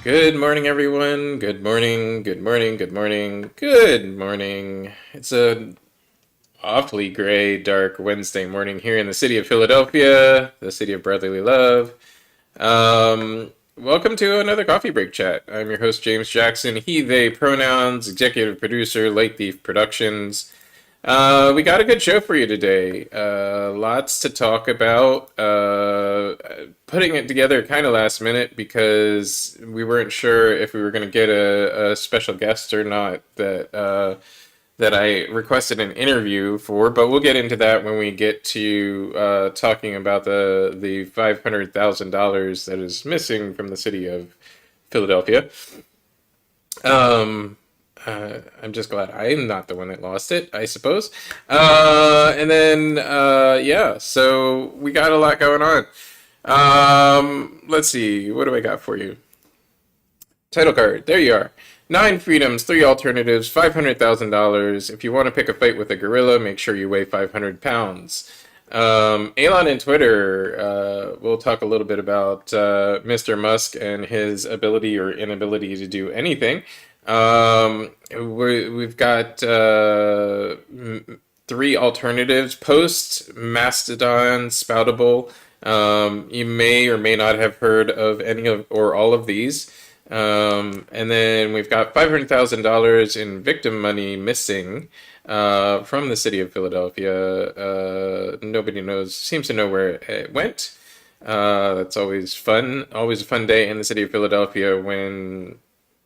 Good morning, everyone. Good morning. Good morning. Good morning. Good morning. It's a awfully gray, dark Wednesday morning here in the city of Philadelphia, the city of brotherly love. Welcome to another coffee break chat. I'm your host, James Jackson. He, they pronouns, executive producer, Late Thief Productions. We got a good show for you today. Lots to talk about. Putting it together kind of last minute because we weren't sure if we were going to get a special guest or not that I requested an interview for. But we'll get into that when we get to talking about the $500,000 that is missing from the city of Philadelphia. Um, I'm just glad I'm not the one that lost it, I suppose. And then, yeah, so we got a lot going on. Let's see, what do I got for you? Title card, there you are. Nine freedoms, three alternatives, $500,000. If you want to pick a fight with a gorilla, make sure you weigh 500 pounds. Elon and Twitter, we'll talk a little bit about Mr. Musk and his ability or inability to do anything. We've got three alternatives post Mastodon Spoutable. You may or may not have heard of any of or all of these. And then we've got $500,000 in victim money missing from the city of Philadelphia. Nobody seems to know where it went. That's always fun. Always a fun day in the city of Philadelphia when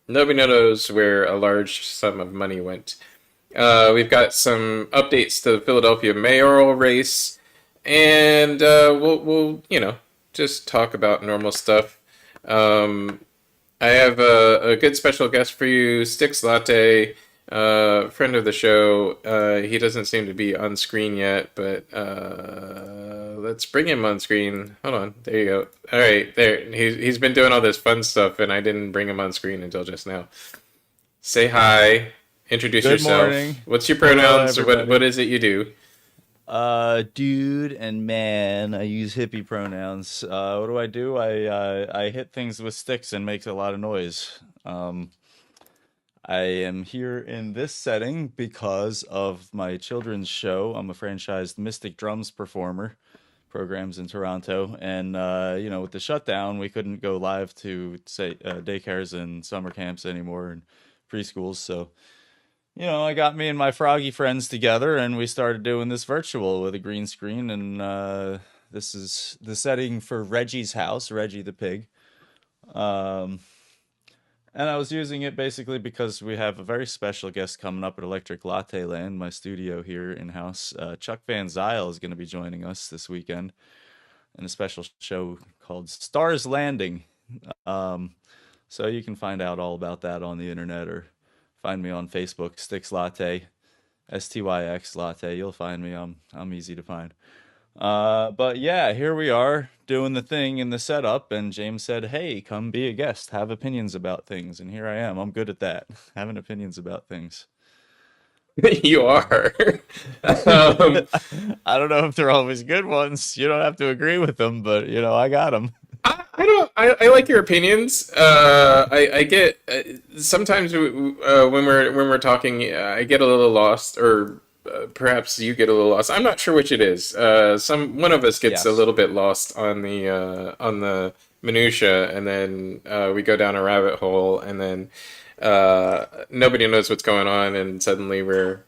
nobody knows where a large sum of money went. We've got some updates to the Philadelphia mayoral race, and we'll just talk about normal stuff. I have a good special guest for you, Styx Latte, friend of the show. He doesn't seem to be on screen yet, but let's bring him on screen. Hold on, there you go. All right, there. He's been doing all this fun stuff, and I didn't bring him on screen until just now. Say hi. Introduce Good yourself. morning. What's your Hello, pronouns? What everybody. is it you do? Dude and man, I use hippie pronouns. What do? I hit things with sticks and make a lot of noise. I am here in this setting because of my children's show. I'm a franchised Mystic Drums performer, programs in Toronto, and with the shutdown, we couldn't go live to say daycares and summer camps anymore and preschools. So I got me and my froggy friends together and we started doing this virtual with a green screen. And this is the setting for Reggie's house, Reggie the pig. Um, and I was using it basically because we have a very special guest coming up at Electric Latte Land, my studio here in house. Chuck Van Zyl is going to be joining us this weekend in a special show called Stars Landing. Um, so you can find out all about that on the internet or find me on Facebook, Styx Latte, STYX Latte. You'll find me. I'm easy to find. But yeah, here we are doing the thing in the setup, and James said, "Hey, come be a guest, have opinions about things," and here I am. I'm good at that, having opinions about things. You are. um, I don't know if they're always good ones. You don't have to agree with them, but I got them. I don't. I like your opinions. I get sometimes when we're talking, I get a little lost, or perhaps you get a little lost. I'm not sure which it is. Some one of us gets a Yes. little bit lost on the minutia, and then we go down a rabbit hole, and then nobody knows what's going on, and suddenly we're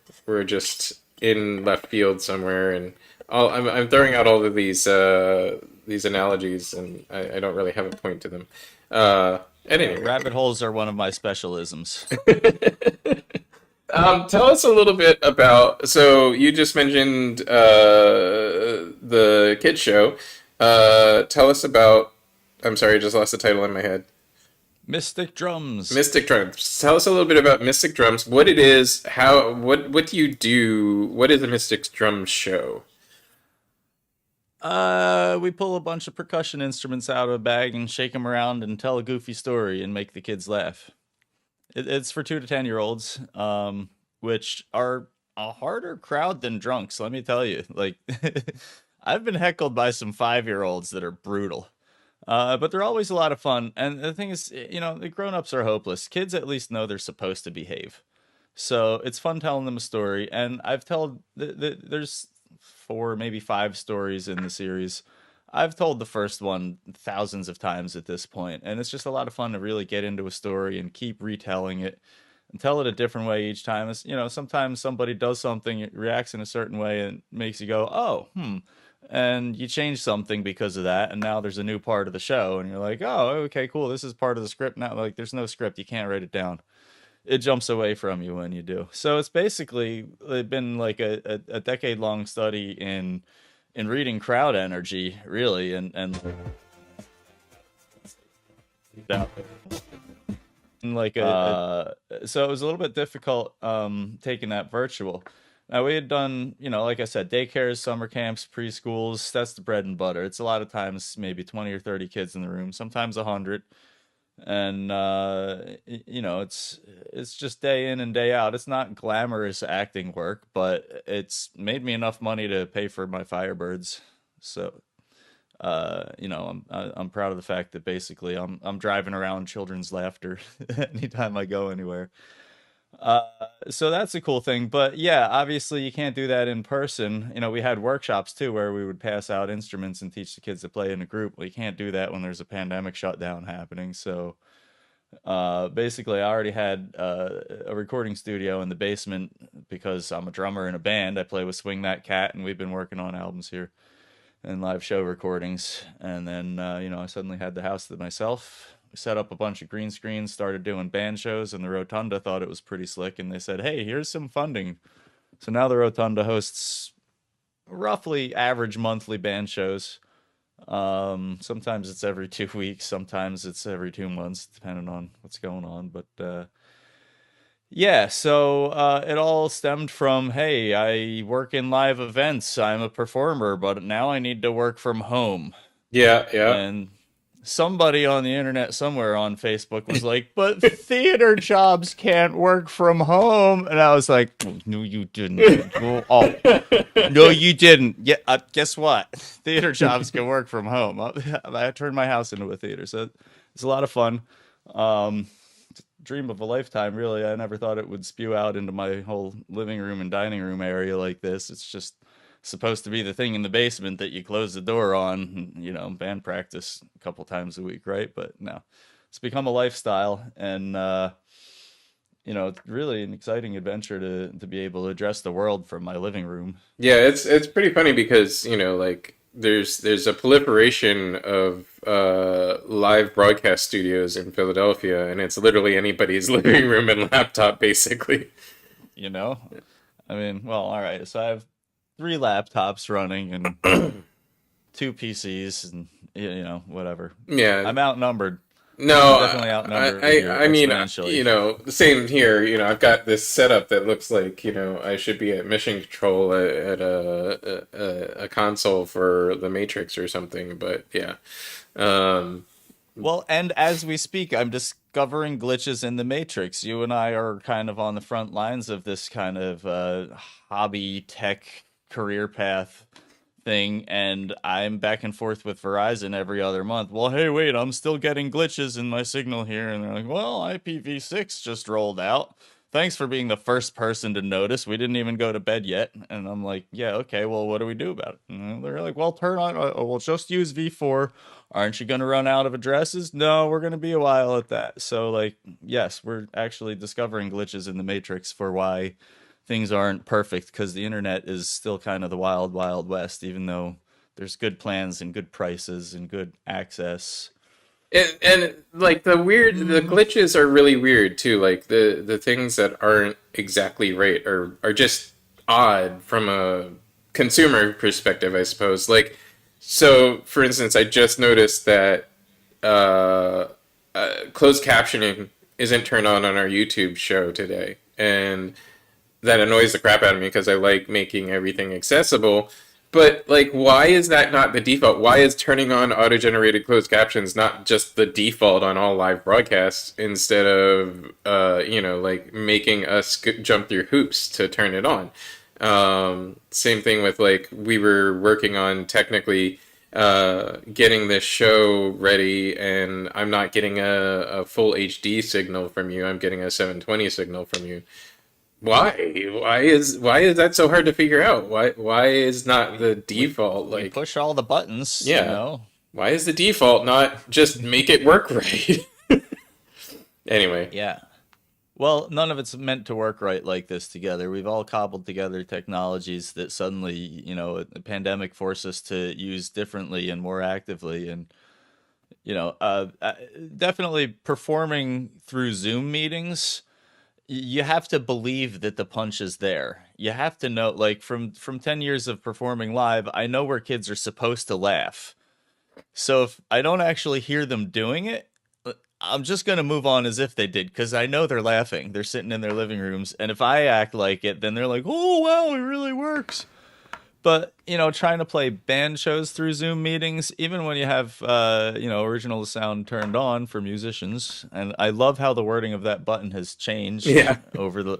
just in left field somewhere, and I'm throwing out all of these analogies, and I don't really have a point to them. At any rate, Rabbit holes are one of my specialisms. tell us a little bit about. So you just mentioned the kids show. Tell us about. I'm sorry, I just lost the title in my head. Mystic drums. Mystic Drums. Tell us a little bit about Mystic Drums. What it is. How. What do you do? What is a Mystic Drums show? We pull a bunch of percussion instruments out of a bag and shake them around and tell a goofy story and make the kids laugh. It's for 2 to 10 year olds, which are a harder crowd than drunks. Let me tell you. Like, I've been heckled by some 5 year olds that are brutal. But they're always a lot of fun. And the thing is, the grown-ups are hopeless. Kids at least know they're supposed to behave. So it's fun telling them a story. And I've told, there's four, maybe five stories in the series. I've told the first one thousands of times at this point, and it's just a lot of fun to really get into a story and keep retelling it and tell it a different way each time. It's, sometimes somebody does something, it reacts in a certain way, and makes you go, oh, and you change something because of that, and now there's a new part of the show, and you're like, oh, okay, cool, this is part of the script now. Like, there's no script, you can't write it down. It jumps away from you when you do. So it's basically been like a decade long study in reading crowd energy, really, and like so it was a little bit difficult taking that virtual. Now we had done, like I said, daycares, summer camps, preschools. That's the bread and butter. It's a lot of times maybe 20 or 30 kids in the room, sometimes 100. And it's just day in and day out. It's not glamorous acting work, but it's made me enough money to pay for my Firebirds. So I'm proud of the fact that basically I'm driving around children's laughter anytime I go anywhere. Uh, so that's a cool thing. But yeah, obviously you can't do that in person. We had workshops too where we would pass out instruments and teach the kids to play in a group. Well, you can't do that when there's a pandemic shutdown happening. So basically, I already had a recording studio in the basement because I'm a drummer in a band. I play with Swing That Cat, and we've been working on albums here and live show recordings. And then, I suddenly had the house to myself. We set up a bunch of green screens, started doing band shows, and the Rotunda thought it was pretty slick. And they said, hey, here's some funding. So now the Rotunda hosts roughly average monthly band shows. Sometimes it's every 2 weeks, sometimes it's every 2 months, depending on what's going on. But yeah, so it all stemmed from, hey, I work in live events, I'm a performer, but now I need to work from home. Yeah, yeah. And somebody on the internet somewhere on Facebook was like, but theater jobs can't work from home. And I was like, no, you didn't. Oh, no, you didn't. Yeah, guess what? Theater jobs can work from home. I turned my house into a theater, so it's a lot of fun. Dream of a lifetime, really. I never thought it would spew out into my whole living room and dining room area like this. It's just supposed to be the thing in the basement that you close the door on, band practice a couple times a week, right? But no, it's become a lifestyle, and it's really an exciting adventure to be able to address the world from my living room. Yeah, it's pretty funny because, like there's a proliferation of live broadcast studios in Philadelphia, and it's literally anybody's living room and laptop, basically. You know, I mean, well, all right. So I have three laptops running and two PCs, and whatever. Yeah. I'm outnumbered. No, I'm definitely outnumbered here I mean, exponentially. the same here. I've got this setup that looks like, I should be at mission control at a console for the Matrix or something. But yeah, um, Well, and as we speak, I'm discovering glitches in the Matrix. You and I are kind of on the front lines of this kind of hobby tech career path thing, and I'm back and forth with Verizon every other month. Well, hey, wait, I'm still getting glitches in my signal here. And they're like, well, IPv6 just rolled out. Thanks for being the first person to notice. We didn't even go to bed yet. And I'm like, yeah, okay, well, what do we do about it? And they're like, well, turn on, we'll just use V4. Aren't you going to run out of addresses? No, we're going to be a while at that. So, like, yes, we're actually discovering glitches in the Matrix for why things aren't perfect, because the internet is still kind of the wild, wild west, even though there's good plans and good prices and good access. and like the glitches are really weird too. Like the things that aren't exactly right are just odd from a consumer perspective, I suppose. Like, so for instance, I just noticed that uh, closed captioning isn't turned on our YouTube show today, and that annoys the crap out of me because I like making everything accessible. But like, why is that not the default? Why is turning on auto-generated closed captions not just the default on all live broadcasts instead of like making us jump through hoops to turn it on? Same thing with, like, we were working on technically getting this show ready, and I'm not getting a full HD signal from you. I'm getting a 720 signal from you. Why? Why is that so hard to figure out? Why is not the We default we like, push all the buttons, you yeah? know. Why is the default not just make it work right? Anyway, Yeah. Well, none of it's meant to work right like this together. We've all cobbled together technologies that suddenly, the pandemic forced us to use differently and more actively. And, you know, uh, uh, definitely performing through Zoom meetings, you have to believe that the punch is there. You have to know, like from 10 years of performing live, I know where kids are supposed to laugh. So if I don't actually hear them doing it, I'm just going to move on as if they did because I know they're laughing. They're sitting in their living rooms. And if I act like it, then they're like, oh, wow, it really works. But, trying to play band shows through Zoom meetings, even when you have, original sound turned on for musicians. And I love how the wording of that button has changed yeah, over the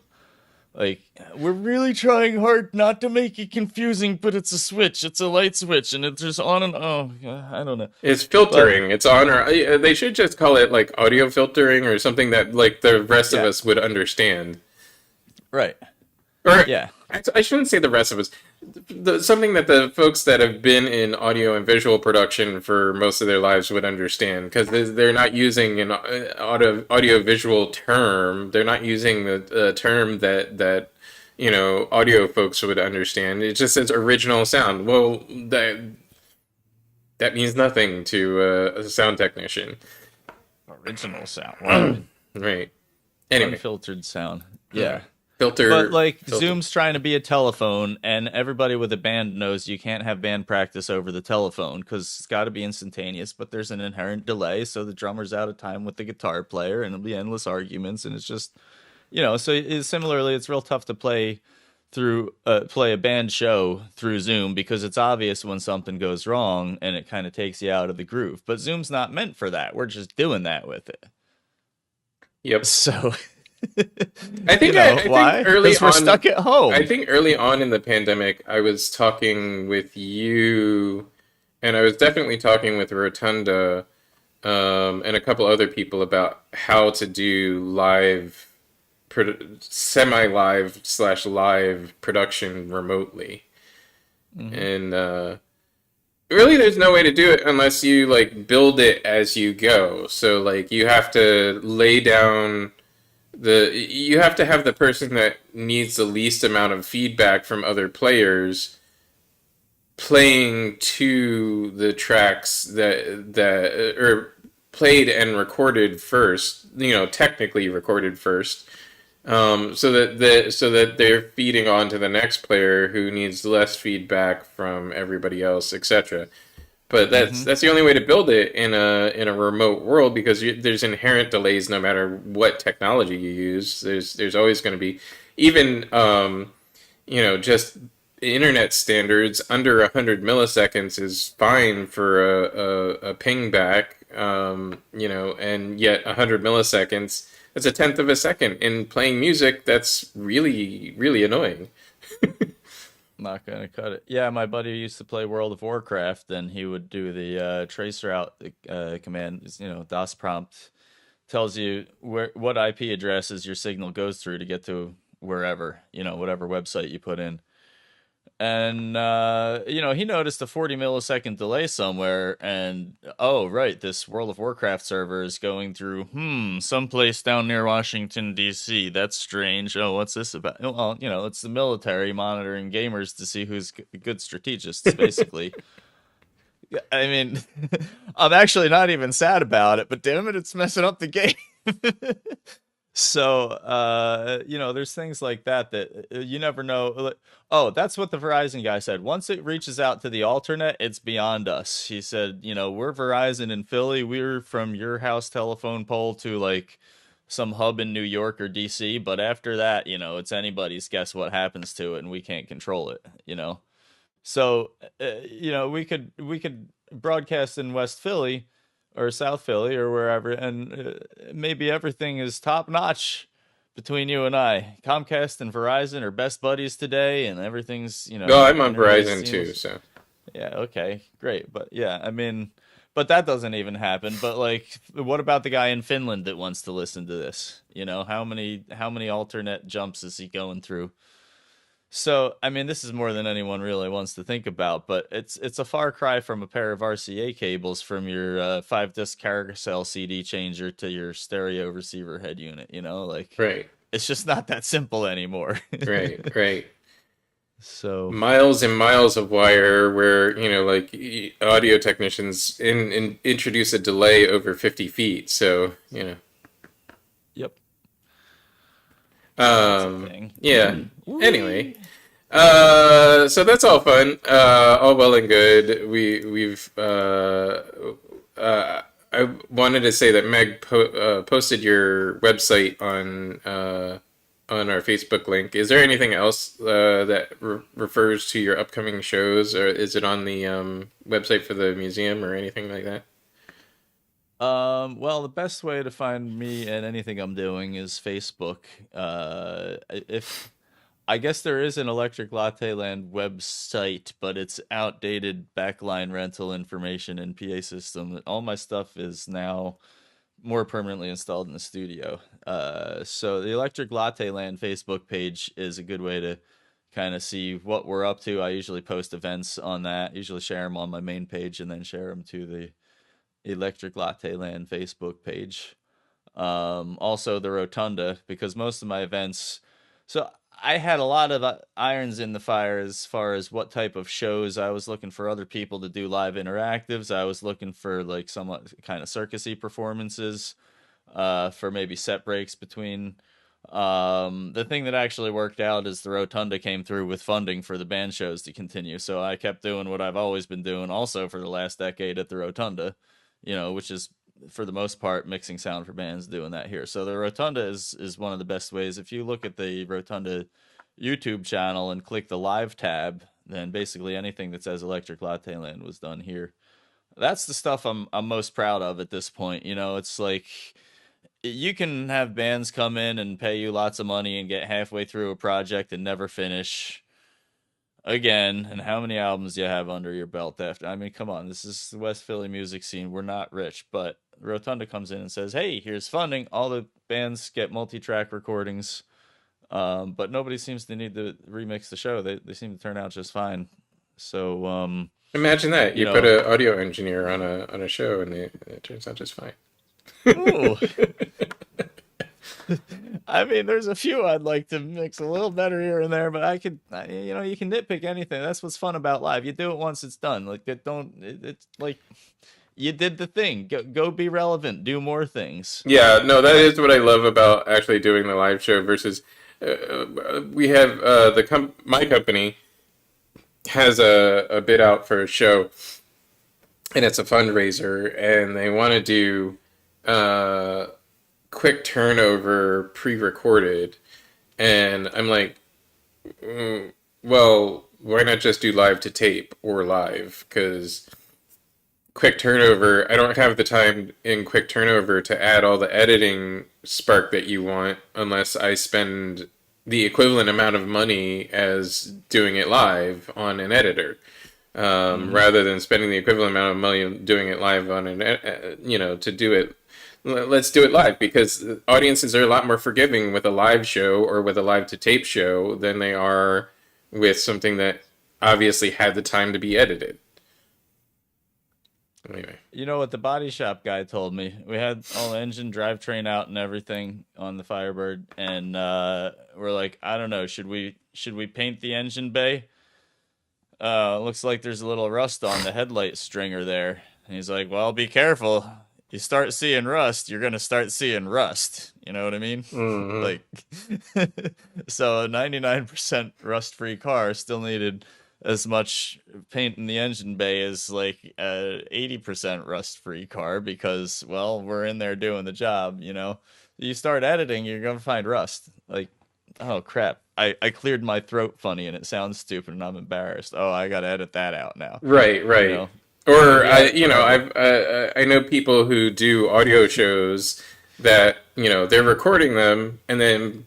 like, we're really trying hard not to make it confusing, but it's a switch. It's a light switch, and it's just on and I don't know. it's But filtering. It's on, or they should just call it like audio filtering or something that like the rest of yeah, us would understand. right. Or Yeah. I shouldn't say the rest of us. Something that the folks that have been in audio and visual production for most of their lives would understand because they're not using an audio visual term. They're not using the term that audio folks would understand. It just says original sound. Well, that means nothing to a sound technician, Original sound. What? right? Anyway, Unfiltered sound. yeah. Yeah. But Filter, like filter. Zoom's trying to be a telephone, and everybody with a band knows you can't have band practice over the telephone because it's got to be instantaneous. But there's an inherent delay, so the drummer's out of time with the guitar player, and it'll be endless arguments. And it's just, So similarly, it's real tough to play a band show through Zoom because it's obvious when something goes wrong, and it kind of takes you out of the groove. But Zoom's not meant for that. We're just doing that with it. Yep. So, I think why? early Because we're on, stuck at home. I think early on in the pandemic, I was talking with you, and I was definitely talking with Rotunda, and a couple other people about how to do semi-live slash live production remotely. Hmm. And really, there's no way to do it unless you like build it as you go. So like you have to lay down you have to have the person that needs the least amount of feedback from other players playing to the tracks that or played and recorded first, technically recorded first, so that they're feeding on to the next player who needs less feedback from everybody else, etc. But that's Hmm. that's the only way to build it in a remote world because there's inherent delays no matter what technology you use. There's always going to be even just internet standards under 100 milliseconds is fine for a ping back, and yet 100 milliseconds, that's a tenth of a second in playing music. That's really really annoying. Not gonna cut it. Yeah, my buddy used to play World of Warcraft, and he would do the trace route command. DOS prompt tells you what IP addresses your signal goes through to get to wherever, whatever website you put in. And he noticed a 40 millisecond delay somewhere, and oh right, this World of Warcraft server is going through someplace down near Washington D.C. That's strange. Oh, what's this about? Well, it's the military monitoring gamers to see who's good strategists, basically. I mean, I'm actually not even sad about it, but damn it, it's messing up the game. So, there's things like that you never know. Oh, that's what the Verizon guy said. Once it reaches out to the alternate, it's beyond us. He said, we're Verizon in Philly. We're from your house telephone pole to like some hub in New York or DC. But after that, it's anybody's guess what happens to it, and we can't control it. So, we could broadcast in West Philly or South Philly or wherever, and maybe everything is top notch between you and I. Comcast and Verizon are best buddies today, and everything's Well, I'm on interlaced Verizon too, seamless. so. Yeah, okay, great. But yeah, I mean, but that doesn't even happen. But like, what about the guy in Finland that wants to listen to this? You know, how many alternate jumps is he going through? So, I mean, this is more than anyone really wants to think about, but it's a far cry from a pair of RCA cables from your 5 disc carousel CD changer to your stereo receiver head unit, you know? Like Right, it's just not that simple anymore. right, right. So, Miles and miles of wire where, like audio technicians introduce a delay over 50 feet. So, yep, that's a thing. yeah. Anyway, Whee! so that's all fun, all well and good. I wanted to say that Meg posted your website on our Facebook link. Is there anything else that refers to your upcoming shows, or is it on the website for the museum or anything like that? Well, the best way to find me and anything I'm doing is Facebook. If I guess there is an Electric Latte Land website, but it's outdated backline rental information and PA system. All my stuff is now more permanently installed in the studio. So the Electric Latte Land Facebook page is a good way to kind of see what we're up to. I usually post events on that, usually share them on my main page and then share them to the Electric Latte Land Facebook page. Also the Rotunda, because most of my events. So I had a lot of irons in the fire as far as what type of shows I was looking for other people to do live interactives. I was looking for like somewhat kind of circusy performances, for maybe set breaks between. The thing that actually worked out is the Rotunda came through with funding for the band shows to continue. So I kept doing what I've always been doing also for the last decade at the Rotunda, which is for the most part mixing sound for bands, doing that here. So the Rotunda is one of the best ways. If you look at the Rotunda YouTube channel and click the live tab, then basically anything that says Electric Latte Land was done here. That's the stuff I'm most proud of at this point. It's like you can have bands come in and pay you lots of money and get halfway through a project and never finish again. And how many albums do you have under your belt after? I mean, come on, this is the West Philly music scene. We're not rich, but Rotunda comes in and says, "Hey, here's funding." All the bands get multi-track recordings, but nobody seems to need to remix the show. They seem to turn out just fine. So, Imagine that you you put know, an audio engineer on a show and it turns out just fine. ooh, I mean, there's a few I'd like to mix a little better here and there, but you can nitpick anything. That's what's fun about live. You do it once, it's done. Like it don't. It's like you did the thing. Go be relevant. Do more things. Yeah, no, that is what I love about actually doing the live show versus we have my company has a bid out for a show and it's a fundraiser and they want to do uh, quick turnover pre-recorded and I'm like, well, why not just do live to tape or live? Because quick turnover, I don't have the time in quick turnover to add all the editing spark that you want unless I spend the equivalent amount of money as doing it live on an editor. Hmm. Rather than spending the equivalent amount of money doing it live on to do it. Let's do it live because audiences are a lot more forgiving with a live show or with a live to tape show than they are with something that obviously had the time to be edited. Anyway. You know what the body shop guy told me? We had all the engine drivetrain out and everything on the Firebird, and we're like, I don't know, should we paint the engine bay? Looks like there's a little rust on the headlight stringer there. And he's like, well, be careful. You start seeing rust, you're gonna start seeing rust. You know what I mean? Hmm. Like, so a 99% rust-free car still needed as much paint in the engine bay as like a 80% rust-free car because, well, we're in there doing the job. You start editing, you're gonna find rust. Like, oh crap. I cleared my throat funny and it sounds stupid and I'm embarrassed. Oh, I gotta edit that out now. Right, You right. know, Or yeah, whatever. I know people who do audio shows that they're recording them and then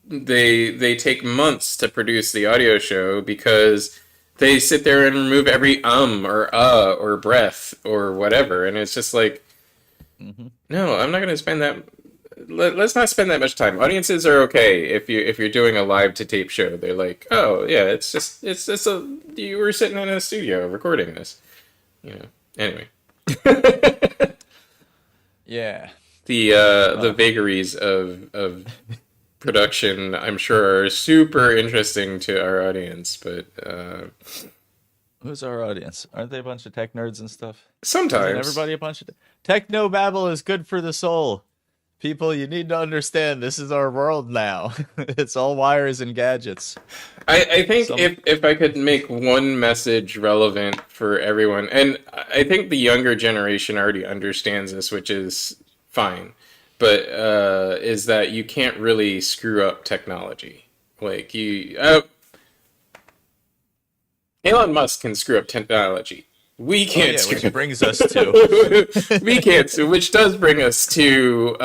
they take months to produce the audio show because They sit there and remove every or breath or whatever, and it's just like, Hmm. no, I'm not going to spend that. Let's not spend that much time. Audiences are okay if you're doing a live to tape show. They're like, oh yeah, it's just a you were sitting in a studio recording this, you know. Anyway, Yeah. the Uh, vagaries of production, I'm sure, are super interesting to our audience, but who's our audience? Aren't they a bunch of tech nerds and stuff? Isn't sometimes everybody a bunch of techno babble is good for the soul? People, you need to understand this is our world now. It's all wires and gadgets. I think Some if I could make one message relevant for everyone, and I think the younger generation already understands this, which is fine, but is that you can't really screw up technology. Like Elon Musk can screw up technology. We Oh can't yeah, screw which up. brings us to We can't, which does bring us to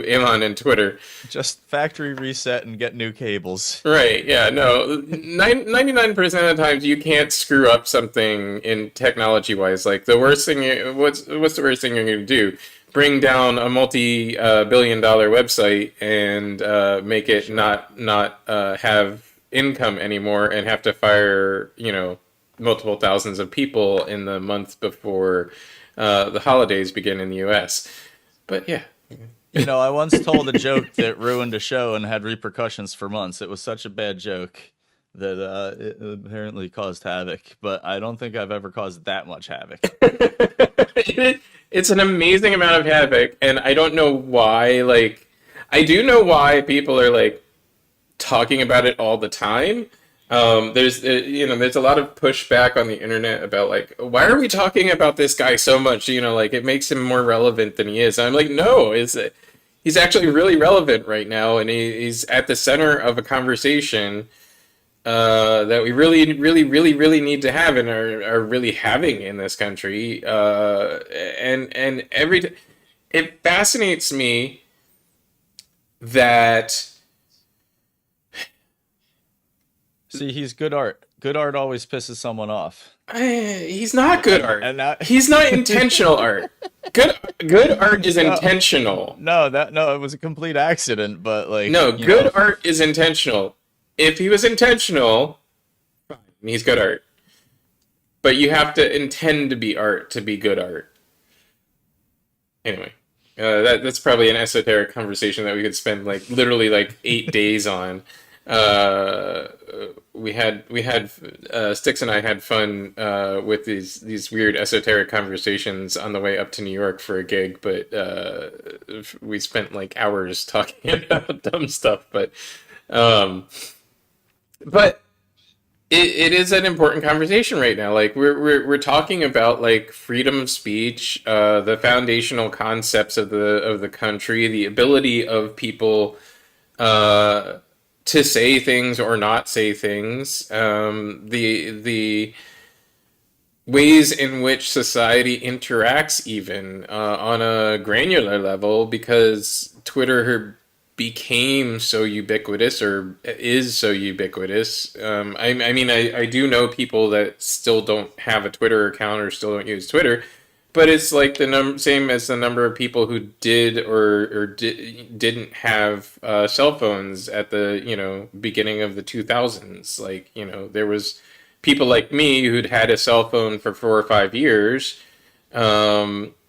Elon and Twitter. just factory reset and get new cables. Right, yeah, no. 99% of the times you can't screw up something in technology wise. Like the worst thing what's the worst thing you're going to do? Bring down a multi-billion dollar website and make it Sure. not have income anymore and have to fire, multiple thousands of people in the month before the holidays begin in the US. But yeah. You know, I once told a joke that ruined a show and had repercussions for months. It was such a bad joke that it apparently caused havoc, but I don't think I've ever caused that much havoc. It's an amazing amount of havoc, and I don't know why. Like, I do know why people are like talking about it all the time. There's a lot of pushback on the internet about like, why are we talking about this guy so much? Like it makes him more relevant than he is. And I'm like, no, he's actually really relevant right now, and he's at the center of a conversation that we really, really, really, really need to have and are really having in this country. And it fascinates me that See, he's good art. Good art always pisses someone off. he's not good art. And that He's not intentional art. Good art is no, intentional. no, it was a complete accident, but No, like, good art is intentional. If he was intentional, he's good art. But you have to intend to be art to be good art. Anyway, that's probably an esoteric conversation that we could spend like literally like 8 days on. Uh, we had Styx and I had fun with these weird esoteric conversations on the way up to New York for a gig, but we spent like hours talking about dumb stuff. Um, but it is an important conversation right now. Like we're talking about like freedom of speech, the foundational concepts of the country, the ability of people uh, to say things or not say things, the ways in which society interacts even on a granular level because Twitter became so ubiquitous or is so ubiquitous. I mean, I do know people that still don't have a Twitter account or still don't use Twitter, but it's like the same as the number of people who did or didn't have cell phones at the beginning of the 2000s. Like there was people like me who'd had a cell phone for 4 or 5 years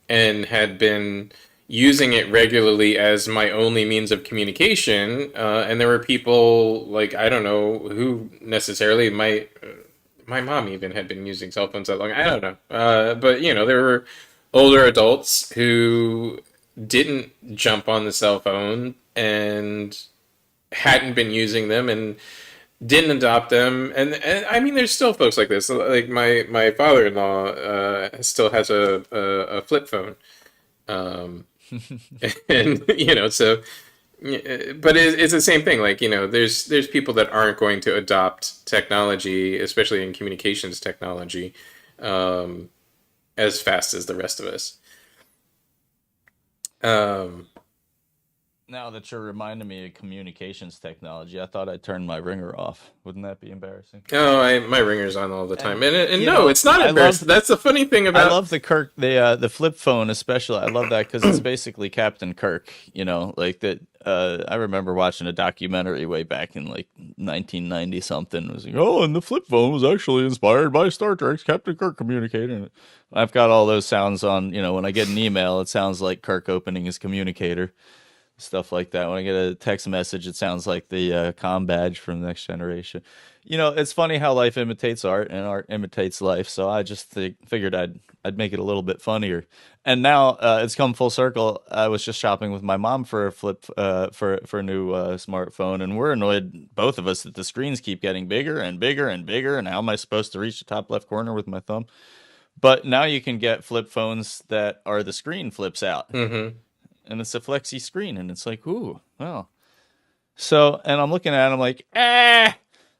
and had been using it regularly as my only means of communication. And there were people like I don't know who necessarily my mom even had been using cell phones that long. I don't know, but there were older adults who didn't jump on the cell phone and hadn't been using them and didn't adopt them. And I mean, there's still folks like this. Like my father-in-law still has a flip phone. Um, and so but it's the same thing. Like there's people that aren't going to adopt technology, especially in communications technology, um, as fast as the rest of us. um, Now that you're reminding me of communications technology, I thought I turned my ringer off. Wouldn't that be embarrassing? Oh, my ringer's on all the time, And and you no, know, it's not I embarrassing. love That's the funny thing I about. love the flip phone especially. I love that because it's basically Captain Kirk. You know, like that. I remember watching a documentary way back in like 1990 something. It was like, oh, and the flip phone was actually inspired by Star Trek's Captain Kirk communicator. I've got all those sounds on. You know, when I get an email, it sounds like Kirk opening his communicator, stuff like that. When I get a text message, it sounds like the comm badge from the Next Generation. You know, it's funny how life imitates art and art imitates life. So I just figured I'd make it a little bit funnier. And now it's come full circle. I was just shopping with my mom for a flip for a new smartphone, and we're annoyed both of us that the screens keep getting bigger and bigger and bigger. And how am I supposed to reach the top left corner with my thumb? But now you can get flip phones that are the screen flips out, Hmm. and it's a flexi screen, and it's like, ooh, well. So, and I'm looking at it, I'm like,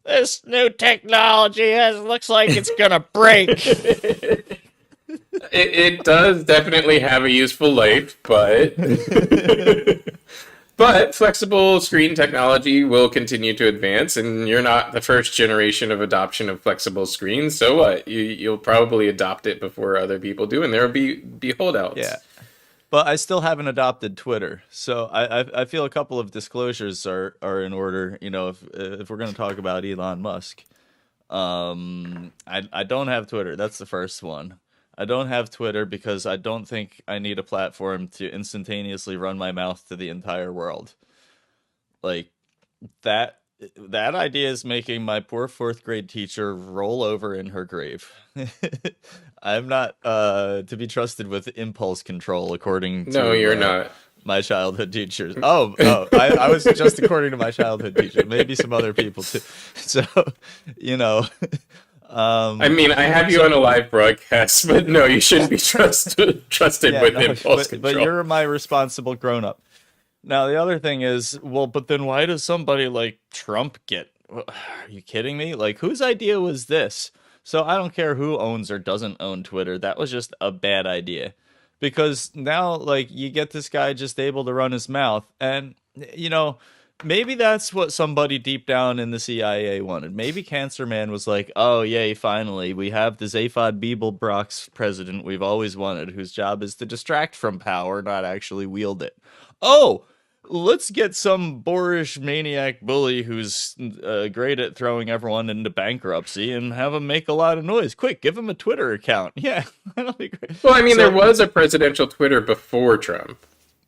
this new technology looks like it's gonna break. It does definitely have a useful life, but but flexible screen technology will continue to advance, and you're not the first generation of adoption of flexible screens. So what? You'll probably adopt it before other people do, and there'll be Yeah, holdouts. but I still haven't adopted Twitter, so I feel a couple of disclosures are in order. You know, if we're gonna talk about Elon Musk, I don't have Twitter. That's the first one. I don't have Twitter because I don't think I need a platform to instantaneously run my mouth to the entire world. Like that that idea is making my poor fourth grade teacher roll over in her grave. I'm not to be trusted with impulse control according No, to you're not. my childhood teachers. I was just according to my childhood teacher. Maybe some other people too. So, you know, I um, mean, I have you so on a live broadcast, but no, you shouldn't be trusted yeah, with no, impulse but control. you're my responsible grown up. Now, the other thing is, well, but then why does somebody like Trump get? Are you kidding me? Like, whose idea was this? So I don't care who owns or doesn't own Twitter. That was just a bad idea. Because now, like, you get this guy just able to run his mouth. And, you know, maybe that's what somebody deep down in the CIA wanted. Maybe Cancer Man was like, oh, yay, finally, we have the Zaphod Beeblebrox president we've always wanted, whose job is to distract from power, not actually wield it. Oh, let's get some boorish maniac bully who's great at throwing everyone into bankruptcy and have him make a lot of noise. Quick, give him a Twitter account. Yeah, that'll be great. Well, I mean, there So, was a presidential Twitter before Trump,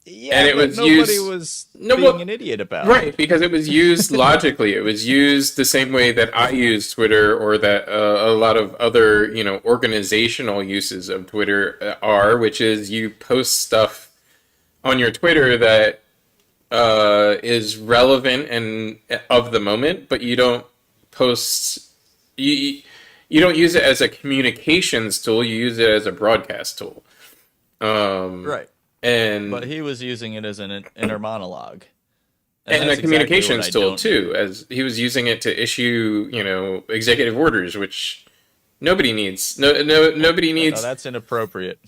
and yeah, it that was nobody used. was No, being well, an idiot about. right, because it was used logically. It was used the same way that I use Twitter, or that a lot of other, organizational uses of Twitter are, which is you post stuff on your Twitter that is relevant and of the moment, but you don't post. You don't use it as a communications tool. You use it as a broadcast tool. Um, Right. But and he was using it as an inner monologue. And and a that's exactly what communications I tool don't too, do. as he was using it to issue, executive orders, which nobody needs. Nobody No, needs. that's inappropriate.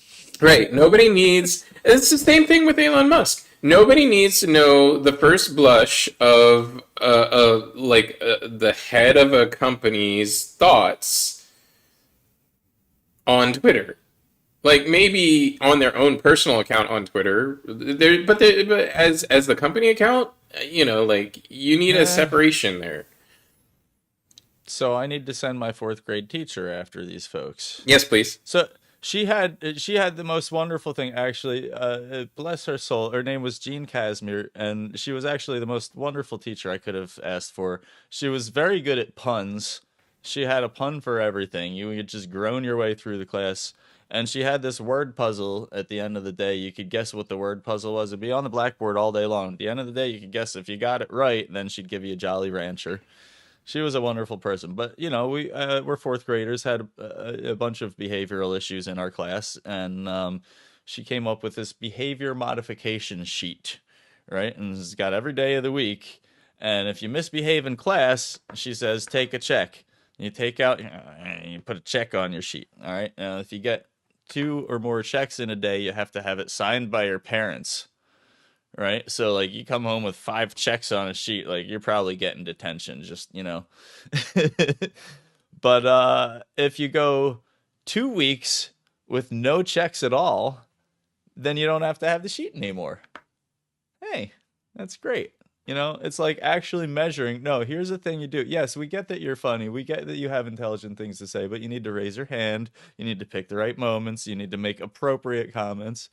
Right, nobody needs. It's the same thing with Elon Musk. Nobody needs to know the first blush of the head of a company's thoughts on Twitter. Like maybe on their own personal account on Twitter, but as the company account, like you need a Eh. separation there. So I need to send my fourth grade teacher after these folks. Yes, please. So she had the most wonderful thing actually. Bless her soul. Her name was Jean Casimir, and she was actually the most wonderful teacher I could have asked for. She was very good at puns. She had a pun for everything. You could just groan your way through the class. And she had this word puzzle at the end of the day. You could guess what the word puzzle was. It'd be on the blackboard all day long. At the end of the day, you could guess if you got it right, then she'd give you a Jolly Rancher. She was a wonderful person, but you know, we're fourth graders, had a bunch of behavioral issues in our class, and she came up with this behavior modification sheet, right? And it's got every day of the week, and if you misbehave in class, she says take a check. You take out, you put a check on your sheet. All right. Now, if you get two or more checks in a day, you have to have it signed by your parents. right? So like you come home with 5 checks on a sheet, like you're probably getting detention, just But if you go 2 weeks with no checks at all, then you don't have to have the sheet anymore. Hey, that's great. It's like actually measuring. No, here's the thing you do. Yes, we get that you're funny. We get that you have intelligent things to say, but you need to raise your hand. You need to pick the right moments. You need to make appropriate comments.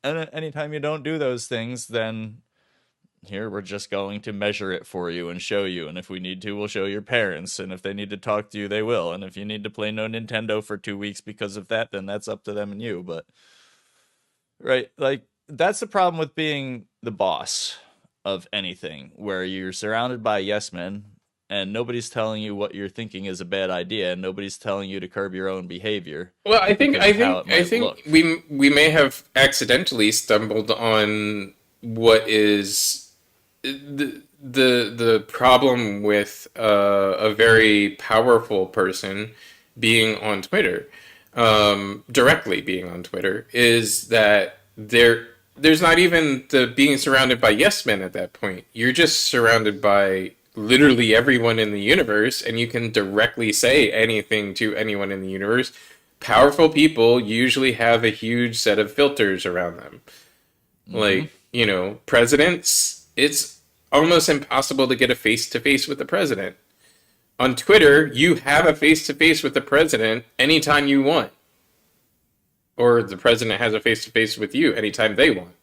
And anytime you don't do those things, then here we're just going to measure it for you and show you. And if we need to, we'll show your parents. And if they need to talk to you, they will. And if you need to play no Nintendo for 2 weeks because of that, then that's up to them and you. But right, like that's the problem with being the boss of anything, where you're surrounded by yes men and nobody's telling you what you're thinking is a bad idea, and nobody's telling you to curb your own behavior Well, I think because I of how think it I might think look. we may have accidentally stumbled on what is the problem with a very powerful person being on Twitter, directly being on Twitter, is that there's not even the being surrounded by yes men at that point. You're just surrounded by literally everyone in the universe, and you can directly say anything to anyone in the universe. Powerful people usually have a huge set of filters around them. Mm-hmm. Like, presidents, it's almost impossible to get a face to face with the president. On Twitter, you have a face to face with the president anytime you want, or the president has a face to face with you anytime they want.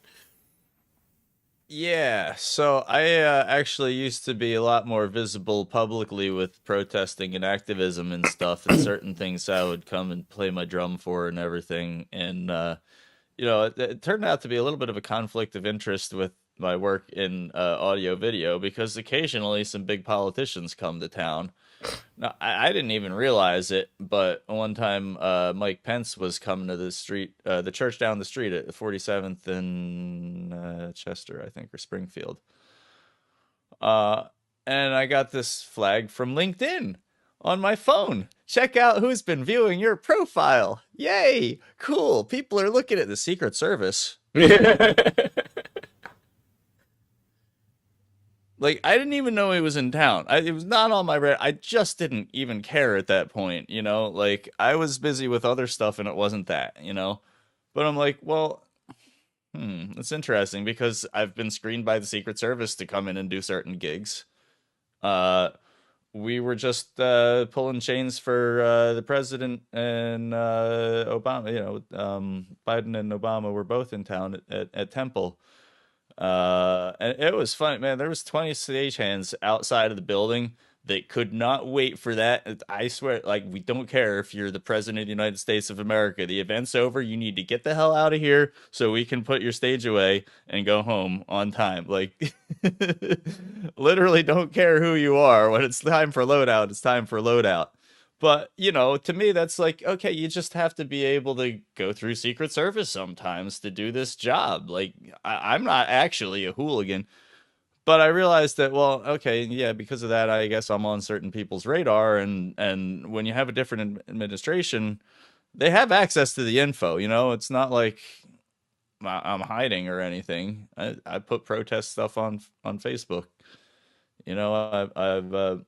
Yeah, so I actually used to be a lot more visible publicly with protesting and activism and stuff, and certain things I would come and play my drum for and everything. And it turned out to be a little bit of a conflict of interest with my work in audio video, because occasionally some big politicians come to town. Now, I didn't even realize it, but one time Mike Pence was coming to the church down the street at 47th and Chester, I think, or Springfield. Uh, and I got this flag from LinkedIn on my phone. Check out who's been viewing your profile. Yay! Cool. People are looking at the Secret Service. Like, I didn't even know he was in town. It was not on my radar. I just didn't even care at that point, you know? Like, I was busy with other stuff and it wasn't that, you know? But I'm like, well, it's interesting because I've been screened by the Secret Service to come in and do certain gigs. Uh, we were just pulling chains for the president and Obama. Biden and Obama were both in town at Temple. And it was funny, man. There was 20 stagehands outside of the building that could not wait for that. I swear, like, we don't care if you're the president of the United States of America. The event's over. You need to get the hell out of here so we can put your stage away and go home on time. Like, literally don't care who you are. When it's time for loadout, it's time for loadout. But, to me, that's like, okay, you just have to be able to go through Secret Service sometimes to do this job. Like, I'm not actually a hooligan, but I realized that, well, okay, yeah, because of that, I guess I'm on certain people's radar. And when you have a different administration, they have access to the info. It's not like I'm hiding or anything. I put protest stuff on Facebook. I've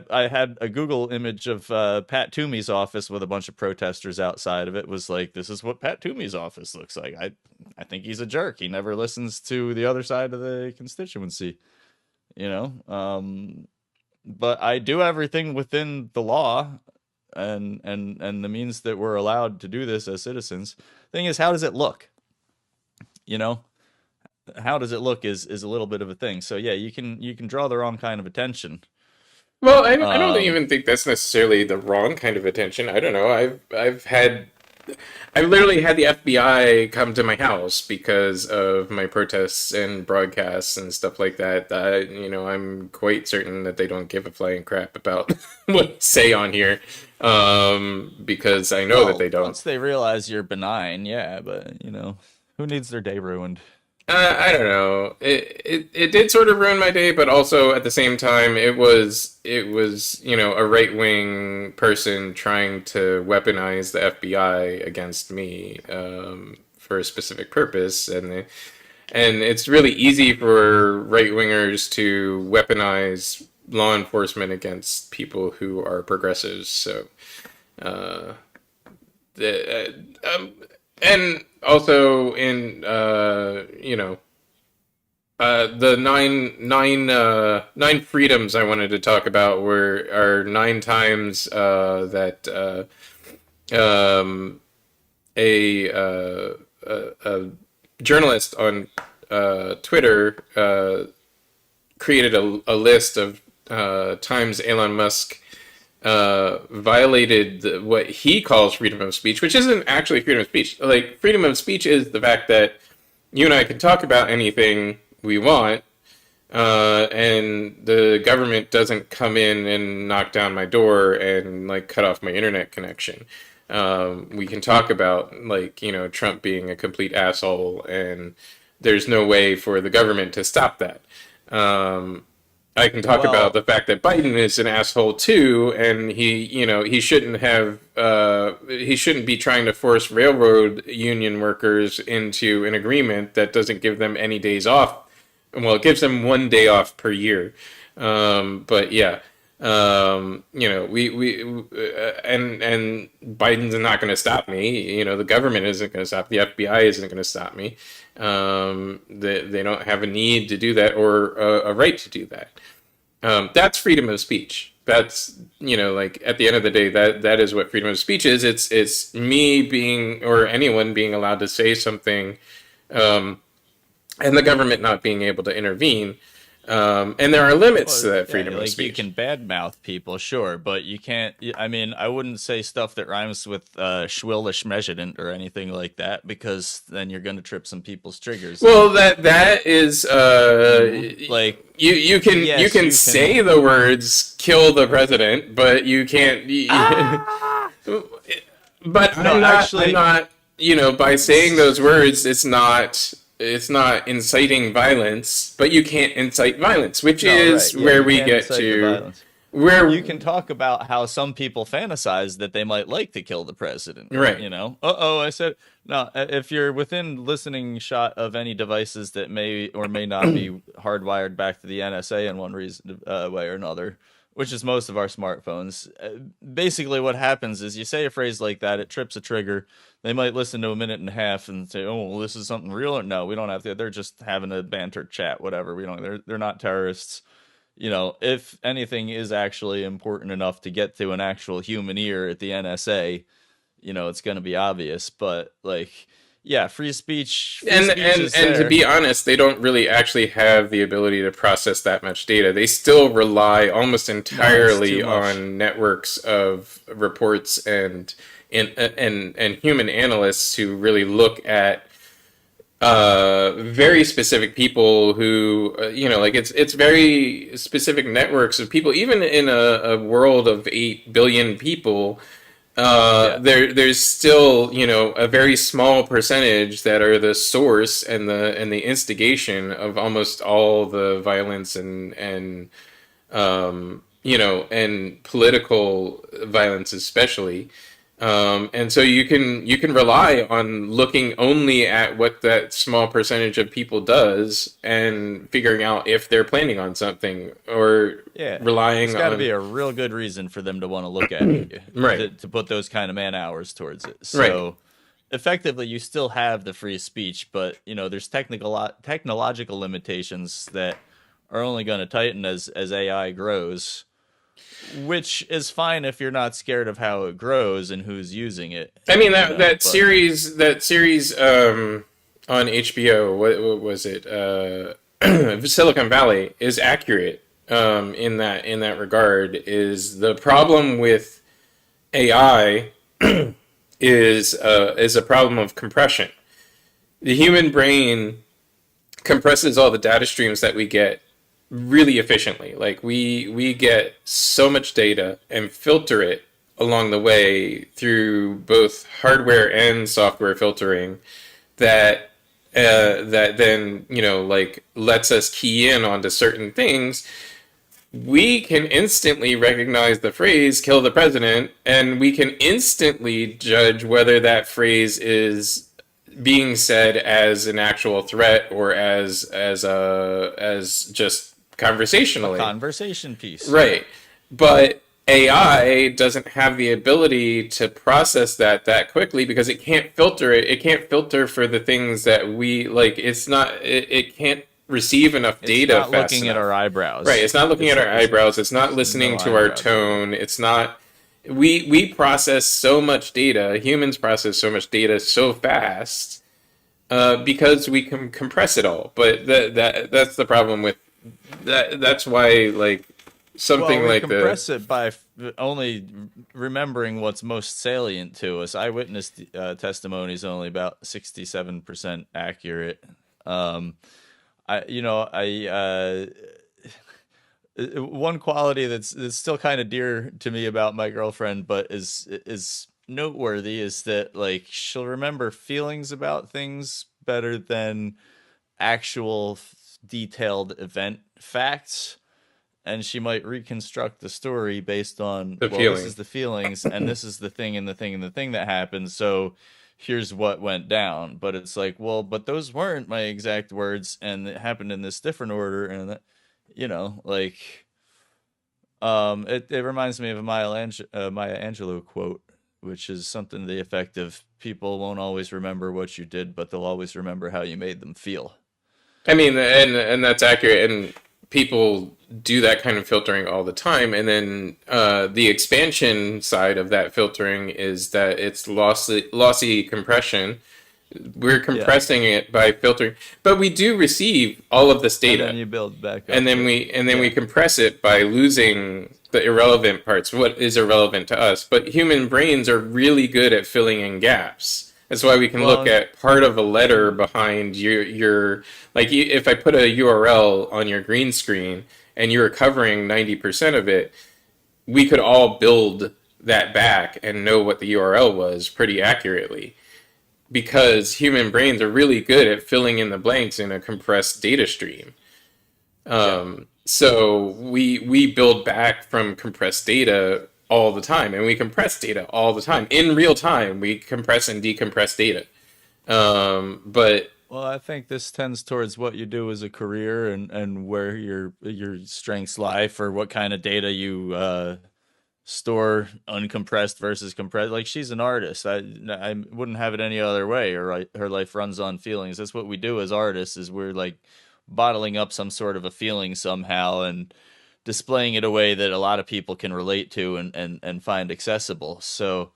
I had a Google image of Pat Toomey's office with a bunch of protesters outside of it. Was like, this is what Pat Toomey's office looks like. I think he's a jerk. He never listens to the other side of the constituency. You know, but I do everything within the law and the means that we're allowed to do this as citizens. Thing is, how does it look? You know, how does it look is a little bit of a thing. So yeah, you can draw the wrong kind of attention. Well, I don't Um, even think that's necessarily the wrong kind of attention. I don't know. I've literally had the FBI come to my house because of my protests and broadcasts and stuff like that. I'm quite certain that they don't give a flying crap about what I say on here, because I know that well, they don't. once they realize you're benign, yeah, but who needs their day ruined? I don't know. It did sort of ruin my day, but also at the same time, it was a right wing person trying to weaponize the FBI against me, for a specific purpose, And it's really easy for right wingers to weaponize law enforcement against people who are progressives. So, uh, the, and also in the nine freedoms I wanted to talk about were are nine times that um, a journalist on Twitter created a list of times Elon Musk violated what he calls freedom of speech, which isn't actually freedom of speech. Like, freedom of speech is the fact that you and I can talk about anything we want, and the government doesn't come in and knock down my door and like cut off my internet connection. We can talk about, like, Trump being a complete asshole, and there's no way for the government to stop that. Um, I can talk about Well, the fact that Biden is an asshole too, and he shouldn't have he shouldn't be trying to force railroad union workers into an agreement that doesn't give them any days off. Well, it gives them 1 day off per year, but yeah, and Biden's not going to stop me. The government isn't going to stop. The FBI isn't going to stop me. They don't have a need to do that or a right to do that. That's freedom of speech. That's, like, at the end of the day, that is what freedom of speech is. It's me being, or anyone being allowed to say something, um, and the government not being able to intervene. And there are limits to well, that yeah, freedom of like you speech. can badmouth people, sure, but you can't. I mean, I wouldn't say stuff that rhymes with schwillish measurement or anything like that because then you're going to trip some people's triggers. Well, And that is like, you yes, can you can. say the words "kill the president," but you can't. Ah! But No, I'm actually, not. By saying those words, it's not inciting violence. But you can't incite violence, which no, right. is Yeah, where you we can't get incite the to violence. where. You can talk about how some people fantasize that they might like to kill the president. Right. I said no. If you're within listening shot of any devices that may or may not be hardwired back to the NSA in one reason way or another, which is most of our smartphones, basically what happens is you say a phrase like that, it trips a trigger. They might listen to a minute and a half and say, "Oh, well, this is something real." Or no, we don't have to. They're just having a banter chat, whatever. We don't. They're not terrorists. If anything is actually important enough to get to an actual human ear at the NSA, it's going to be obvious. But like, yeah, free and speech and is and to there. be honest, they don't really actually have the ability to process that much data. They still rely almost No, it's too entirely much. on networks of reports and human analysts who really look at very specific people who like it's very specific networks of people, even in a world of 8 billion people. Yeah, There's still, a very small percentage that are the source and the instigation of almost all the violence and political violence especially. And so you can rely on looking only at what that small percentage of people does and figuring out if they're planning on something, or yeah. It's relying got to be on. a real good reason for them to want to look at you Right, to put those kind of man hours towards it. right. So effectively, you still have the free speech, but there's technological limitations that are only going to tighten as AI grows, which is fine if you're not scared of how it grows and who's using it, I mean, that but series on HBO, what was it? Silicon Valley is accurate, in that regard. Is the problem with AI is a problem of compression. The human brain compresses all the data streams that we get really efficiently. Like, we get so much data and filter it along the way through both hardware and software filtering, that that then, like, lets us key in onto certain things. We can instantly recognize the phrase "kill the president," and we can instantly judge whether that phrase is being said as an actual threat or as just A conversationally. conversation piece, yeah. Right. But AI doesn't have the ability to process that quickly because it can't filter it. It can't filter for the things that we like. It can't receive enough It's data not fast looking at our enough. Right. eyebrows. It's not looking at our eyebrows. It's not There's listening no to our eyebrows there. tone. It's not we process so much data. Humans process so much data so fast because we can compress it all. But that's the problem with that. That's why like Well, something we like the compress it by only remembering what's most salient to us. Eyewitness testimony is only about 67% accurate. Um, one quality that's still kind of dear to me about my girlfriend, but is noteworthy is that like she'll remember feelings about things better than actual detailed event facts, and she might reconstruct the story based on, the well, this feeling. is the feelings and this is the thing and the thing and the thing that happened, so here's what went down. But it's like, well, but those weren't my exact words and it happened in this different order, and that, like, it reminds me of a Maya Angelou quote, which is something to the effect of, people won't always remember what you did, but they'll always remember how you made them feel. I mean, and that's accurate, and people do that kind of filtering all the time. And then the expansion side of that filtering is that it's lossy compression. We're Yeah. compressing it by filtering, but we do receive all of this And then data, you build back and up. then Yep. we Yeah. compress it by losing the irrelevant parts, what is irrelevant to us. But human brains are really good at filling in gaps. That's why we can look Well, at part of a letter behind your like if I put a URL on your green screen and you're covering 90% of it, we could all build that back and know what the URL was pretty accurately because human brains are really good at filling in the blanks in a compressed data stream. yeah. So we build back from compressed data all the time, and we compress data all the time in real time. We compress and decompress data. But Well, I think this tends towards what you do as a career, and where your strengths lie for what kind of data you store, uncompressed versus compressed. Like, she's an artist. I wouldn't have it any other way. Her life runs on feelings. That's what we do as artists. Is we're like bottling up some sort of a feeling somehow and displaying it a way that a lot of people can relate to and find accessible. So,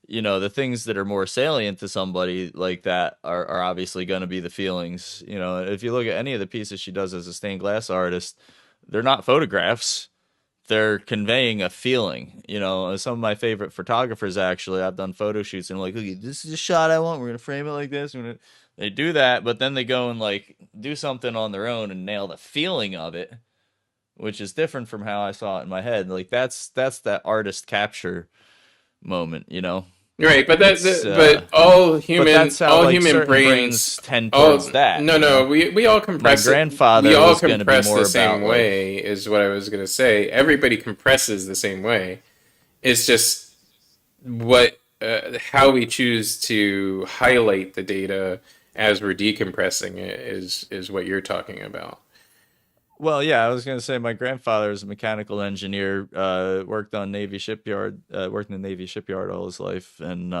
the things that are more salient to somebody like that are obviously going to be the feelings. If you look at any of the pieces she does as a stained glass artist, they're not photographs, they're conveying a feeling. Some of my favorite photographers, actually, I've done photo shoots and I'm like, okay, this is a shot I want. We're gonna frame it like this. They do that, but then they go and like do something on their own and nail the feeling of it, which is different from how I saw it in my head. Like, that's that artist capture moment. right, but It's but but that's how all like human certain brains brains tend all towards that. no no we all My compress it. We grandfather all was going to be compress more the same about like, way is what I was gonna say. Everybody compresses the same way. It's just what how we choose to highlight the data as we're decompressing it is what you're talking about. well, yeah, I was going to say my grandfather was a mechanical engineer, worked in the Navy shipyard all his life, and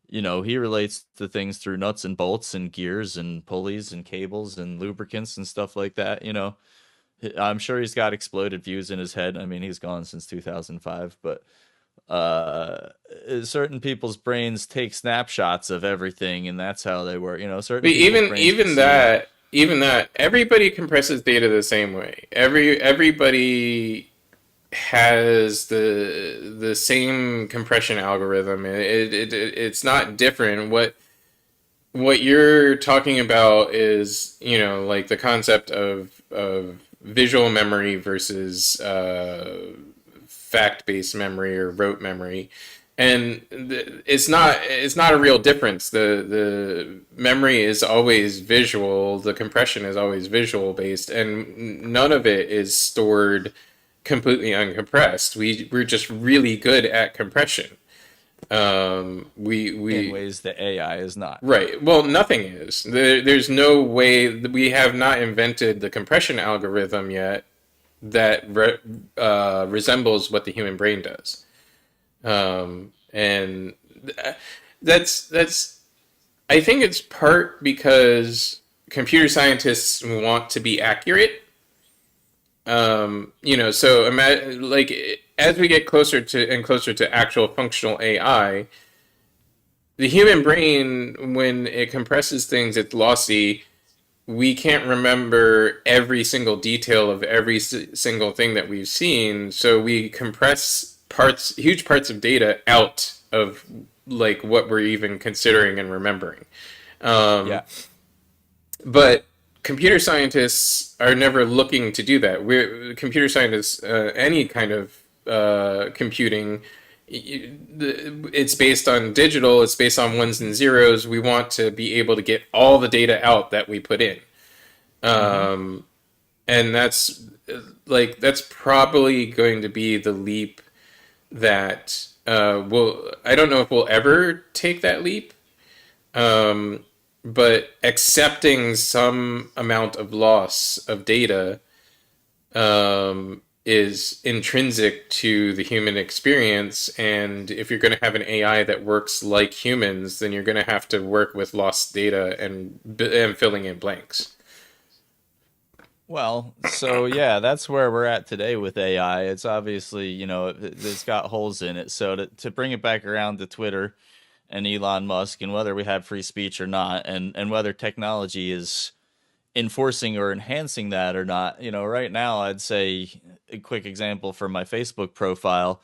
he relates to things through nuts and bolts and gears and pulleys and cables and lubricants and stuff like that. I'm sure he's got exploded views in his head. I mean, he's gone since 2005, but uh certain people's brains take snapshots of everything, and that's how they work. Certain But people's brains can see. even that everybody compresses data the same way. Everybody has the same compression algorithm. It's not different. What you're talking about is, like the concept of visual memory versus fact-based memory or rote memory, and it's not a real difference. The memory is always visual. The compression is always visual based, and none of it is stored completely uncompressed. We're just really good at compression. in We ways that AI is not. Right. Well, nothing is. There's no way we have not invented the compression algorithm yet that resembles what the human brain does. And that's I think it's part because computer scientists want to be accurate. So like as we get closer to and closer to actual functional AI, the human brain, when it compresses things, it's lossy. We can't remember every single detail of every single thing that we've seen, so we compress huge parts of data out of like what we're even considering and remembering. Um, Yeah. but computer scientists are never looking to do that. We're computer scientists, any kind of computing. It's based on digital. It's based on ones and zeros. We want to be able to get all the data out that we put in. Hmm. And that's probably going to be the leap that will I don't know if we'll ever take that leap, but accepting some amount of loss of data is intrinsic to the human experience. And if you're going to have an AI that works like humans, then you're going to have to work with lost data and filling in blanks. Well, so yeah, that's where we're at today with AI. It's obviously, it's got holes in it. So to bring it back around to Twitter and Elon Musk and whether we have free speech or not, and whether technology is enforcing or enhancing that or not, right now I'd say a quick example for my Facebook profile.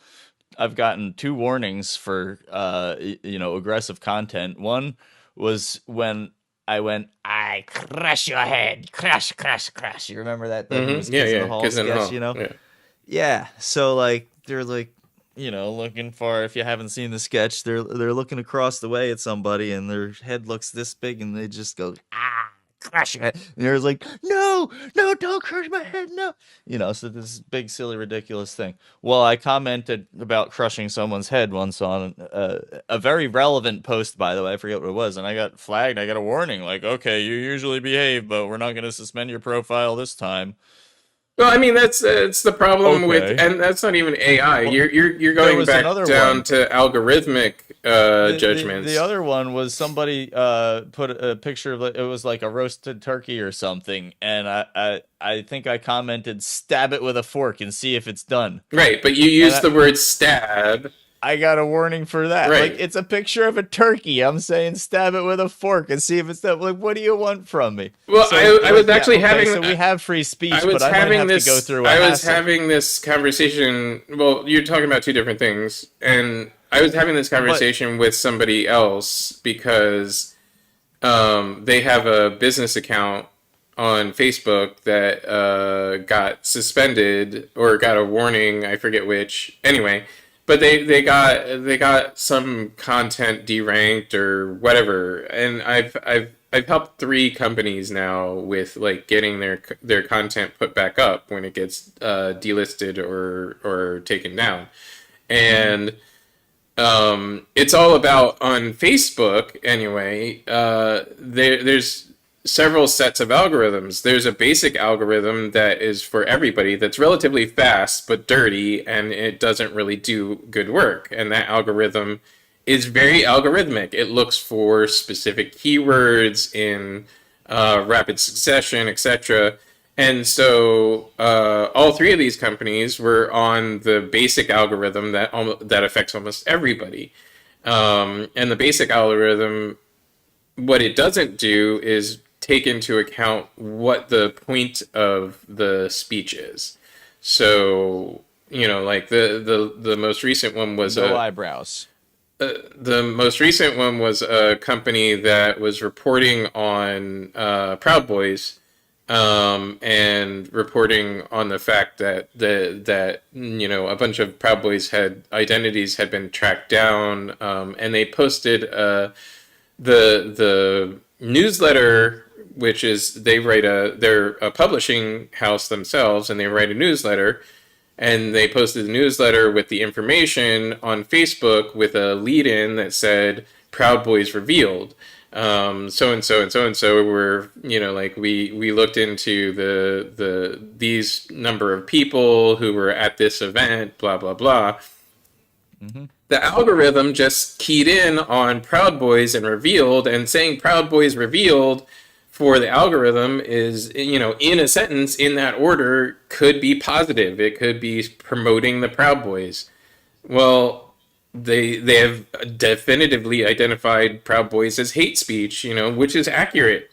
I've gotten two warnings for aggressive content. One was when I went, I crush your head, crash, crash, crash. You remember that famous Yeah, Kids in the yeah, Hall kids in sketch? hall. Yeah. Yeah. So like they're like, looking for, if you haven't seen the sketch, they're looking across the way at somebody and their head looks this big and they just go, crush your head. And they're like, no, no, don't crush my head, no. So this big, silly, ridiculous thing. Well, I commented about crushing someone's head once on a very relevant post, by the way. I forget what it was, and I got flagged. I got a warning, like, okay, you usually behave, but we're not going to suspend your profile this time. Well, I mean that's it's the problem with, Okay. and that's not even AI. Well, You're there going was back another down one. to algorithmic The judgments. other one was somebody put a picture of it was like a roasted turkey or something, and I think I commented, stab it with a fork and see if it's done. Right, but you And use the word stab. I got a warning for that. Like, Right. it's a picture of a turkey. I'm saying stab it with a fork and see if it's done. Like, what do you want from me? Well, So, I was like, yeah, actually okay, having so we have free I speech, but was I might having have to go this through a I was hassle. having this conversation. Well, you're talking about two different things, and I was having this But conversation with somebody else because they have a business account on Facebook that got suspended or got a warning. I forget which. Anyway, but they got some content deranked or whatever, and I've helped three companies now with like getting their content put back up when it gets delisted or taken down, mhm. and it's all about on Facebook anyway. There's several sets of algorithms. There's a basic algorithm that is for everybody that's relatively fast but dirty, and it doesn't really do good work. And that algorithm is very algorithmic. It looks for specific keywords in rapid succession, etc. And so all three of these companies were on the basic algorithm that affects almost everybody. And the basic algorithm, what it doesn't do is take into account what the point of the speech is. So like the most recent one was No a eyebrows. the most recent one was a company that was reporting on Proud Boys, and reporting on the fact that a bunch of Proud Boys had identities had been tracked down, and they posted the newsletter, which is they're a publishing house themselves, and they write a newsletter, and they posted a newsletter with the information on Facebook with a lead-in that said Proud Boys revealed. So and so and so and so were, like we looked into these number of people who were at this event, blah blah blah. Hmm. The algorithm just keyed in on Proud Boys and revealed, and saying Proud Boys revealed for the algorithm is, in a sentence in that order could be positive. It could be promoting the Proud Boys. Well, they have definitively identified Proud Boys as hate speech, which is accurate.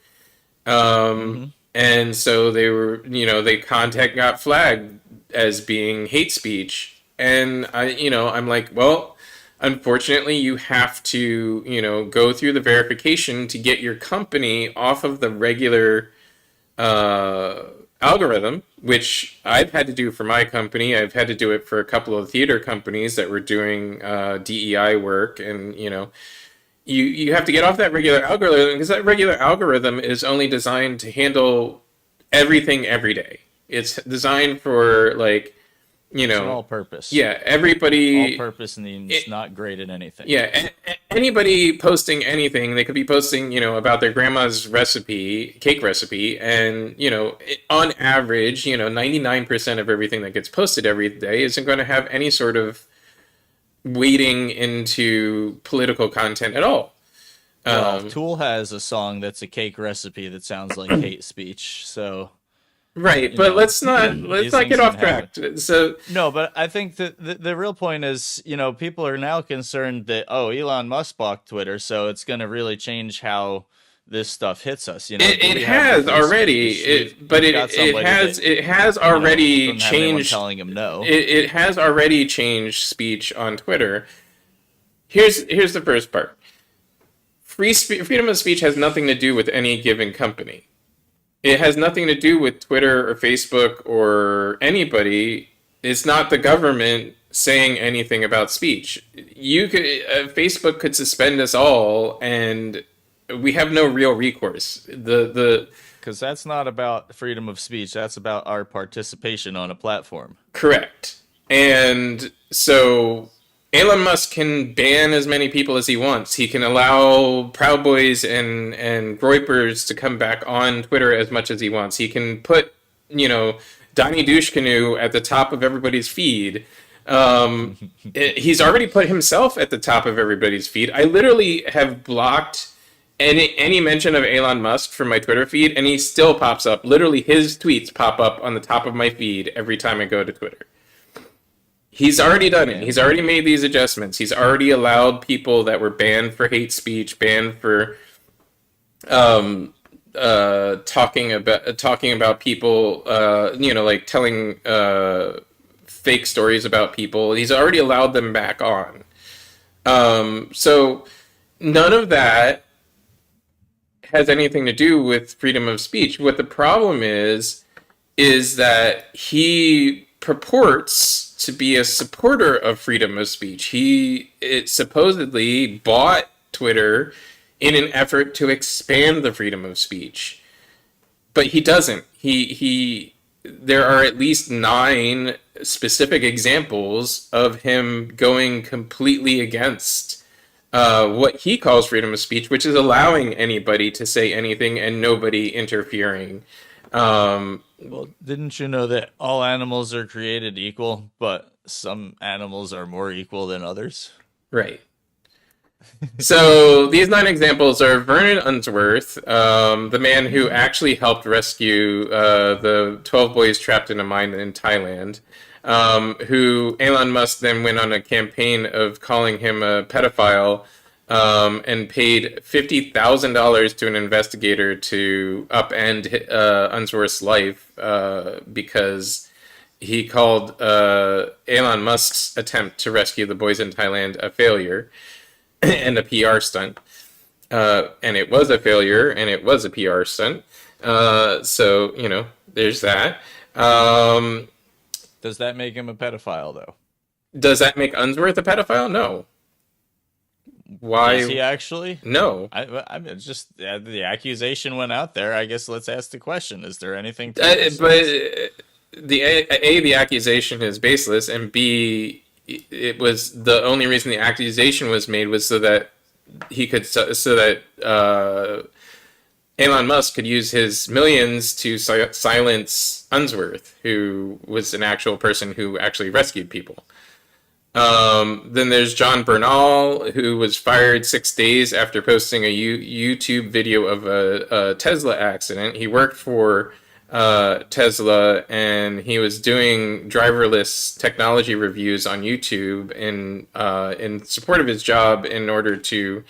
Hmm. And so they contact got flagged as being hate speech. And I'm like, well, unfortunately, you have to, go through the verification to get your company off of the regular uh, algorithm, which I've had to do for my company. I've had to do it for a couple of theater companies that were doing DEI work, and you have to get off that regular algorithm because that regular algorithm is only designed to handle everything every day. It's designed for like It's an all purpose. yeah, All everybody. purpose means not great at anything. Yeah, anybody posting anything, they could be posting, about their grandma's recipe, cake recipe, and, on average, 99% of everything that gets posted every day isn't going to have any sort of weighting into political content at all. Well, Um, Tool has a song that's a cake recipe that sounds like hate speech. So, right, you but know, let's these not things get can off happen. track. So, No, but I think that the real point is, people are now concerned that, oh, Elon Musk bought Twitter, so it's going to really change how this stuff hits us. Do it we have the has free already, speech? but We've got somebody that, it has already doesn't have anyone changed. telling him no. It has already changed speech on Twitter. Here's the first part. Freedom of speech has nothing to do with any given company. It has nothing to do with Twitter or Facebook or anybody. It's not the government saying anything about speech. Facebook could suspend us all, and we have no real recourse. The Because that's not about freedom of speech. That's about our participation on a platform. Correct. And so Elon Musk can ban as many people as he wants. He can allow Proud Boys and Groypers to come back on Twitter as much as he wants. He can put, Donnie Douche Canoe at the top of everybody's feed. He's already put himself at the top of everybody's feed. I literally have blocked any mention of Elon Musk from my Twitter feed, and he still pops up. Literally, his tweets pop up on the top of my feed every time I go to Twitter. He's already done it. Yeah. He's already made these adjustments. He's already allowed people that were banned for hate speech, banned for talking about people, like telling fake stories about people. He's already allowed them back on. So none of that has anything to do with freedom of speech. What the problem is that he purports to be a supporter of freedom of speech. It supposedly bought Twitter in an effort to expand the freedom of speech, but he doesn't. He there are at least 9 specific examples of him going completely against what he calls freedom of speech, which is allowing anybody to say anything and nobody interfering. Well, didn't you know that all animals are created equal, but some animals are more equal than others? Right. So these 9 examples are Vernon Unsworth, the man who actually helped rescue the 12 boys trapped in a mine in Thailand, who Elon Musk then went on a campaign of calling him a pedophile, and paid $50,000 to an investigator to upend Unsworth's life because he called Elon Musk's attempt to rescue the boys in Thailand a failure and a PR stunt. And it was a failure, and it was a PR stunt. So, there's that. Does that make him a pedophile, though? Does that make Unsworth a pedophile? No. Does Why? he actually? No. I mean, just the accusation went out there. I guess let's ask the question: is there anything to this? But the accusation is baseless, and B, it was the only reason the accusation was made was so that he could so that Elon Musk could use his millions to silence Unsworth, who was an actual person who actually rescued people. Then there's John Bernal, who was fired 6 days after posting a YouTube video of a Tesla accident. He worked for Tesla, and he was doing driverless technology reviews on YouTube in support of his job in order to,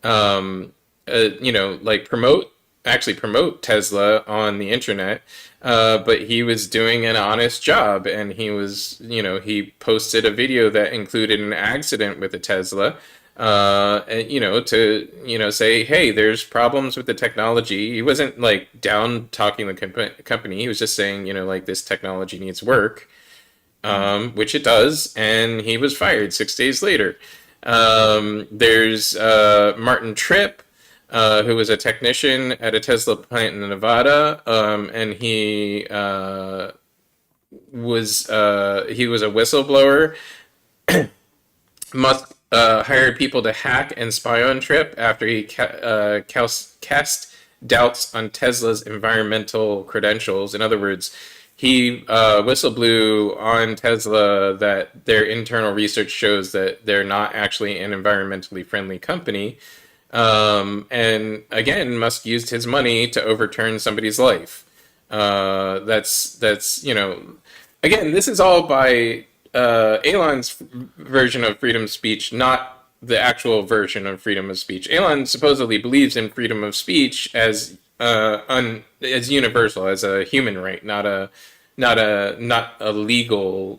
like promote Tesla on the internet. But he was doing an honest job, and he posted a video that included an accident with a Tesla, to say, hey, there's problems with the technology. He wasn't like down talking the company. He was just saying, like, this technology needs work, which it does, and he was fired 6 days later. There's Martin Tripp, who was a technician at a Tesla plant in Nevada, and he was a whistleblower. Musk hired people to hack and spy on Tripp after he cast doubts on Tesla's environmental credentials. In other words, he whistleblew on Tesla that their internal research shows that they're not actually an environmentally friendly company. And again, Musk used his money to overturn somebody's life. That's again, this is all by Elon's version of freedom of speech, not the actual version of freedom of speech. Elon supposedly believes in freedom of speech as universal, as a human right, not a legal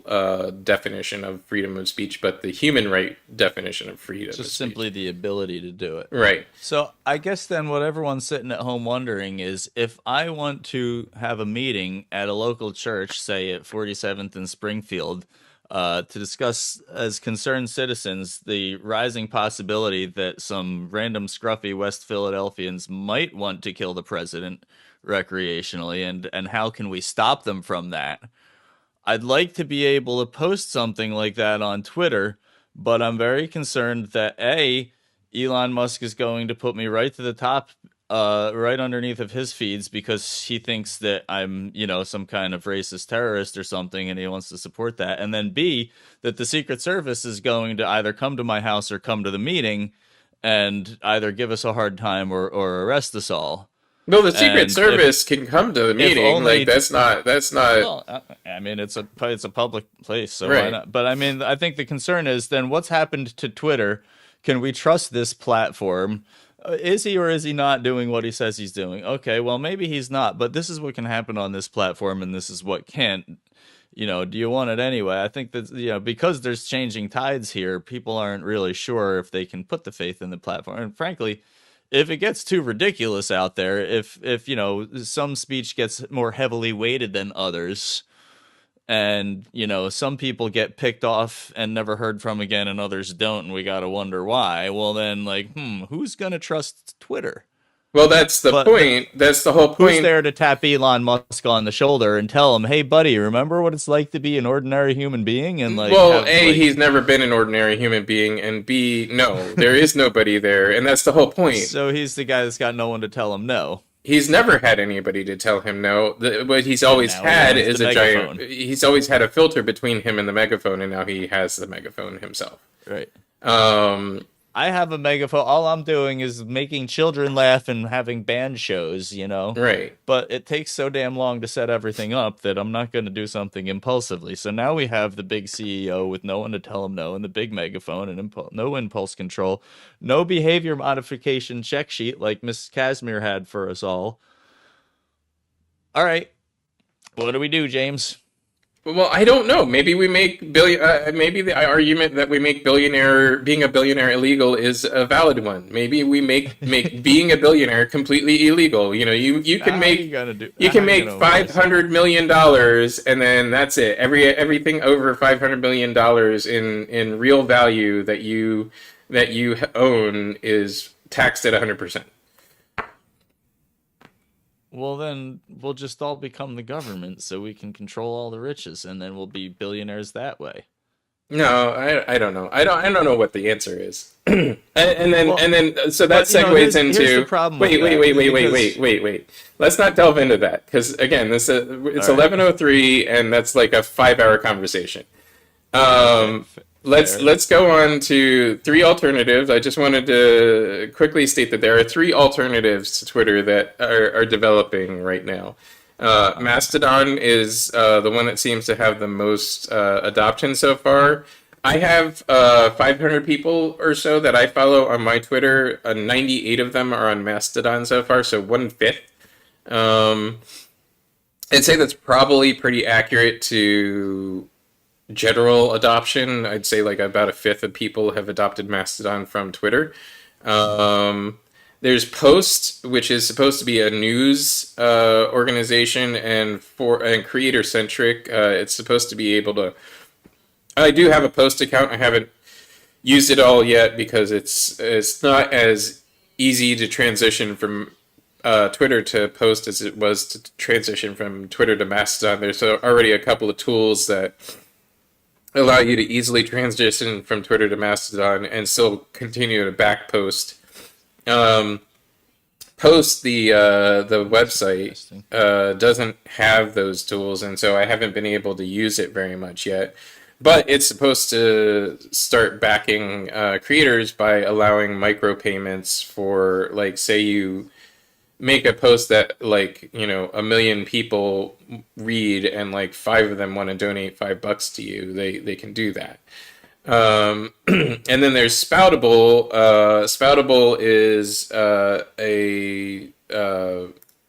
definition of freedom of speech, but the human right definition of freedom. Just simply the ability to do it. Right. So I guess then what everyone's sitting at home wondering is, if I want to have a meeting at a local church, say at 47th and Springfield, to discuss as concerned citizens the rising possibility that some random scruffy West Philadelphians might want to kill the president recreationally, and how can we stop them from that? I'd like to be able to post something like that on Twitter, but I'm very concerned that Elon Musk is going to put me right to the top, right underneath of his feeds, because he thinks that I'm, some kind of racist terrorist or something, and he wants to support that. And then B, that the Secret Service is going to either come to my house or come to the meeting and either give us a hard time or arrest us all. No, the Secret Service can come to the meeting. Only, that's not. Well, I mean, it's a public place, so right. Why not? But I mean, I think the concern is then what's happened to Twitter. Can we trust this platform? Is he or is he not doing what he says he's doing? Okay, well, maybe he's not, but this is what can happen on this platform, and this is what can't. Do you want it anyway? I think that, because there's changing tides here, people aren't really sure if they can put the faith in the platform. And frankly, if it gets too ridiculous out there, if some speech gets more heavily weighted than others, and some people get picked off and never heard from again and others don't, and we gotta wonder why, well then, who's gonna trust Twitter? Well, that's the point. That's the whole point. Who's there to tap Elon Musk on the shoulder and tell him, hey buddy, remember what it's like to be an ordinary human being? And he's never been an ordinary human being, and B, no, there is nobody there, and that's the whole point. So he's the guy that's got no one to tell him no. He's never had anybody to tell him no. What he's always had is a giant. He's always had a filter between him and the megaphone, and now he has the megaphone himself. Right. I have a megaphone. All I'm doing is making children laugh and having band shows, Right. But it takes so damn long to set everything up that I'm not going to do something impulsively. So now we have the big CEO with no one to tell him no, and the big megaphone, and no impulse control, no behavior modification check sheet like Miss Casimir had for us all. All right. What do we do, James? Well, I don't know. Maybe we make maybe the argument that we make being a billionaire illegal is a valid one. Maybe we make being a billionaire completely illegal. You can make $500 million, and then that's it. Everything over $500 million in real value that you own is taxed at 100%. Well, then we'll just all become the government so we can control all the riches, and then we'll be billionaires that way. No, I don't know. I don't know what the answer is. Well, and then so that but segues here's the into problem with that because wait. Let's not delve into that because again, it's all right, 11:03 and that's like a 5 hour conversation. okay, Um, fair. let's go on to three alternatives. I just wanted to quickly state that there are three alternatives to Twitter that are developing right now. Mastodon is the one that seems to have the most adoption so far. I have 500 people or so that I follow on my Twitter. 98 of them are on Mastodon so far, so 1/5. Um, I'd say that's probably pretty accurate to general adoption. I'd say like about a fifth of people have adopted Mastodon from Twitter. Um, there's Post, which is supposed to be a news organization and creator centric. It's supposed to be able to. I do have a Post account. I haven't used it all yet because it's not as easy to transition from Twitter to Post as it was to transition from Twitter to Mastodon. There's already a couple of tools that allow you to easily transition from Twitter to Mastodon and still continue to backpost. Um, Post the That's website interesting. doesn't have those tools, and so I haven't been able to use it very much yet. But it's supposed to start backing creators by allowing micropayments for, like, say you make a post that like a million people read and like five of them want to donate $5 to you, they can do that. And then there's Spoutable. Spoutable is a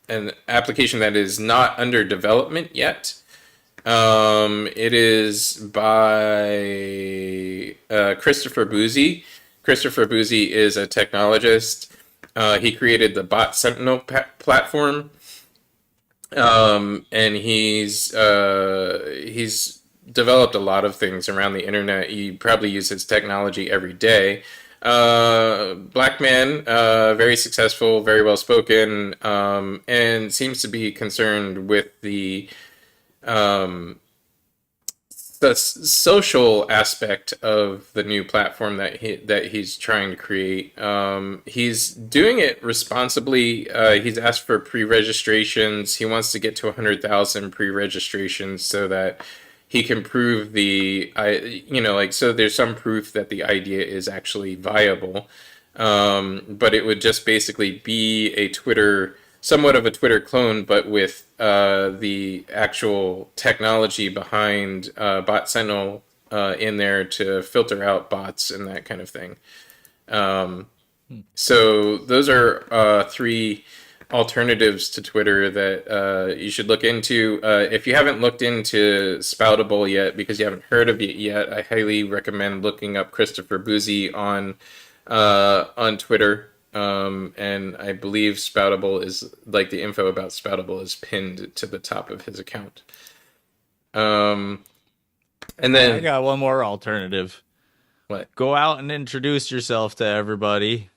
an application that is not under development yet. It is by Christopher Boozy. Christopher Boozy is a technologist. He created the Bot Sentinel platform, and he's developed a lot of things around the internet. You probably use his technology every day. Black man, very successful, very well spoken, and seems to be concerned with um, the social aspect of the new platform that he's trying to create. He's doing it responsibly. He's asked for pre-registrations. He wants to get to 100,000 pre-registrations so that he can prove like so there's some proof that the idea is actually viable. But it would just basically be a Twitter, somewhat of a Twitter clone, but with the actual technology behind Bot Sentinel in there to filter out bots and that kind of thing. Um, so those are three alternatives to Twitter that you should look into. If you haven't looked into Spoutable yet, because you haven't heard of it yet, I highly recommend looking up Christopher Boozy on Twitter. And I believe Spoutable is like the info about Spoutable is pinned to the top of his account. Um, and I then got one more alternative. what? Go out and introduce yourself to everybody,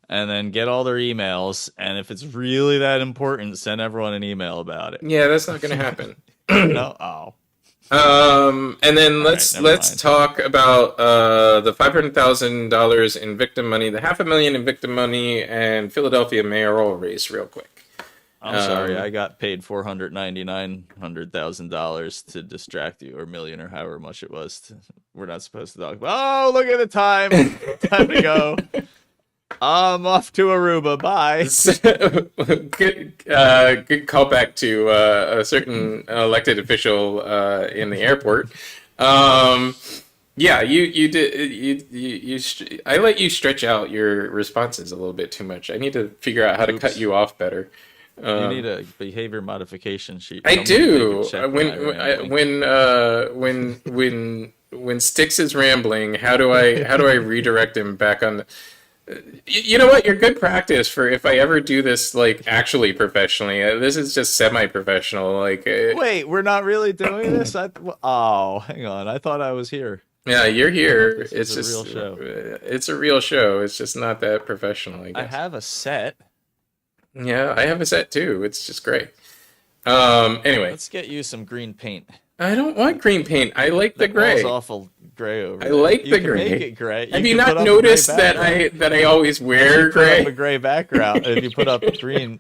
and then get all their emails. And if it's really that important, send everyone an email about it. Yeah, that's not going to happen. No, oh, And then all right, never let's mind. talk about the $500,000 in victim money, the 500,000 in victim money, and Philadelphia mayoral race, real quick. I'm sorry, Um, I got paid $499,000 to distract you, or million, or however much it was. We're not supposed to talk about. Oh, look at the time! Time to go. I'm off to Aruba. Bye. good callback to a certain elected official in the airport. Um, yeah, you did I let you stretch out your responses a little bit too much. I need to figure out how to cut Oops. you off better. You need Um, a behavior modification sheet. I Someone to take a do. check when I rambling. When Styx is rambling, how do I redirect him back on? You know what? You're good practice for if I ever do this like actually professionally. This is just semi-professional. Wait, we're not really doing this? Oh, hang on. I thought I was here. Yeah, you're I thought here. this was It's a real just show. it's a real show. It's just not that professional, I I guess. have a set. Yeah, I have a set too. It's just great. Anyway, Let's get you some green paint. I don't want green paint. I like the That wall's gray. awful gray over I there. like You the can make gray. it gray. Have You you can put not up a gray noticed that background. I always If you wear put up a gray? gray background, if you put up green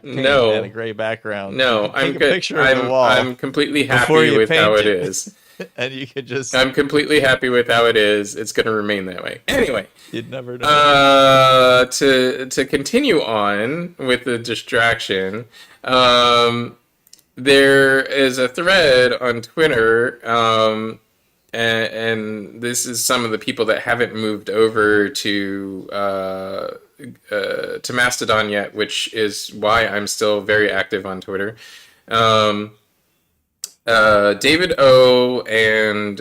paint and a No. gray background, you No, can I'm take a good. picture of the I'm wall completely before happy you with how paint it it, is. and you could just, I'm completely happy with how it is. It's going to remain that way. Anyway, you'd never know. to continue on with the distraction, um, there is a thread on Twitter, and this is some of the people that haven't moved over to Mastodon yet, which is why I'm still very active on Twitter. Um, David O and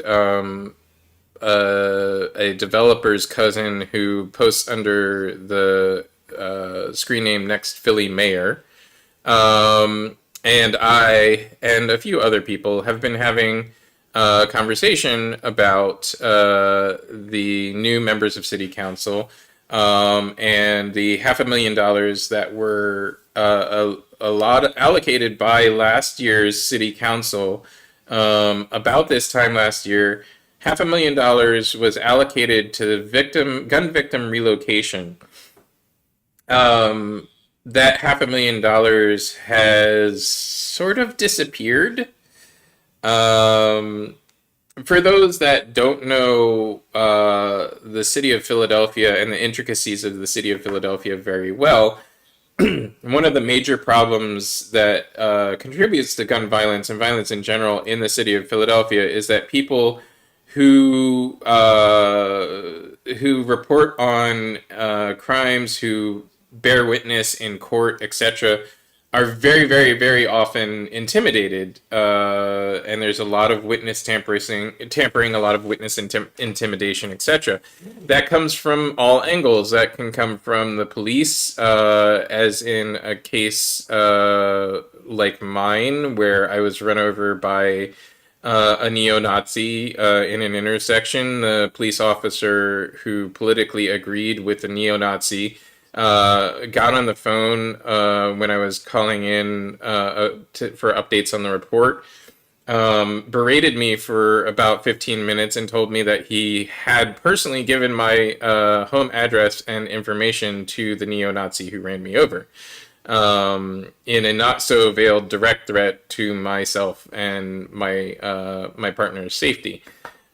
a developer's cousin who posts under the screen name Next Philly Mayor. And I and a few other people have been having a conversation about the new members of City Council, and the $500,000 that were a lot allocated by last year's City Council. About this time last year, $500,000 was allocated to gun victim relocation. That $500,000 has sort of disappeared. Um, for those that don't know the city of Philadelphia and the intricacies of the city of Philadelphia very well, one of the major problems that contributes to gun violence and violence in general in the city of Philadelphia is that people who report on crimes, who bear witness in court, etc., are very, very, very often intimidated, and there's a lot of witness tampering, a lot of witness intimidation, etc. That comes from all angles. That can come from the police, as in a case like mine, where I was run over by a neo-Nazi in an intersection. The police officer who politically agreed with the neo-Nazi got on the phone when I was calling in for updates on the report, berated me for about 15 minutes and told me that he had personally given my home address and information to the neo-Nazi who ran me over, in a not so veiled direct threat to myself and my partner's safety.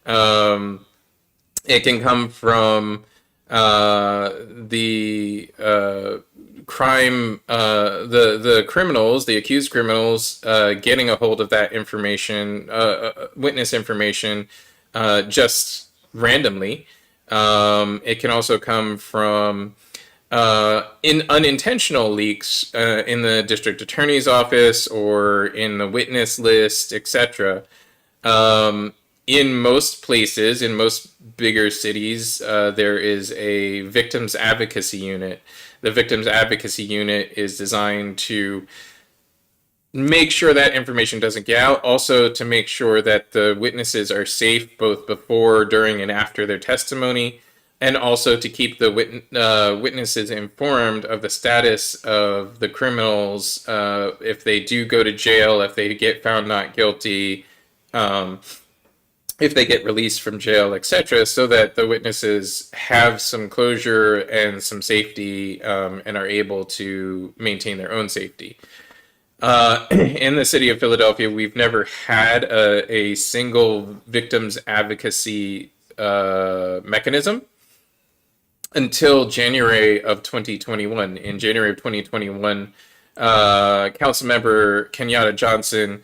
Um, it can come from the crime, the criminals, the accused criminals, getting a hold of that information, witness information, just randomly. It can also come from in unintentional leaks in the district attorney's office or in the witness list, etc. In most places, in most bigger cities, there is a victims advocacy unit. The victims advocacy unit is designed to make sure that information doesn't get out, also to make sure that the witnesses are safe both before, during, and after their testimony, and also to keep the witnesses informed of the status of the criminals, if they do go to jail, if they get found not guilty, um, if they get released from jail, etc., so that the witnesses have some closure and some safety, and are able to maintain their own safety. In the city of Philadelphia, we've never had a single victims advocacy mechanism until January of 2021. In January of 2021, Councilmember Kenyatta Johnson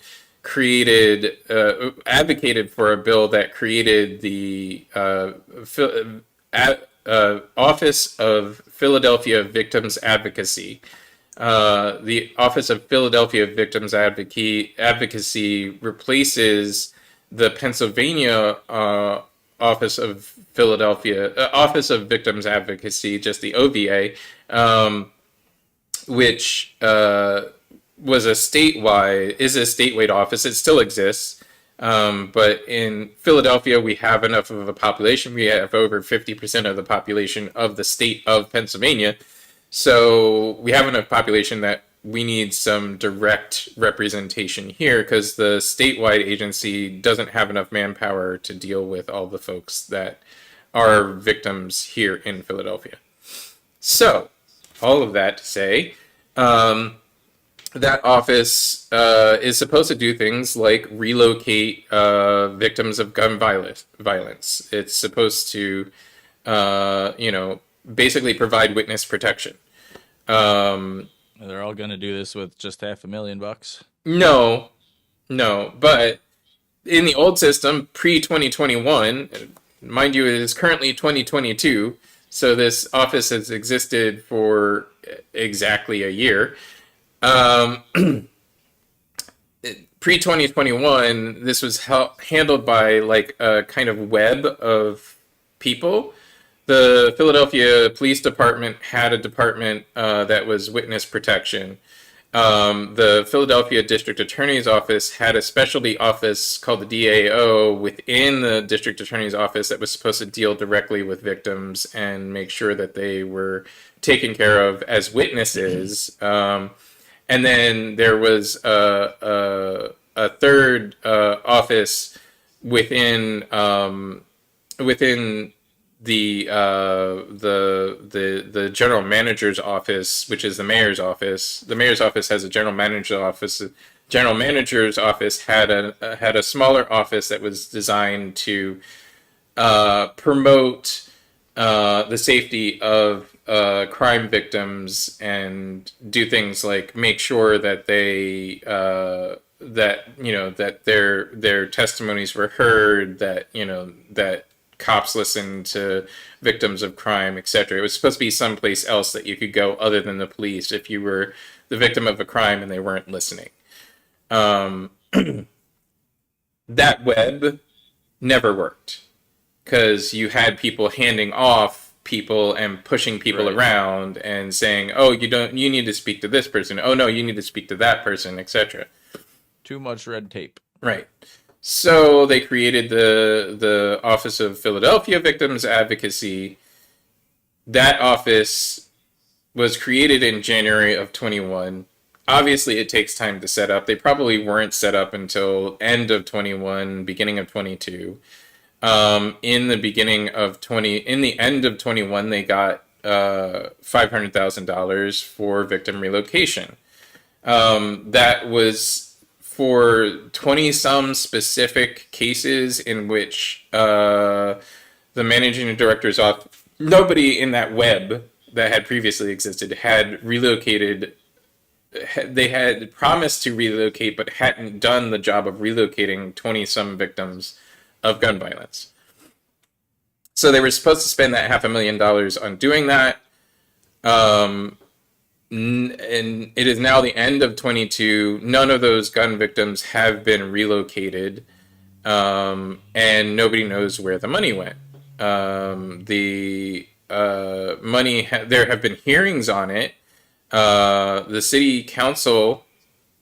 advocated for a bill that created the Office of Philadelphia Victims Advocacy. The Office of Philadelphia Victims Advocacy replaces the Pennsylvania Office of Victims Advocacy, just the OVA, which is a statewide office. It still exists. But in Philadelphia, we have enough of a population. We have over 50% of the population of the state of Pennsylvania So we have enough population that we need some direct representation here because the statewide agency doesn't have enough manpower to deal with all the folks that are victims here in Philadelphia. So, all of that to say, um, that office is supposed to do things like relocate victims of gun violence. It's supposed to, basically provide witness protection. Um, They're all gonna do this with just $500,000. no, no, but in the old system, pre 2021, mind you, it is currently 2022, so this office has existed for exactly a year. Um, Pre 2021, this was handled by like a kind of web of people. The Philadelphia Police Department had a department that was witness protection. The Philadelphia District Attorney's Office had a specialty office called the DAO within the District Attorney's Office that was supposed to deal directly with victims and make sure that they were taken care of as witnesses. And then there was a third office within within the general manager's office, which is the mayor's office. The mayor's office has a general manager's office. General manager's office had a smaller office that was designed to promote the safety of crime victims and do things like make sure that that their testimonies were heard, that that cops listened to victims of crime, etc. It was supposed to be someplace else that you could go other than the police if you were the victim of a crime and they weren't listening. Um, that web never worked because you had people handing off people and pushing people Right. around and saying, "Oh, you need to speak to this person. Oh no, you need to speak to that person, etc." Too much red tape. Right. So they created the Office of Philadelphia Victims Advocacy. That office was created in January of 21. Obviously, it takes time to set up. They probably weren't set up until end of 21, beginning of 22. In the end of 21, they got $500,000 for victim relocation. That was for 20 some specific cases in which the managing director's office, nobody in that web that had previously existed had relocated. They had promised to relocate, but hadn't done the job of relocating 20 some victims of gun violence. So they were supposed to spend that $500,000 on doing that. Um, and it is now the end of 22. None of those gun victims have been relocated, and nobody knows where the money went. The money, there have been hearings on it. The city council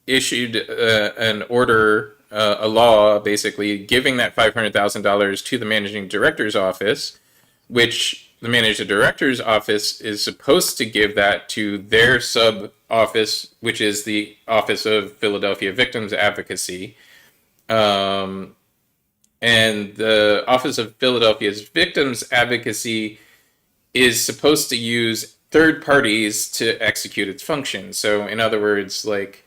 issued an order, a law, basically giving that $500,000 to the managing director's office, which the managing director's office is supposed to give that to their sub office, which is the Office of Philadelphia Victims Advocacy. Um, and the Office of Philadelphia's Victims Advocacy is supposed to use third parties to execute its function. So, in other words, like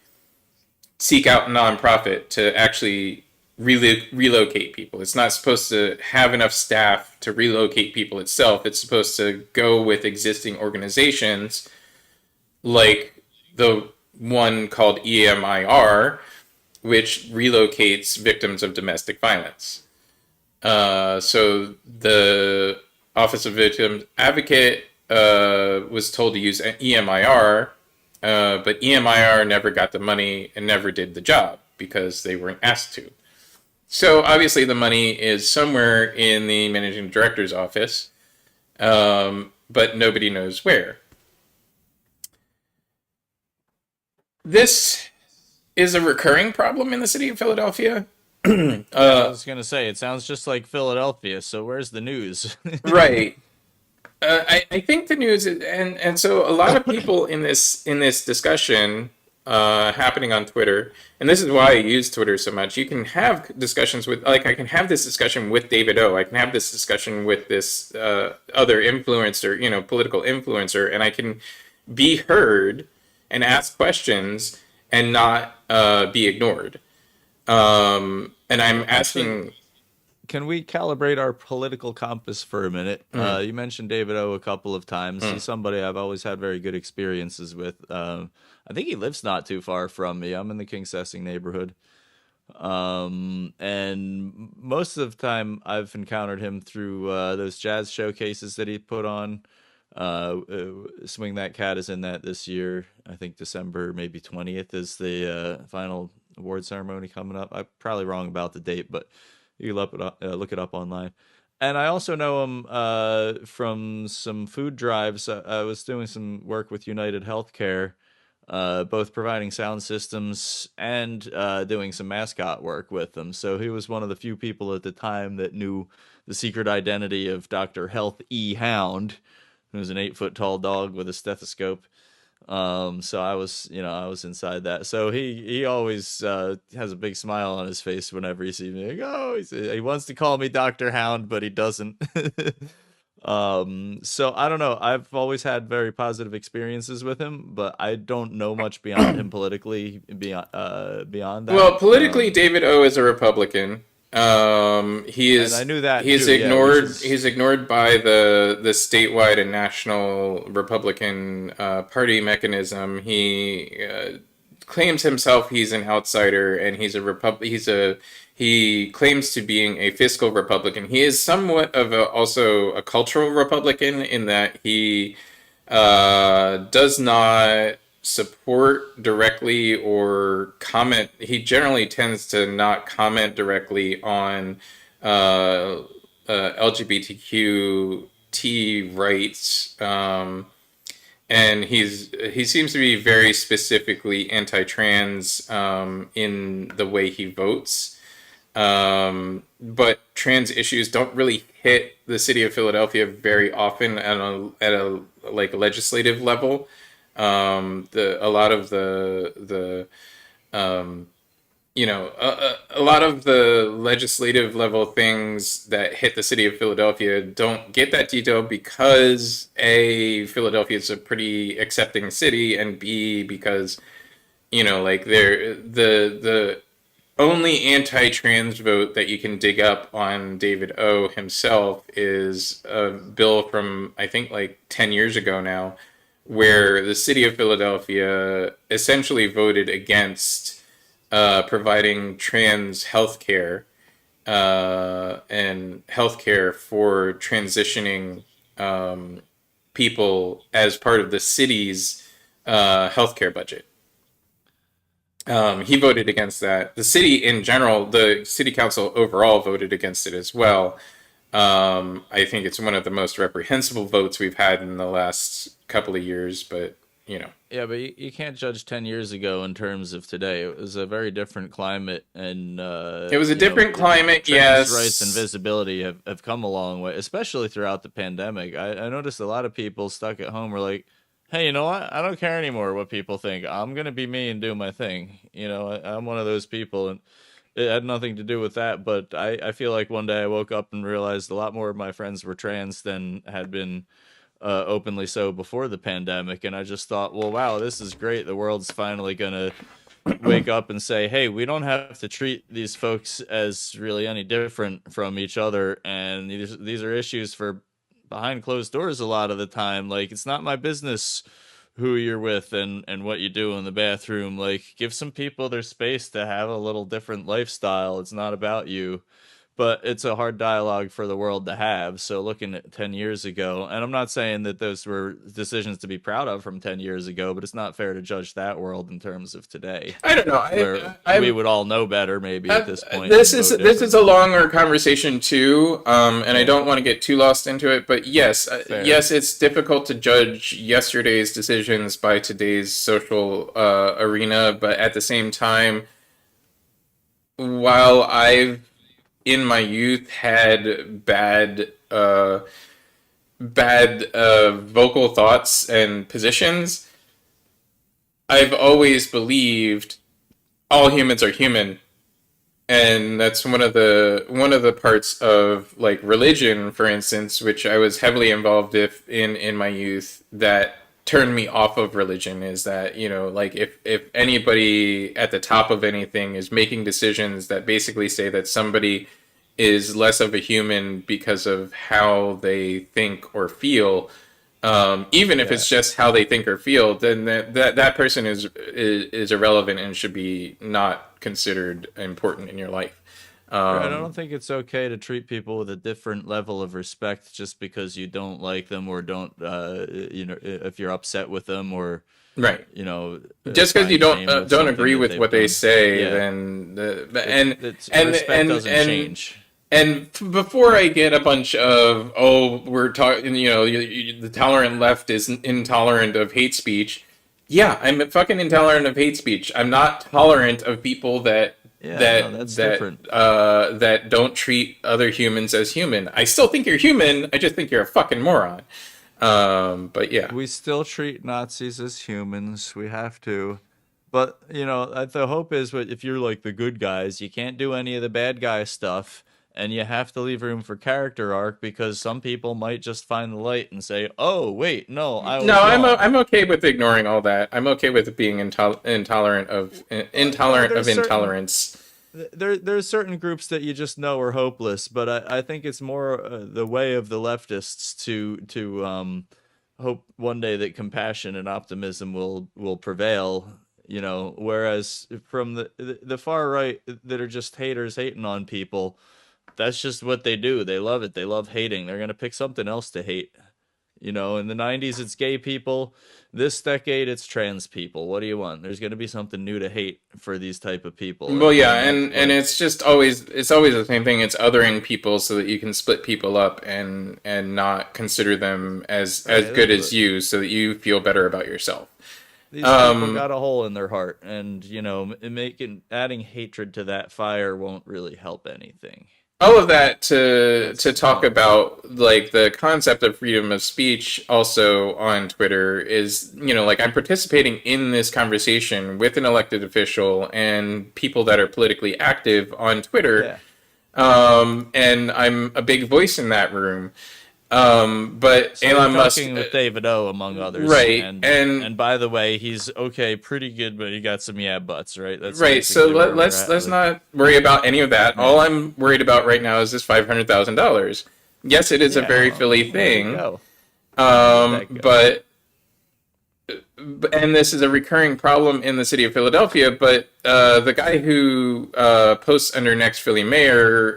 seek out a nonprofit to actually relocate people. It's not supposed to have enough staff to relocate people itself. It's supposed to go with existing organizations like the one called EMIR, which relocates victims of domestic violence. So the Office of Victims Advocate was told to use EMIR, but EMIR never got the money and never did the job because they weren't asked to. So obviously the money is somewhere in the managing director's office, but nobody knows where. This is a recurring problem in the city of Philadelphia. Yeah, I was gonna say it sounds just like Philadelphia. So where's the news? Right. I think the news is, and so a lot of people in this discussion happening on Twitter, and this is why I use Twitter so much. You can have discussions with, like, I can have this discussion with David O. I can have this discussion with this other influencer, political influencer, and I can be heard and ask questions and not be ignored. And I'm Actually, asking. can we calibrate our political compass for a minute? Mm, You mentioned David O a couple of times. mm, He's somebody I've always had very good experiences with. I think he lives not too far from me. I'm in the King Sessing neighborhood. And most of the time I've encountered him through those jazz showcases that he put on. Swing That Cat is in that this year. I think December maybe 20th is the final award ceremony coming up. I'm probably wrong about the date, but you can look it up online. And I also know him from some food drives. I was doing some work with United Healthcare, both providing sound systems and doing some mascot work with them. So he was one of the few people at the time that knew the secret identity of Dr. Health E. Hound, who's an 8 foot tall dog with a stethoscope. So I was inside that. So he always has a big smile on his face whenever he sees me. Like, oh, he wants to call me Doctor Hound, but he doesn't. So I don't know. I've always had very positive experiences with him, but I don't know much beyond him politically beyond that. Well, politically, David O is a Republican. He And I is knew that too. Yeah, which is he's ignored by the statewide and national Republican party mechanism. He claims himself he's an outsider, and he claims to being a fiscal Republican. He is somewhat of also a cultural Republican in that he does not support directly or comment. He generally tends to not comment directly on LGBTQT rights, and he seems to be very specifically anti-trans in the way he votes. But trans issues don't really hit the city of Philadelphia very often at a like legislative level. The a lot of the a lot of the legislative level things that hit the city of Philadelphia don't get that detail because A, Philadelphia is a pretty accepting city, and B, because like the only anti-trans vote that you can dig up on David O himself is a bill from I think like 10 years ago now, where the city of Philadelphia essentially voted against providing trans health care and health care for transitioning people as part of the city's healthcare budget. He voted against that. The city in general, the city council overall voted against it as well. I think it's one of the most reprehensible votes we've had in the last couple of years, but you know, Yeah, but you can't judge 10 years ago in terms of today. It was a very different climate, and it was a different climate, trans rights and yes. visibility have come a long way, especially throughout the pandemic. I noticed a lot of people stuck at home were like, hey, you know what? I don't care anymore what people think. I'm going to be me and do my thing. I'm one of those people, and it had nothing to do with that, but I feel like one day I woke up and realized a lot more of my friends were trans than had been openly so before the pandemic. And I just thought, well, wow, this is great. The world's finally going to wake up and say, hey, we don't have to treat these folks as really any different from each other. And these are issues for behind closed doors a lot of the time. Like, it's not my business who you're with and what you do in the bathroom. Like, give some people their space to have a little different lifestyle. It's not about you, but it's a hard dialogue for the world to have. So looking at 10 years ago, and I'm not saying that those were decisions to be proud of from 10 years ago, but it's not fair to judge that world in terms of today, I don't know. where we would all know better maybe at this point This and is vote a differently. longer conversation too, and I Yeah, don't want to get too lost into it. But yes, fair. yes, it's difficult to judge yesterday's decisions by today's social arena. But at the same time, while I've in my youth had bad vocal thoughts and positions, I've always believed all humans are human, and that's one of the parts of like religion, for instance, which I was heavily involved in my youth, that turned me off of religion, is that, like, if anybody at the top of anything is making decisions that basically say that somebody is less of a human because of how they think or feel, even if Yeah. it's just how they think or feel, then that person is irrelevant and should be not considered important in your life. Right, I don't think it's okay to treat people with a different level of respect just because you don't like them or don't, if you're upset with them or, Right. Just because you find shame with don't something agree that with they've what they done. say, Yeah, then it's and respect and doesn't and change. and before I get a bunch of, oh, we're talking, the tolerant left is intolerant of hate speech. Yeah, I'm fucking intolerant of hate speech. I'm not tolerant of people Yeah, no, that's different. that don't treat other humans as human. I still think you're human. I just think you're a fucking moron. But yeah. We still treat Nazis as humans. We have to. But, the hope is that if you're like the good guys, you can't do any of the bad guy stuff. And you have to leave room for character arc because some people might just find the light and say, oh, wait, no, I No, was wrong. I'm okay with ignoring all that. I'm okay with being intolerant of There's certain intolerance. there's certain groups that you just know are hopeless, but I think it's more the way of the leftists to hope one day that compassion and optimism will prevail. Whereas from the far right that are just haters hating on people, that's just what they do. They love it. They love hating. They're gonna pick something else to hate. In the 90s, it's gay people. This decade, it's trans people. What do you want? There's going to be something new to hate for these type of people. Well, yeah, And that's and like, it's always the same thing. It's othering people so that you can split people up and not consider them as right, good as you, so that you feel better about yourself. these people Um, got a hole in their heart. And, adding hatred to that fire won't really help anything. all of that to That's talk about, like, the concept of freedom of speech also on Twitter is, like, I'm participating in this conversation with an elected official and people that are politically active on Twitter, Yeah. and I'm a big voice in that room. But So you're Elon Musk, talking with David O, among others. right, And by the way, he's okay, pretty good, but he got some yeah buts, right? That's right. So basically where we're let's at with. not worry about any of that. All Yeah. I'm worried about right now is this $500,000. Yes, it is a Yeah, very well, Philly let it thing. go. Let that go. But and this is a recurring problem in the city of Philadelphia, but the guy who posts under Next Philly Mayor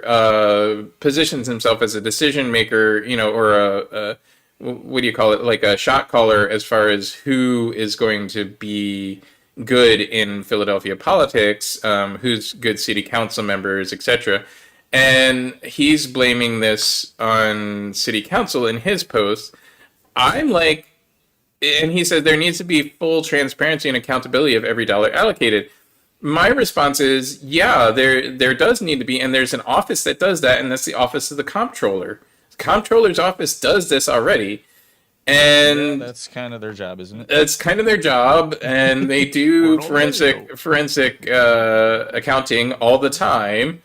positions himself as a decision maker, or what do you call it, like a shot caller, as far as who is going to be good in Philadelphia politics, who's good city council members, etc. And he's blaming this on city council in his post. I'm like, and he said there needs to be full transparency and accountability of every dollar allocated. My response is, yeah, there does need to be, and there's an office that does that, and that's the office of the comptroller. The comptroller's office does this already, Yeah, and that's kind of their job, isn't it? it's kind of their job, and they do Porno video. forensic accounting all the time,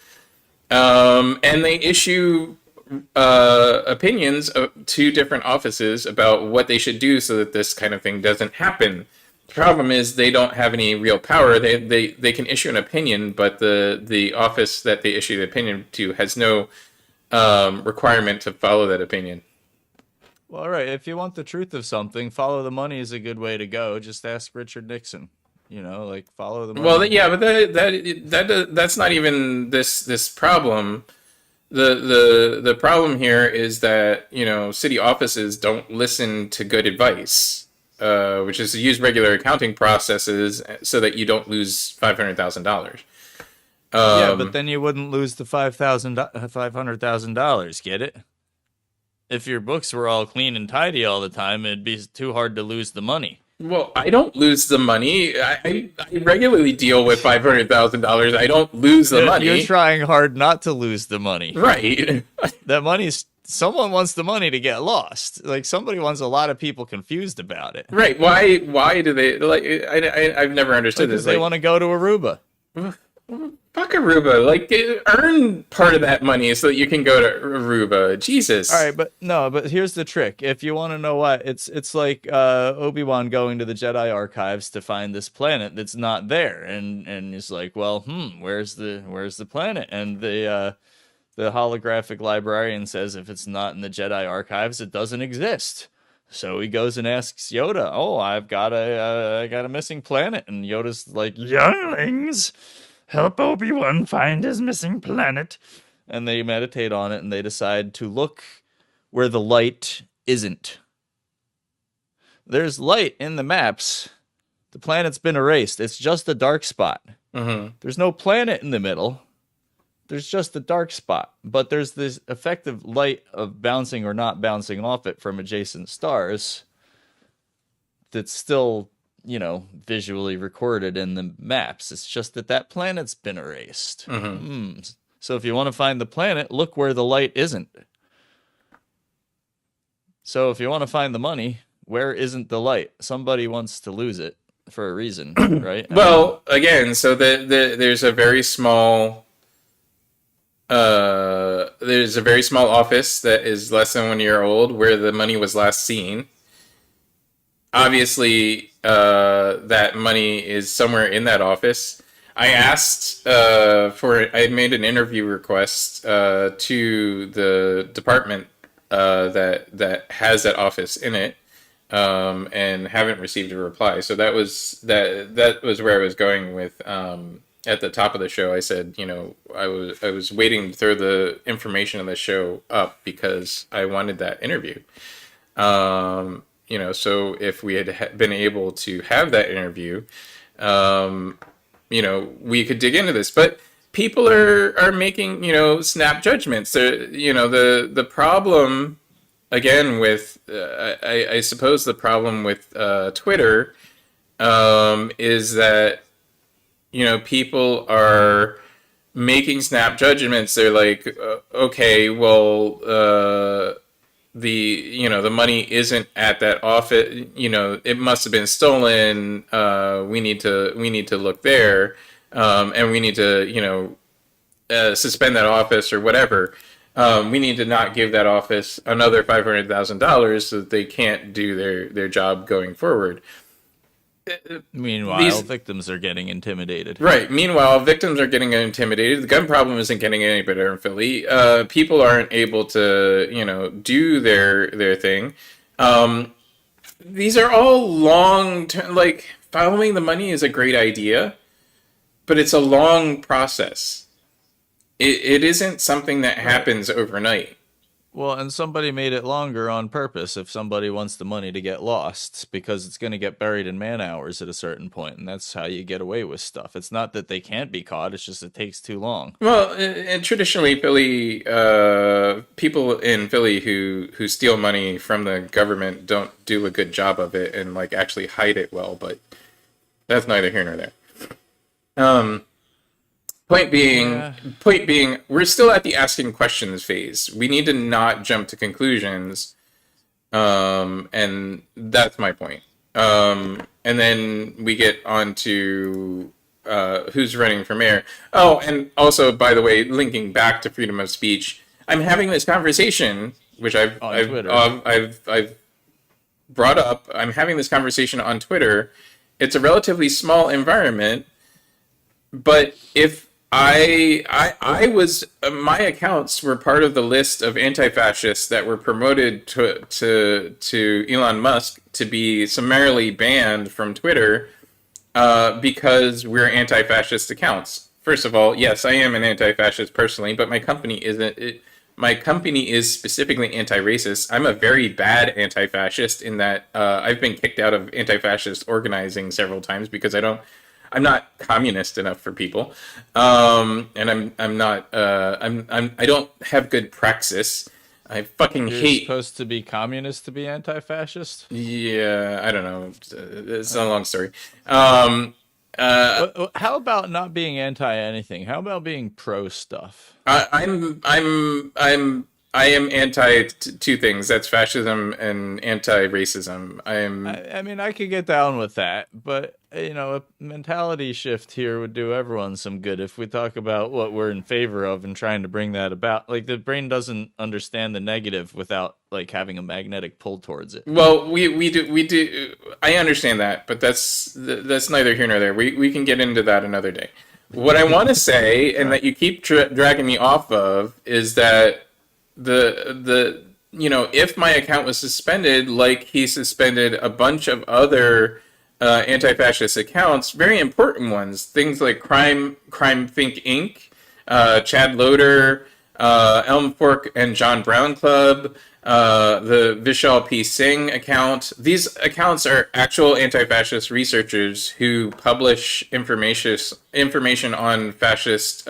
and they issue opinions of two different offices about what they should do so that this kind of thing doesn't happen. The problem is they don't have any real power. They can issue an opinion, but the office that they issue the opinion to has no requirement to follow that opinion. Well, all right. If you want the truth of something, follow the money is a good way to go. Just ask Richard Nixon. Like follow the Well, money. yeah, but that's not even this problem. The problem here is that, city offices don't listen to good advice, which is to use regular accounting processes so that you don't lose $500,000. Yeah, but then you wouldn't lose the $500,000. Get it? If your books were all clean and tidy all the time, it'd be too hard to lose the money. Well, I don't lose the money. I regularly deal with $500,000. I don't lose the You're money. trying hard not to lose the money. Right. That money's someone wants the money to get lost. Like somebody wants a lot of people confused about it. Right. Why do they like I've never understood Because this. they Like want to go to Aruba. fuck Aruba. Like earn part of that money so that you can go to Aruba. All Jesus. right, but no, but here's the trick. If you want to know why, it's like Obi-Wan going to the Jedi archives to find this planet that's not there, and he's like, well, where's the planet? And the holographic librarian says if it's not in the Jedi archives, it doesn't exist. So he goes and asks Yoda, "Oh, I got a missing planet," and Yoda's like, "Younglings, help Obi-Wan find his missing planet." And they meditate on it, and they decide to look where the light isn't. There's light in the maps. The planet's been erased. It's just a dark spot. Mm-hmm. There's no planet in the middle. There's just a dark spot. But there's this effective light of bouncing or not bouncing off it from adjacent stars that's still, visually recorded in the maps. It's just that planet's been erased. Mm-hmm. So if you want to find the planet, look where the light isn't. So if you want to find the money, where isn't the light? Somebody wants to lose it for a reason, right? Well, again, so there's a very small office that is less than 1 year old where the money was last seen. Obviously, that money is somewhere in that office. I asked I made an interview request to the department that has that office in it, and haven't received a reply. So that was where I was going with. At the top of the show, I said, I was waiting to throw the information of the show up because I wanted that interview. So if we had been able to have that interview, we could dig into this. But people are making, snap judgments. The problem again with I suppose the problem with Twitter is that people are making snap judgments. They're like, okay, well, the money isn't at that office. It must have been stolen. We need to look there, and we need to suspend that office or whatever. We need to not give that office another $500,000 so that they can't do their job going forward. Meanwhile, victims are getting intimidated. Right. Meanwhile, victims are getting intimidated. The gun problem isn't getting any better in Philly. People aren't able to, do their thing. These are all long term. Like following the money is a great idea, but it's a long process. It isn't something that happens overnight. Well, and somebody made it longer on purpose if somebody wants the money to get lost, because it's going to get buried in man hours at a certain point, and that's how you get away with stuff. It's not that they can't be caught, it's just it takes too long. Well, and traditionally, Philly people in Philly who steal money from the government don't do a good job of it and like actually hide it well. But that's neither here nor there. Point being, we're still at the asking questions phase. We need to not jump to conclusions, and that's my point. And then we get on to who's running for mayor. Oh, and also, by the way, linking back to freedom of speech, I'm having this conversation, which I've brought up. I'm having this conversation on Twitter. It's a relatively small environment, but if I was my accounts were part of the list of anti-fascists that were promoted to Elon Musk to be summarily banned from Twitter because we're anti-fascist accounts. First of all, yes, I am an anti-fascist personally, but my company isn't. My company is specifically anti-racist. I'm a very bad anti-fascist in that I've been kicked out of anti-fascist organizing several times because I'm not communist enough for people, and I'm not. I don't have good praxis. I fucking You're hate. supposed to be communist to be anti-fascist? Yeah, I don't know. It's a long story. How about not being anti anything? How about being pro stuff? I'm I am anti two things. That's fascism and anti-racism. I am. I mean, I could get down with that, but a mentality shift here would do everyone some good if we talk about what we're in favor of and trying to bring that about. Like the brain doesn't understand the negative without like having a magnetic pull towards it. Well, we do. I understand that, but that's neither here nor there. We can get into that another day. What I want to say, All and right. that you keep dragging me off of, is that the if my account was suspended, like he suspended a bunch of other anti-fascist accounts, very important ones, things like Crime Think Inc., Chad Loader, Elm Fork and John Brown Club, the Vishal P. Singh account. These accounts are actual anti-fascist researchers who publish information on fascist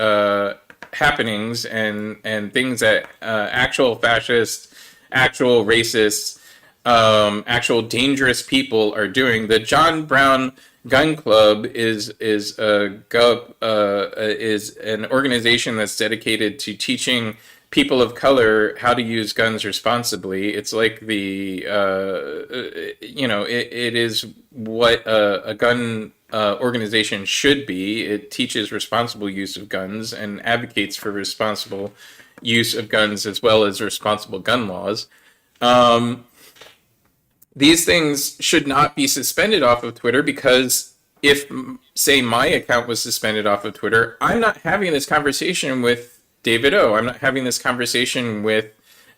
happenings and things that actual fascists, actual racists, actual dangerous people are doing. The John Brown Gun Club is an organization that's dedicated to teaching people of color how to use guns responsibly. It's like it is what a gun organization should be. It teaches responsible use of guns and advocates for responsible use of guns as well as responsible gun laws. Um, these things should not be suspended off of Twitter because if, say, my account was suspended off of Twitter, I'm not having this conversation with David O. I'm not having this conversation with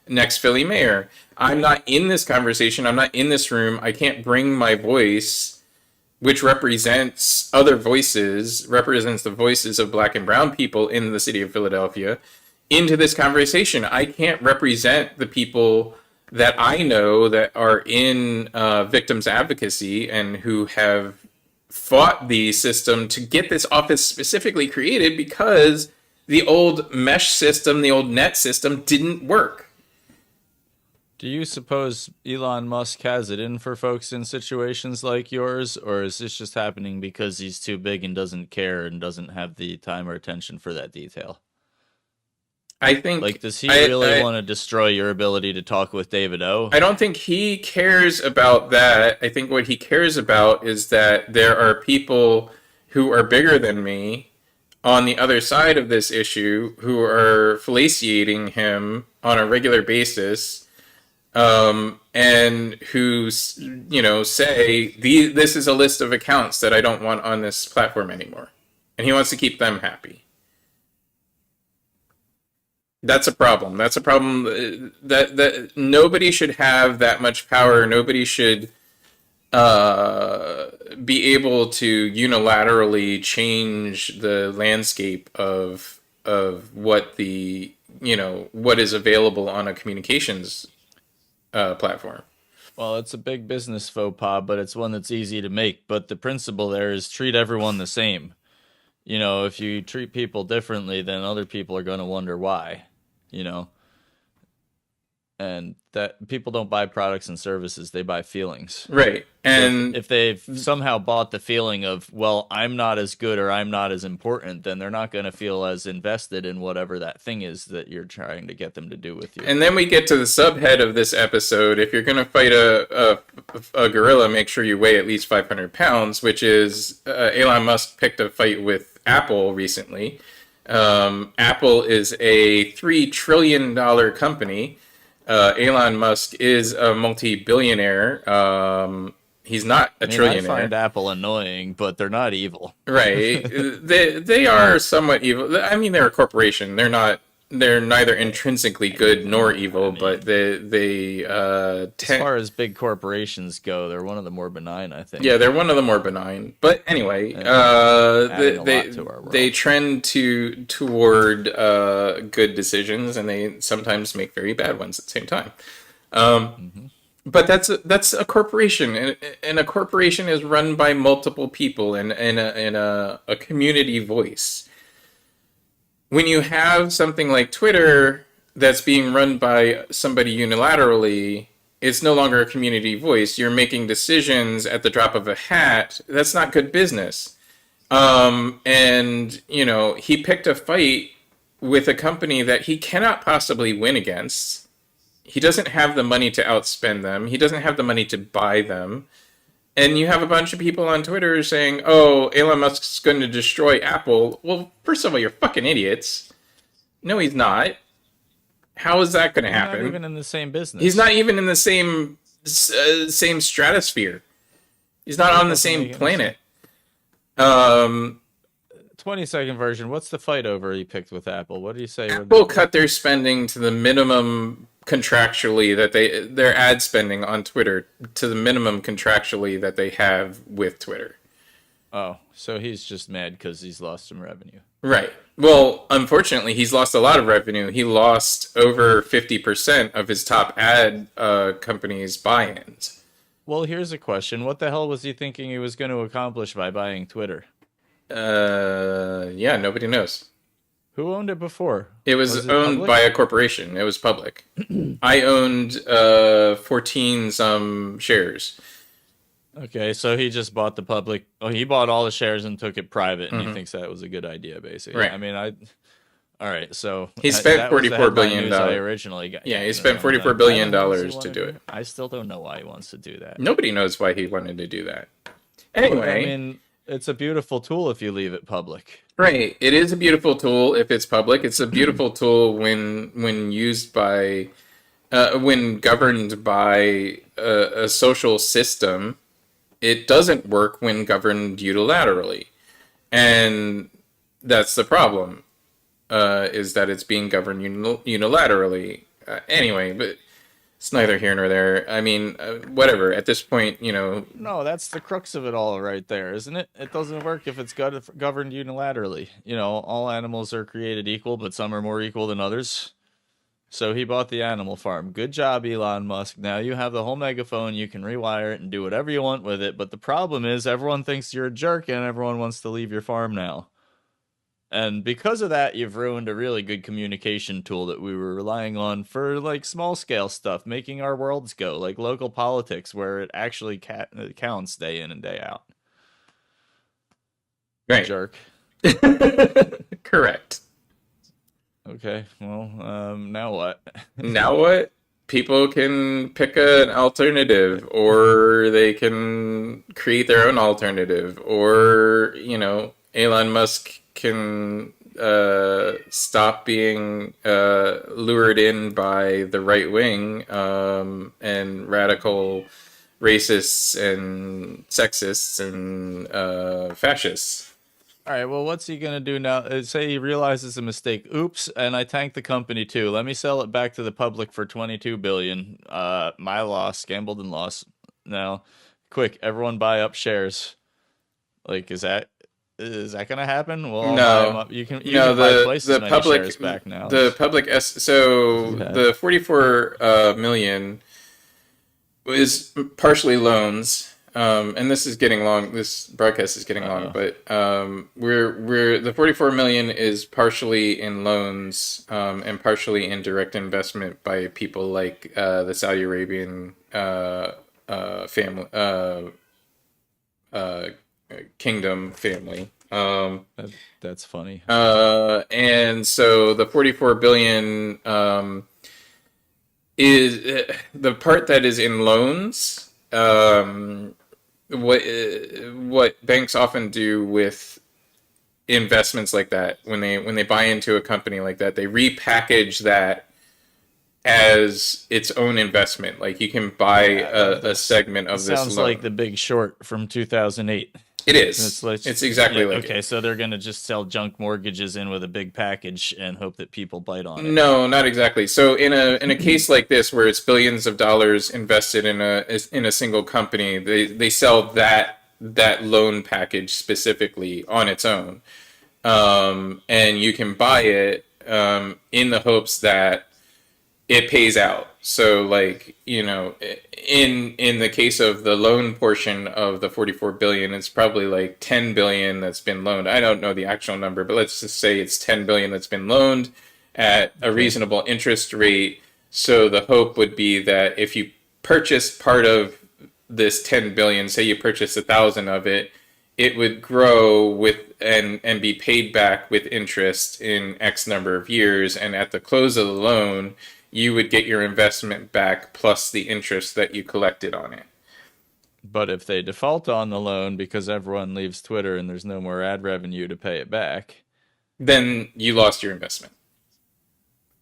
next Philly mayor. I'm not in this conversation. I'm not in this room. I can't bring my voice, which represents other voices, represents the voices of black and brown people in the city of Philadelphia, into this conversation. I can't represent the people that I know that are in victims advocacy and who have fought the system to get this office specifically created because the old mesh system, the old net system didn't work. Do you suppose Elon Musk has it in for folks in situations like yours, or is this just happening because he's too big and doesn't care and doesn't have the time or attention for that detail? I think Like, does he really I want to destroy your ability to talk with David O? I don't think he cares about that. I think what he cares about is that there are people who are bigger than me on the other side of this issue who are fellaciating him on a regular basis, and who say this is a list of accounts that I don't want on this platform anymore, and he wants to keep them happy. That's a problem. That's a problem that nobody should have that much power. Nobody should be able to unilaterally change the landscape of what what is available on a communications platform. Well, it's a big business faux pas, but it's one that's easy to make. But the principle there is treat everyone the same. If you treat people differently, then other people are going to wonder why, you know? And that people don't buy products and services, they buy feelings. Right. So if, And if they've somehow bought the feeling of, well, I'm not as good or I'm not as important, then they're not going to feel as invested in whatever that thing is that you're trying to get them to do with you. and then we get to the subhead of this episode. If you're going to fight a gorilla, make sure you weigh at least 500 pounds, which is Elon Musk picked a fight with Apple recently. Apple is a $3 trillion company. Elon Musk is a multi-billionaire. He's not a I mean, I trillionaire. find Apple annoying, but they're not evil. Right. They are somewhat evil. I mean, they're a corporation. They're neither intrinsically good nor I evil, but mean, they as tend. far as big corporations go, they're one of the more benign, I Yeah, think, they're one of the more benign. But anyway, and adding a lot to our they world. trend toward good decisions, and they sometimes make very bad ones at the same time. Um, Hmm. but that's a corporation, and a corporation is run by multiple people and a community voice. When you have something like Twitter that's being run by somebody unilaterally, it's no longer a community voice. You're making decisions at the drop of a hat. That's not good business. And he picked a fight with a company that he cannot possibly win against. He doesn't have the money to outspend them. He doesn't have the money to buy them. And you have a bunch of people on Twitter saying, "Oh, Elon Musk's going to destroy Apple." Well, first of all, you're fucking idiots. No, he's not. How is that going to He's not happen? even in the same He's business. not even in the same stratosphere. He's not That on the doesn't same make any sense. planet. Um, 20-second version. What's the fight over he picked with Apple? What did he say would Apple happen? cut their spending to the minimum contractually that their ad spending on Twitter to the minimum contractually that they have with Twitter. Oh, so he's just mad because he's lost some revenue. Right. Well, unfortunately, he's lost a lot of revenue. He lost over 50% of his top ad companies' buy-ins. Well, here's a question. What the hell was he thinking he was going to accomplish by buying Twitter? Yeah, nobody knows. Who owned it before? It was Was it owned by public? a corporation. It was public. I owned 14 some shares. Okay, so he just bought the public. Oh, he bought all the shares and took it private, and he Hmm. thinks that was a good idea, basically. Right. I mean, I. All right, so He spent that was the 44 headline billion news I dollars. originally got. Yeah, Yeah, he no, spent no, 44 no. Why billion the hell does he dollars want to to do do it. it? I still don't know why he wants to do that. Nobody knows why he wanted to do that. Well, I Anyway, mean, it's a beautiful tool if you leave it public. right. It is a beautiful tool if it's public. It's a beautiful tool when used by when governed by a social system. It doesn't work when governed unilaterally, and that's the problem. Is that it's being governed unilaterally. Anyway, but it's neither here nor there. I mean, whatever. At this point, No, that's the crux of it all right there, isn't it? It doesn't work if it's governed unilaterally. All animals are created equal, but some are more equal than others. So he bought the animal farm. Good job, Elon Musk. Now you have the whole megaphone. You can rewire it and do whatever you want with it. But the problem is, everyone thinks you're a jerk and everyone wants to leave your farm now. And because of that, you've ruined a really good communication tool that we were relying on for like small scale stuff, making our worlds go, like local politics, where it actually counts day in and day out. right. Jerk. Correct. Okay, well, now what? Now what? People can pick an alternative, or they can create their own alternative, or Elon Musk can stop being lured in by the right wing and radical racists and sexists and fascists. All right, well, what's he gonna do now? Say he realizes a mistake. Oops, and I tanked the company too. Let me sell it back to the public for 22 billion. My loss, gambled and lost. Now, quick, everyone buy up shares. Like, is that gonna happen? Well, I'll buy them No, up. You no. can buy The twice as the many shares public back now. the public so Too bad. the 44 million is partially loans. And this is getting long. This broadcast is getting long, Uh-oh. but we're the 44 million is partially in loans and partially in direct investment by people like the Saudi Arabian family uh, kingdom family. That, that's funny. And so the 44 billion is the part that is in loans. What banks often do with investments like that, when they buy into a company like that, they repackage that as its own investment. Like you can buy Yeah, a segment it of this sounds like The loan. Big Short from 2008. It It's is. like, It's exactly yeah, like okay, it. so they're gonna just sell junk mortgages in with a big package and hope that people bite on it. No, not exactly. So in a case like this where it's billions of dollars invested in a single company, they sell that loan package specifically on its own, and you can buy it in the hopes that it pays out. So like, in the case of the loan portion of the 44 billion, it's probably like 10 billion that's been loaned. I don't know the actual number, but let's just say it's 10 billion that's been loaned at a Okay. reasonable interest rate. So the hope would be that if you purchase part of this 10 billion, say you purchase 1,000 of it, it would grow with and be paid back with interest in X number of years, and at the close of the loan, you would get your investment back plus the interest that you collected on it. But if they default on the loan because everyone leaves Twitter and there's no more ad revenue to pay it back, Then you lost your investment.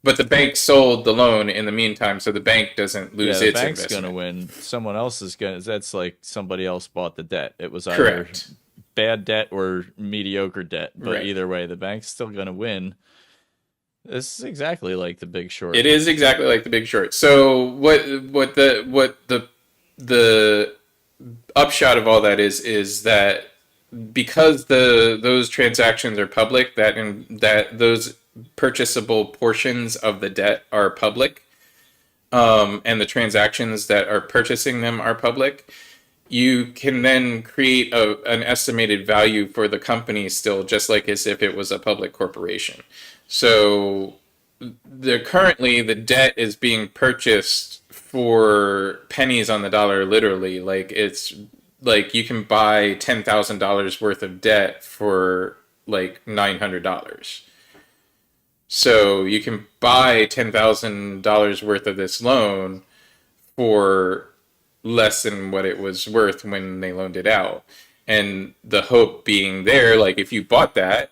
But the bank sold the loan in the meantime, so the bank doesn't yeah, lose the its bank's gonna investment. win. Someone else is gonna. That's like somebody else bought the debt. It was either Correct. bad debt or mediocre debt. But Right. either way, the bank's still gonna win. This is exactly like The Big It Short. is exactly like the Big Short. So what the upshot of all that is that because the those transactions are public, that those purchasable portions of the debt are public, and the transactions that are purchasing them are public, you can then create an estimated value for the company still, just like as if it was a public corporation. So currently the debt is being purchased for pennies on the dollar, literally. Like it's like you can buy $10,000 worth of debt for like $900. So you can buy $10,000 worth of this loan for less than what it was worth when they loaned it out. And the hope being there, like if you bought that,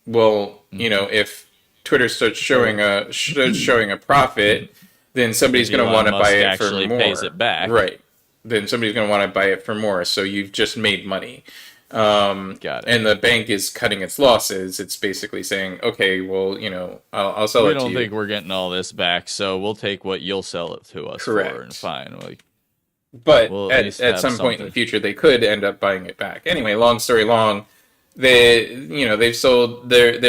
well, Hmm. if Twitter starts So showing a profit, then somebody's if going to want Elon to buy Musk it for actually pays more, it back, right? Then somebody's going to want to buy it for more. So you've just made money, got it. and the bank is cutting its losses. It's basically saying, okay, well, I'll sell We it to don't you. think we're getting all this back, so we'll take what you'll sell it to us for, and Correct. fine. Like But we'll at at, least at have some point in the something. future, they could end up buying it back. Anyway, long story long, they're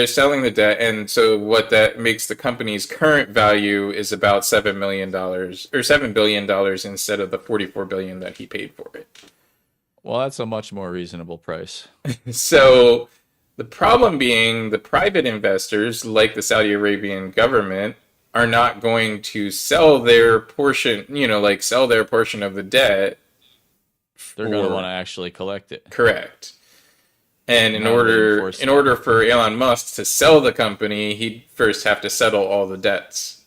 selling the debt, and so what that makes the company's current value is about $7 million or $7 billion instead of the 44 billion that he paid for it. Well, that's a much more reasonable price. So the problem being the private investors, like the Saudi Arabian government, are not going to sell their portion, like sell their portion of the debt They're going to want for to actually collect it. correct. And And in how do they order enforce in that? order for Elon Musk to sell the company, he'd first have to settle all the debts.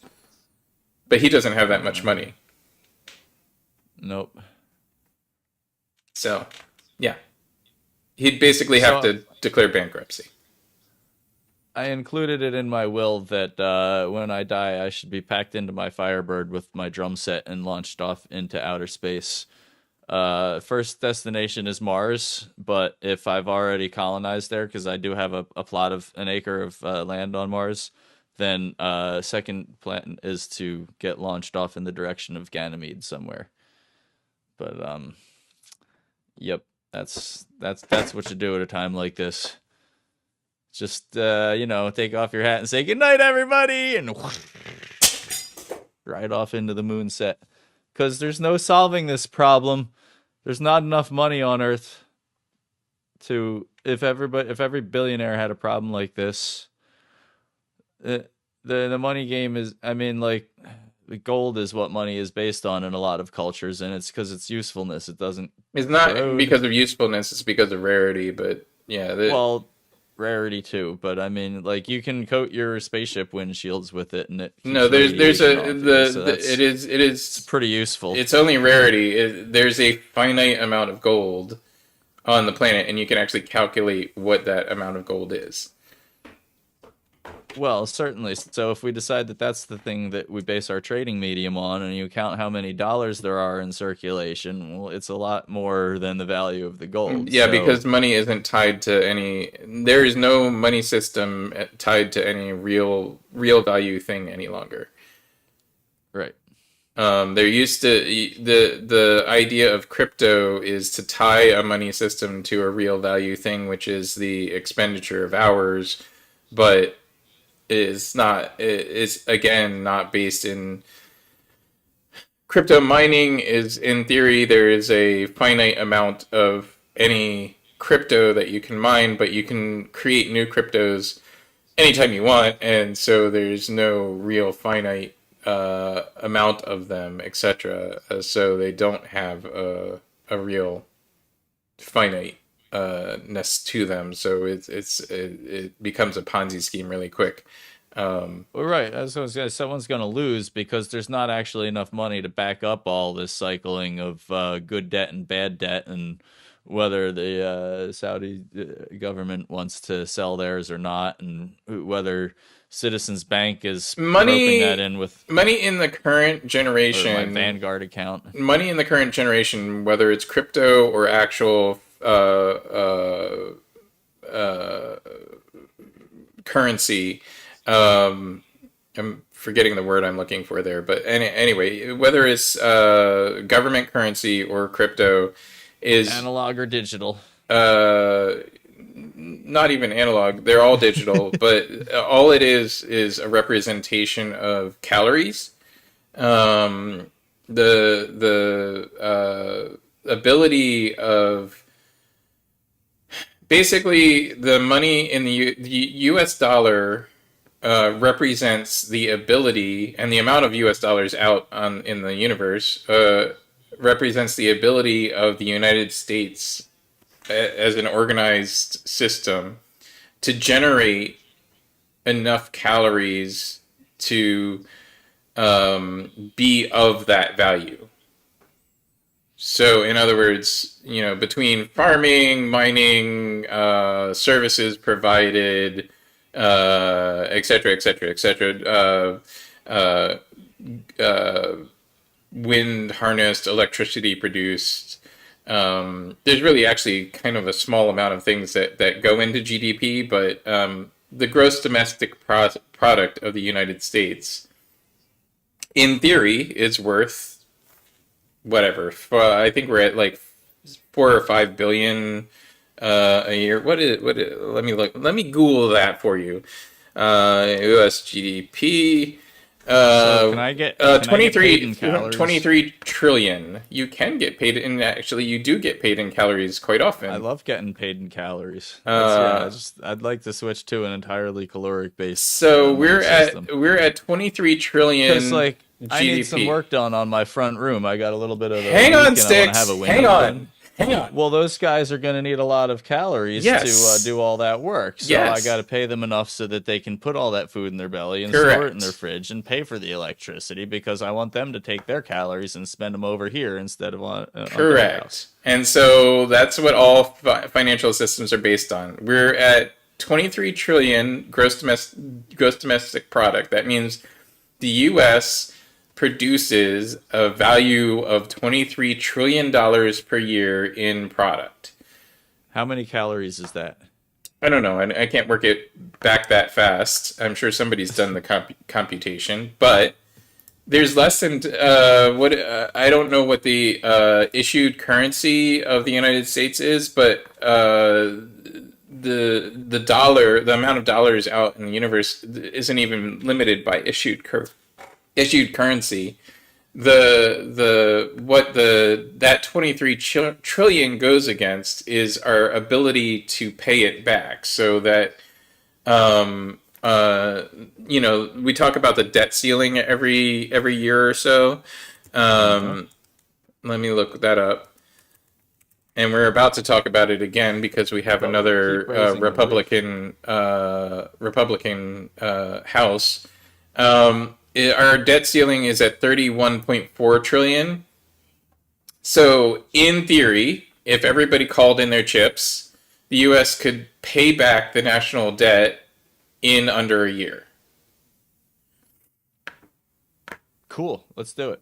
But he doesn't have that much Uh, money. nope. So, yeah. He'd basically have So to declare bankruptcy. I included it in my will that when I die, I should be packed into my Firebird with my drum set and launched off into outer space. First destination is Mars, but if I've already colonized there, because I do have a plot of an acre of land on Mars, then second plan is to get launched off in the direction of Ganymede somewhere. But yep, that's what you do at a time like this. Just take off your hat and say good night, everybody, and right off into the moon set. Because there's no solving this problem. There's not enough money on Earth to if every billionaire had a problem like this. The the money game is, I mean, like the gold is what money is based on in a lot of cultures, and it's because it's usefulness. It doesn't It's not corrode. because of usefulness, it's because of rarity, but yeah, Well, rarity too, but I mean, like you can coat your spaceship windshields with it, and it no, keeps the there's radiation a off you. So it that's is it it's is pretty useful. it's only rarity. There's a finite amount of gold on the planet, and you can actually calculate what that amount of gold is. Well, certainly. So if we decide that that's the thing that we base our trading medium on, and you count how many dollars there are in circulation, well, it's a lot more than the value of the gold. Yeah, So, because money isn't tied to any. There is no money system tied to any real value thing any longer. right. There used to the idea of crypto is to tie a money system to a real value thing, which is the expenditure of hours, but is not is again not based in crypto mining. Is in theory there is a finite amount of any crypto that you can mine, but you can create new cryptos anytime you want, and so there's no real finite amount of them, etc. So they don't have a real finite. ness to them, so it becomes a Ponzi scheme really quick. Well, right. As I was gonna, someone's going to lose because there's not actually enough money to back up all this cycling of good debt and bad debt, and whether the Saudi government wants to sell theirs or not, and whether Citizens Bank is roping that Money, in with money in the current or my generation, Vanguard account. money in the current generation, whether it's crypto or actual currency. I'm forgetting the word I'm looking for there, but anyway, whether it's government currency or crypto, is Analog or digital. uh, not even analog. They're all digital, but all it is a representation of calories. The ability of basically the money in the U.S. dollar represents the ability and the amount of U.S. dollars out on in the universe represents the ability of the United States as an organized system to generate enough calories to be of that value. So, in other words, between farming, mining, services provided, et cetera, et cetera, et cetera, wind harnessed, electricity produced. There's really actually kind of a small amount of things that go into GDP, but the gross domestic product of the United States, in theory, is worth whatever. I think we're at like 4 or 5 billion a year. Let me look. Let me Google that for you. U.S. GDP. So can I get paid in 23, calories? 23 trillion. You can get paid in, actually, you do get paid in calories quite I often. love getting paid in calories. That's yeah. Uh, I'd like to switch to an entirely caloric based so money system. we're at 23 Because trillion like I need some GDP. work done on my front room. I got a little bit of a Hang on, leak and I want to have a Sticks. Hang window done. on. Hang on. Well, those guys are going to need a lot of calories to Yes. do all that work. So I got to Yes. pay them enough so that they can put all that food in their belly and store it in their Correct. fridge and pay for the electricity because I want them to take their calories and spend them over here instead of on their Correct. house. And so that's what all financial systems are based on. We're at 23 trillion gross domestic product. That means the US produces a value of $23 trillion per year in product. How many calories is that? I don't know. I can't work it back that fast. I'm sure somebody's done the computation, but there's less than what I don't know what the issued currency of the United States is, but the dollar, the amount of dollars out in the universe isn't even limited by issued currency. The what the that 23 trillion goes against is our ability to pay it back, so that um, uh, we talk about the debt ceiling every year or so. Uh-huh. Um, Let me look that up. And we're about to talk about it again because we have But we keep another raising the roof. Republican House. Our debt ceiling is at 31.4 trillion. So, in theory, if everybody called in their chips, the U.S. could pay back the national debt in under a year. Cool. Let's do it.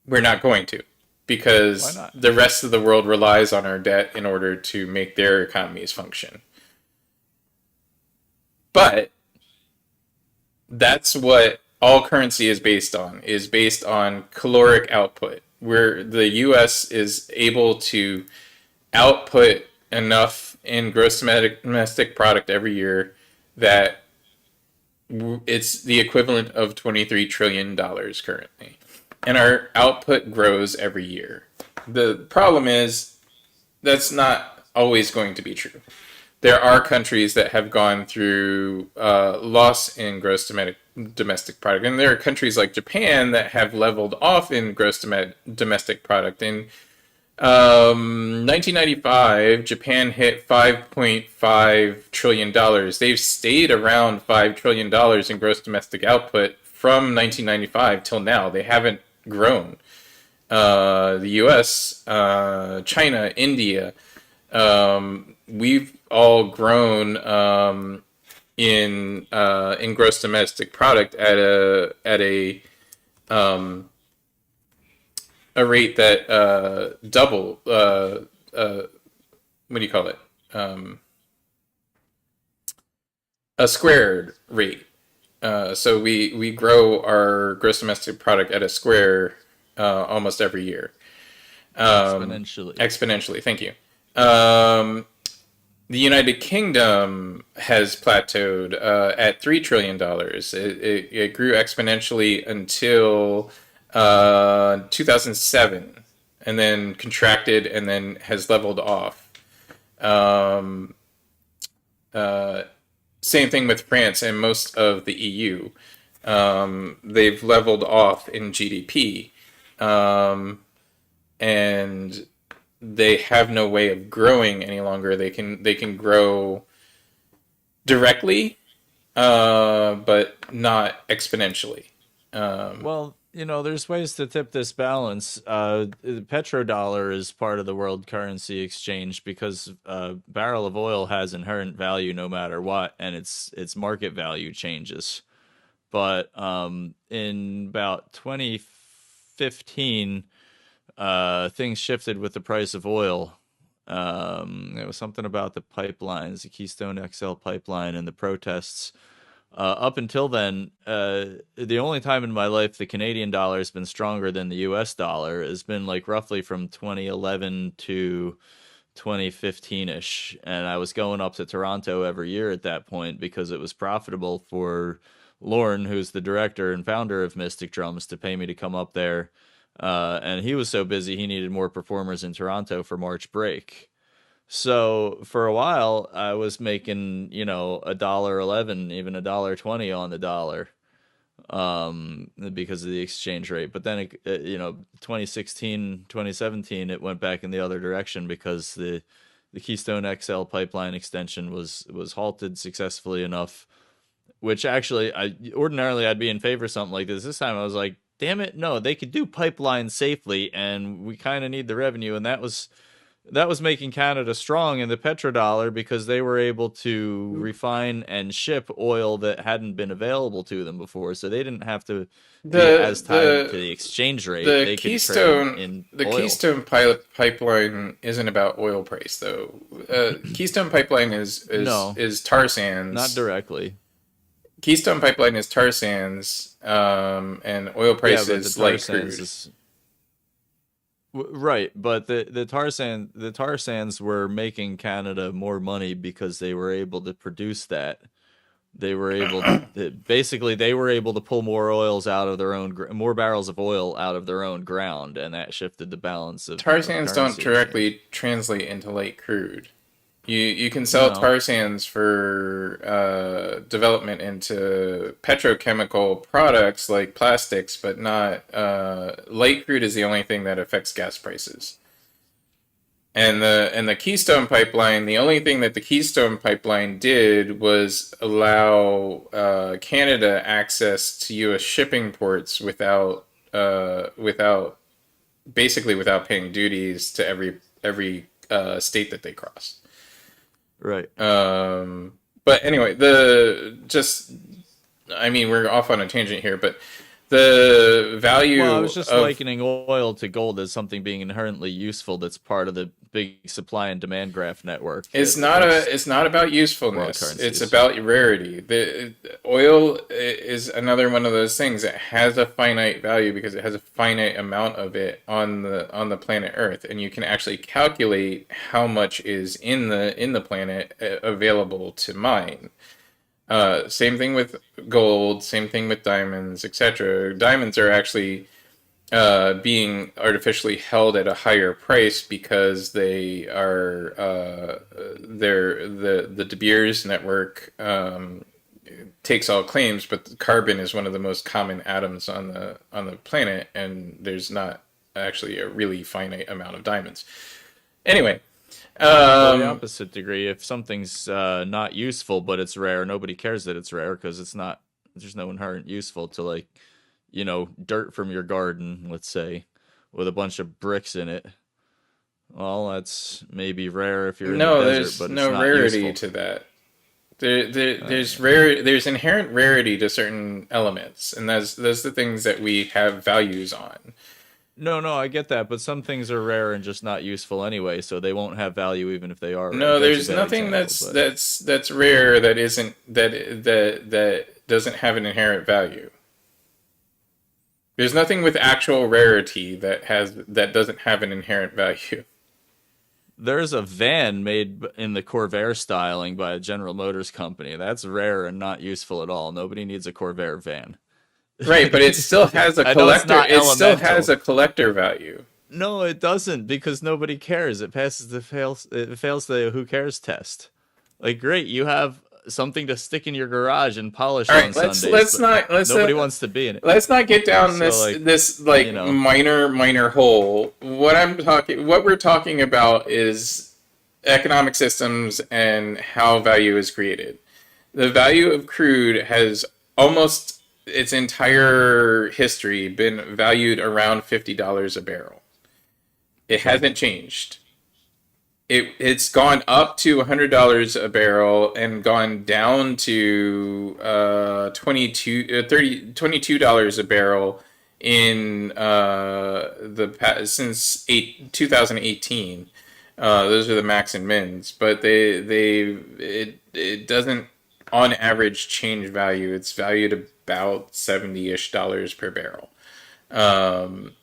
We're not going to, Why because not? the rest of the world relies on our debt in order to make their economies function. But that's what all currency is based on caloric output, where the US is able to output enough in gross domestic product every year that it's the equivalent of $23 trillion currently. And our output grows every year. The problem is that's not always going to be true. There are countries that have gone through loss in gross domestic product, and there are countries like Japan that have leveled off in gross domestic product. And 1995, Japan hit $5.5 trillion dollars. They've stayed around $5 trillion dollars in gross domestic output from 1995 till now. They haven't grown. The U.S., China, India, we've all grown in gross domestic product at a rate that double what do you call it? A squared rate. So we grow our gross domestic product at a square almost every year. Exponentially. Exponentially. Thank you. Um, the United Kingdom has plateaued at $3 trillion. It grew exponentially until 2007, and then contracted, and then has leveled off. Um, uh, Same thing with France and most of the EU. They've leveled off in GDP, um, and they have no way of growing any longer. They can grow directly, but not exponentially. Um, Well, there's ways to tip this balance. The petrodollar is part of the world currency exchange because a barrel of oil has inherent value no matter what, and its market value changes. But in about 2015, things shifted with the price of oil. It was something about the pipelines, the Keystone XL pipeline, and the protests. Up until then, the only time in my life the Canadian dollar has been stronger than the US dollar has been like roughly from 2011 to 2015-ish. And I was going up to Toronto every year at that point because it was profitable for Lorne, who's the director and founder of Mystic Drums, to pay me to come up there. And he was so busy he needed more performers in Toronto for March break. So for a while, I was making, $1.11, even $1.20 on the dollar, because of the exchange rate. But then, 2016, 2017, it went back in the other direction because the Keystone XL pipeline extension was halted successfully enough. Which actually, ordinarily I'd be in favor of something like this. This time I was like, damn it, no, they could do pipelines safely, and we kind of need the revenue, and that was making Canada strong in the petrodollar because they were able to refine and ship oil that hadn't been available to them before. So they didn't have to be the as tied to the the exchange rate. the They could trade Keystone in the oil. Keystone pipeline isn't about oil price though. Keystone pipeline No, is tar not sands. directly. Keystone pipeline is tar sands, and oil Yeah, price but the is tar light sands crude. is right. But the tar sands were making Canada more money because they were able to produce that. Basically they were able to pull more oils out of their own more barrels of oil out of their own ground, and that shifted the balance Tar of sands don't currency exchange. directly translate into light crude. You can sell No, tar sands for development into petrochemical products like plastics, but not light crude is the only thing that affects gas prices. And the Keystone Pipeline, the only thing that the Keystone Pipeline did was allow Canada access to U.S. shipping ports without basically without paying duties to every state that they cross. right. But anyway, the just I mean we're off on a tangent here, but the Well, I value was just of likening oil to gold as something being inherently useful that's part of the big supply and demand graph network that affects it's not about world usefulness. It's currencies. about rarity. The oil is another one of those things that has a finite value because it has a finite amount of it on the planet Earth, and you can actually calculate how much is in the planet available to mine. Same thing with gold. Same thing with diamonds, etc. Diamonds are actually being artificially held at a higher price because they are they're the De Beers network takes all claims, but carbon is one of the most common atoms on the planet, and there's not. actually a really finite amount of diamonds. Anyway, Well, the um, opposite degree. If something's not useful, but it's rare, nobody cares that it's rare because it's not. There's no inherent useful to like, dirt from your garden, let's say, with a bunch of bricks in it. Well, that's maybe rare if you're in the no, desert, there's but it's no not rarity useful. to that. Uh, There's inherent rarity to certain elements, and that's the things that we have values on. no, no, I get that, but some things are rare and just not useful anyway, so they won't have value even if they are rare. No, That's a there's bad nothing example, but that's rare that isn't that doesn't have an inherent value. There's nothing with actual rarity that doesn't have an inherent value. there's a van made in the Corvair styling by a General Motors company. That's rare and not useful at all. Nobody needs a Corvair van. Right, but it still has a I know it's collector. not It still has elemental. a collector value. No, it doesn't because nobody cares. It passes the fails. It fails the who cares test. Like, great, you have something to stick in your garage and polish All on right, Sundays, but nobody uh, wants to be in it. let's not get down So, like, this you like know, minor hole. What we're talking about is economic systems and how value is created. The value of crude has almost its entire history been valued around $50 a barrel. It okay. hasn't changed. It's gone up to $100 a barrel and gone down to 22 $22 a barrel in since 2018. Those are the max and mins, but it doesn't on average change value. It's valued about 70-ish dollars per barrel. Um,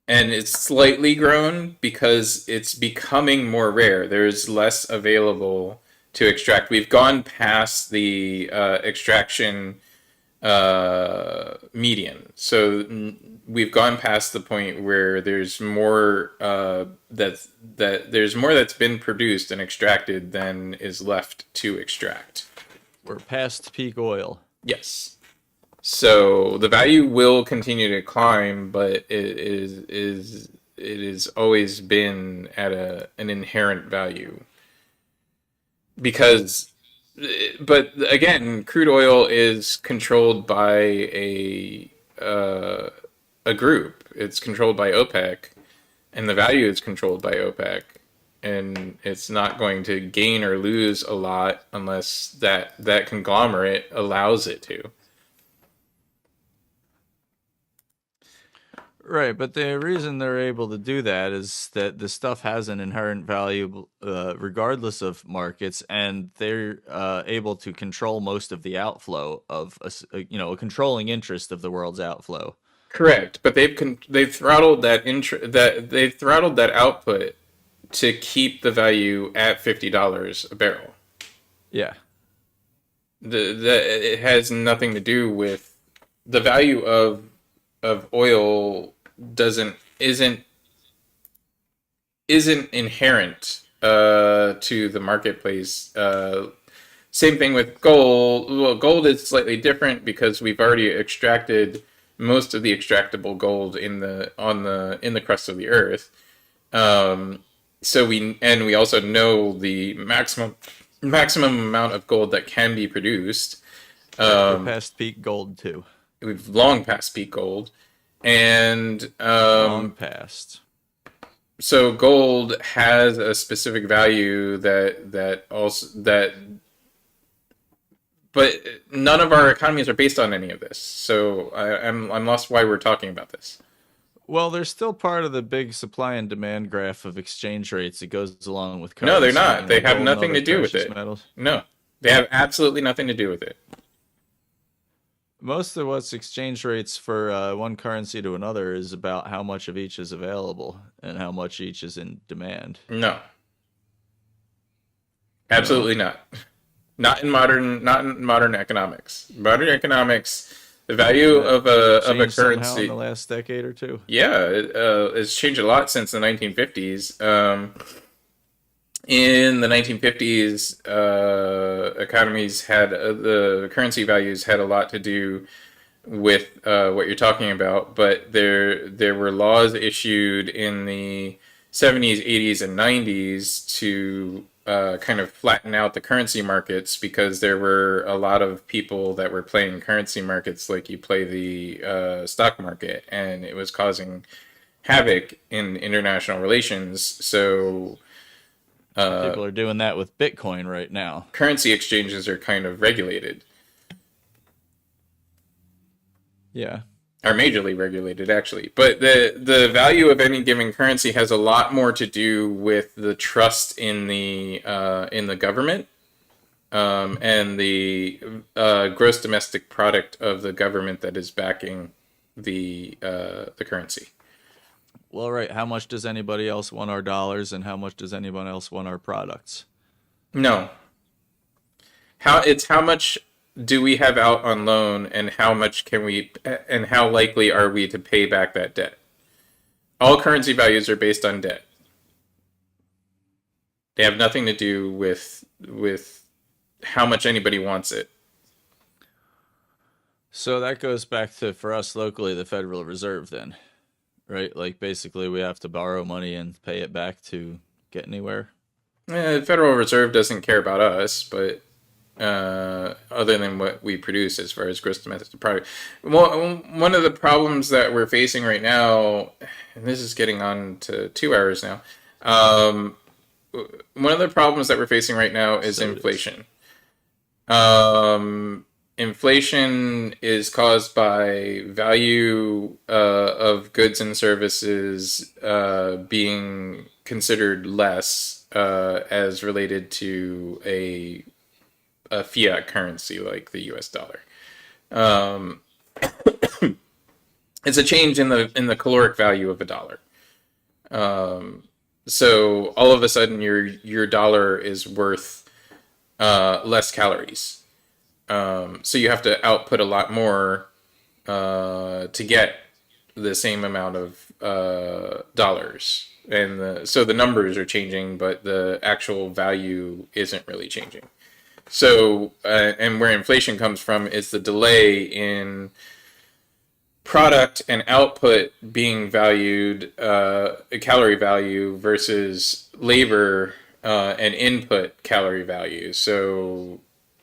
and it's slightly grown because it's becoming more rare. There's less available to extract. We've gone past the extraction median, so we've gone past the point where there's more there's more that's been produced and extracted than is left to extract. We're past peak oil. Yes. So the value will continue to climb, but it has always been at an inherent value because, but again, crude oil is controlled by a group. It's controlled by OPEC, and the value is controlled by OPEC, and it's not going to gain or lose a lot unless that conglomerate allows it to. Right, but the reason they're able to do that is that the stuff has an inherent value, regardless of markets, and they're able to control most of the outflow of a controlling interest of the world's outflow. Correct, but they've throttled they've throttled that output to keep the value at $50 a barrel. Yeah. It has nothing to do with the value of oil doesn't isn't inherent to the marketplace. Same thing with gold. Well, gold is slightly different because we've already extracted most of the extractable gold in the crust of the earth. Um, so we also know the maximum amount of gold that can be produced. Right, we're Um, past peak gold too. we've long past peak gold, and Long past. so gold has a specific value but none of our economies are based on any of this. So I'm lost why we're talking about this. Well, they're still part of the big supply and demand graph of exchange rates that goes along with No, they're currency. not. They have Gold and nothing other to do with precious it. metals. No, they have absolutely nothing to do with it. Most of what's exchange rates for one currency to another is about how much of each is available and how much each is in demand. No, No? absolutely not. Not in modern economics. Modern economics, the value That of a changed somehow in the currency. last decade or two. Yeah, it's changed a lot since the 1950s. In the 1950s, economies had the currency values had a lot to do with what you're talking about, but there were laws issued in the 70s, 80s, and 90s to kind of flatten out the currency markets because there were a lot of people that were playing currency markets like you play the stock market, and it was causing havoc in international relations. So People are doing that with Bitcoin right now. currency exchanges are kind of regulated, Yeah. are majorly regulated actually. But the value of any given currency has a lot more to do with the trust in the government and the gross domestic product of the government that is backing the currency. Well, right. How much does anybody else want our dollars, and how much does anyone else want our products? No, how much do we have out on loan, and how much can we, and how likely are we to pay back that debt? All currency values are based on debt. They have nothing to do with how much anybody wants it. So that goes back to, for us locally, the Federal Reserve, then, right? Like basically, we have to borrow money and pay it back to get anywhere. The Federal Reserve doesn't care about us, but other than what we produce as far as gross domestic product. Well, one of the problems that we're facing right now, and this is getting on to 2 hours now, um, one of the problems that we're facing right now is So it is. inflation. Inflation is caused by value of goods and services being considered less as related to a fiat currency like the U.S. dollar. Um, it's a change in the caloric value of a dollar. So all of a sudden, your dollar is worth less calories. So you have to output a lot more to get the same amount of dollars, and so the numbers are changing, but the actual value isn't really changing. So, and where inflation comes from is the delay in product and output being valued, calorie value versus labor and input calorie value. So,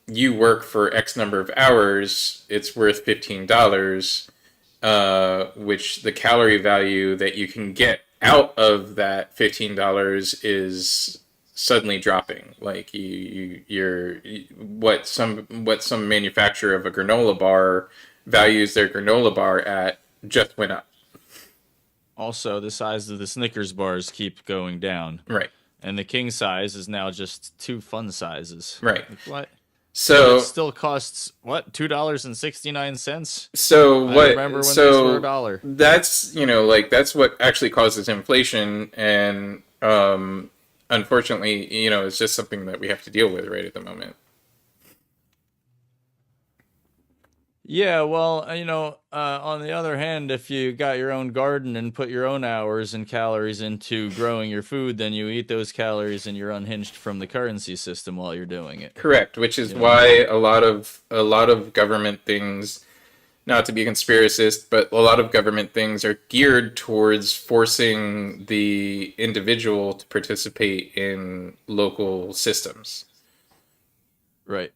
you work for X number of hours, it's worth $15, which the calorie value that you can get out of that $15 is suddenly dropping. Like what some manufacturer of a granola bar values their granola bar at just went up. Also, the size of the Snickers bars keep going down, Right. and the king size is now just two fun sizes. Right. Like what? But it So still costs what, $2.69? so I what remember when these were a so dollar. that's like that's what actually causes inflation, and unfortunately, it's just something that we have to deal with right at the moment. Yeah, well, on the other hand, if you got your own garden and put your own hours and calories into growing your food, then you eat those calories and you're unhinged from the currency system while you're doing it. Correct, which is You know? why a lot of government things, not to be conspiracist, but a lot of government things are geared towards forcing the individual to participate in local systems. Right.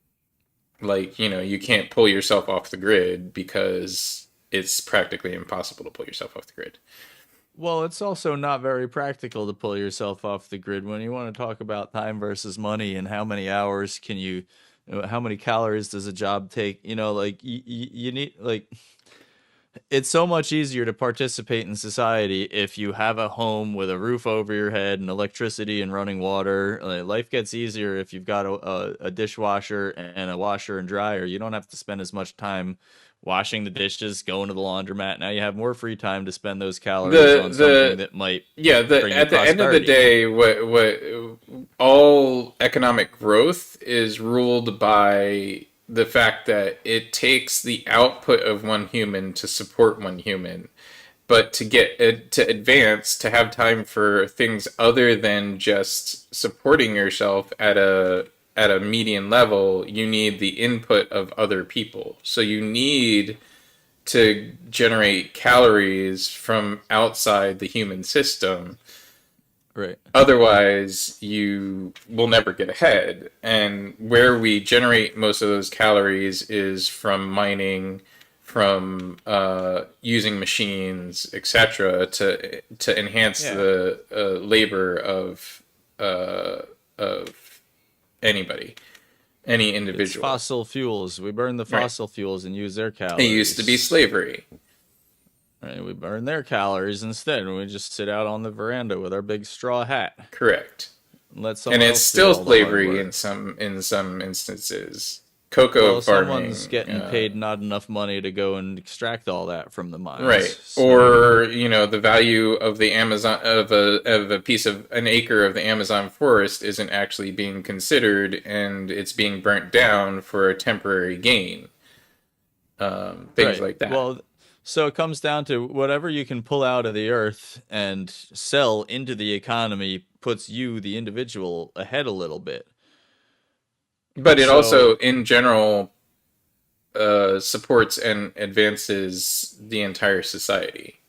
Like, you can't pull yourself off the grid because it's practically impossible to pull yourself off the grid. Well, it's also not very practical to pull yourself off the grid when you want to talk about time versus money and how many hours can how many calories does a job take? Like you need, like, it's so much easier to participate in society if you have a home with a roof over your head and electricity and running water. Life gets easier if you've got a dishwasher and a washer and dryer. You don't have to spend as much time washing the dishes, going to the laundromat. Now you have more free time to spend those calories The on something the that might yeah, the bring you at the end of the prosperity. day, what all economic growth is ruled by the fact that it takes the output of one human to support one human. But to get to advance, to have time for things other than just supporting yourself at a median level, you need the input of other people. So you need to generate calories from outside the human system. Right. Otherwise, you will never get ahead. And where we generate most of those calories is from mining, from using machines, etc., to enhance Yeah. the labor of anybody, any It's individual. fossil fuels. We burn the Right. fossil fuels and use their It used to be calories. slavery. Right? We burn their calories instead, and we just sit out on the veranda with our big straw hat Correct. and let And someone it's else do still all the hard slavery work. in some instances. Cocoa Well, someone's farming, getting paid not enough money to go and extract all that from the right? mines. So, Or the value of the Amazon of a piece of an acre of the Amazon forest isn't actually being considered, and it's being burnt down for a temporary gain. Things right. like that. Well, so it comes down to whatever you can pull out of the earth and sell into the economy puts you, the individual, ahead a little bit. But it So, also, in general, supports and advances the entire society.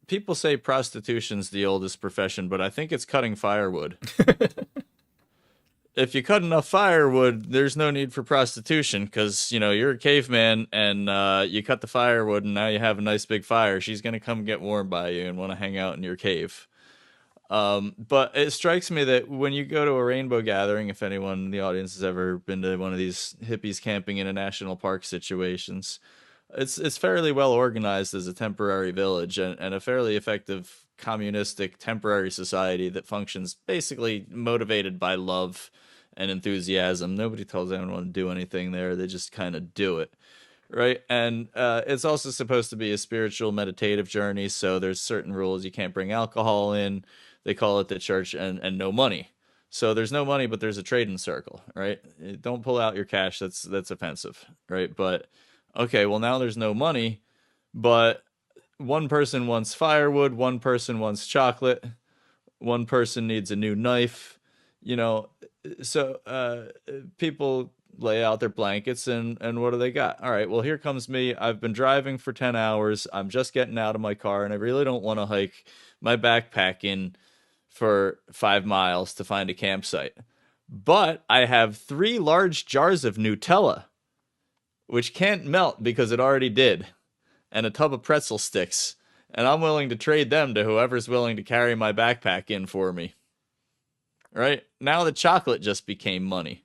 people say prostitution's the oldest profession, but I think it's cutting firewood. If you cut enough firewood, there's no need for prostitution because, you're a caveman and you cut the firewood and now you have a nice big fire. She's going to come get warm by you and want to hang out in your cave. But it strikes me that when you go to a rainbow gathering, if anyone in the audience has ever been to one of these hippies camping in a national park situations, it's fairly well organized as a temporary village and a fairly effective communistic temporary society that functions basically motivated by love and enthusiasm. Nobody tells anyone to do anything there; they just kind of do it, right? And it's also supposed to be a spiritual meditative journey, so there's certain rules. You can't bring alcohol in. They call it the church, and no money. So there's no money, but there's a trading circle, right? Don't pull out your cash. That's offensive, right? But okay, well now there's no money, but one person wants firewood, one person wants chocolate, one person needs a new knife, you know. So people lay out their blankets and what do they got? All right, well here comes me. I've been driving for 10 hours. I'm just getting out of my car and I really don't want to hike my backpack in for 5 miles to find a campsite. But I have 3 large jars of Nutella, which can't melt because it already did, and a tub of pretzel sticks. And I'm willing to trade them to whoever's willing to carry my backpack in for me. Right? Now the chocolate just became money.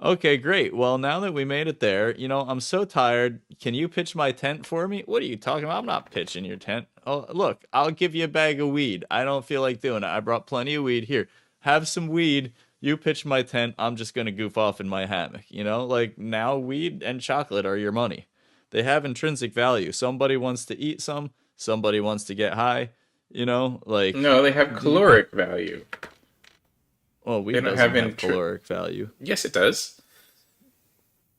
Okay, great. Well, now that we made it there, I'm so tired. Can you pitch my tent for me? What are you talking about? I'm not pitching your tent. Oh, look, I'll give you a bag of weed. I don't feel like doing it. I brought plenty of weed. Here, have some weed. You pitch my tent. I'm just going to goof off in my hammock. Like now weed and chocolate are your money. They have intrinsic value. Somebody wants to eat some, somebody wants to get high, like, No, they have caloric value. well, They weed don't doesn't have have caloric value. Yes, it does.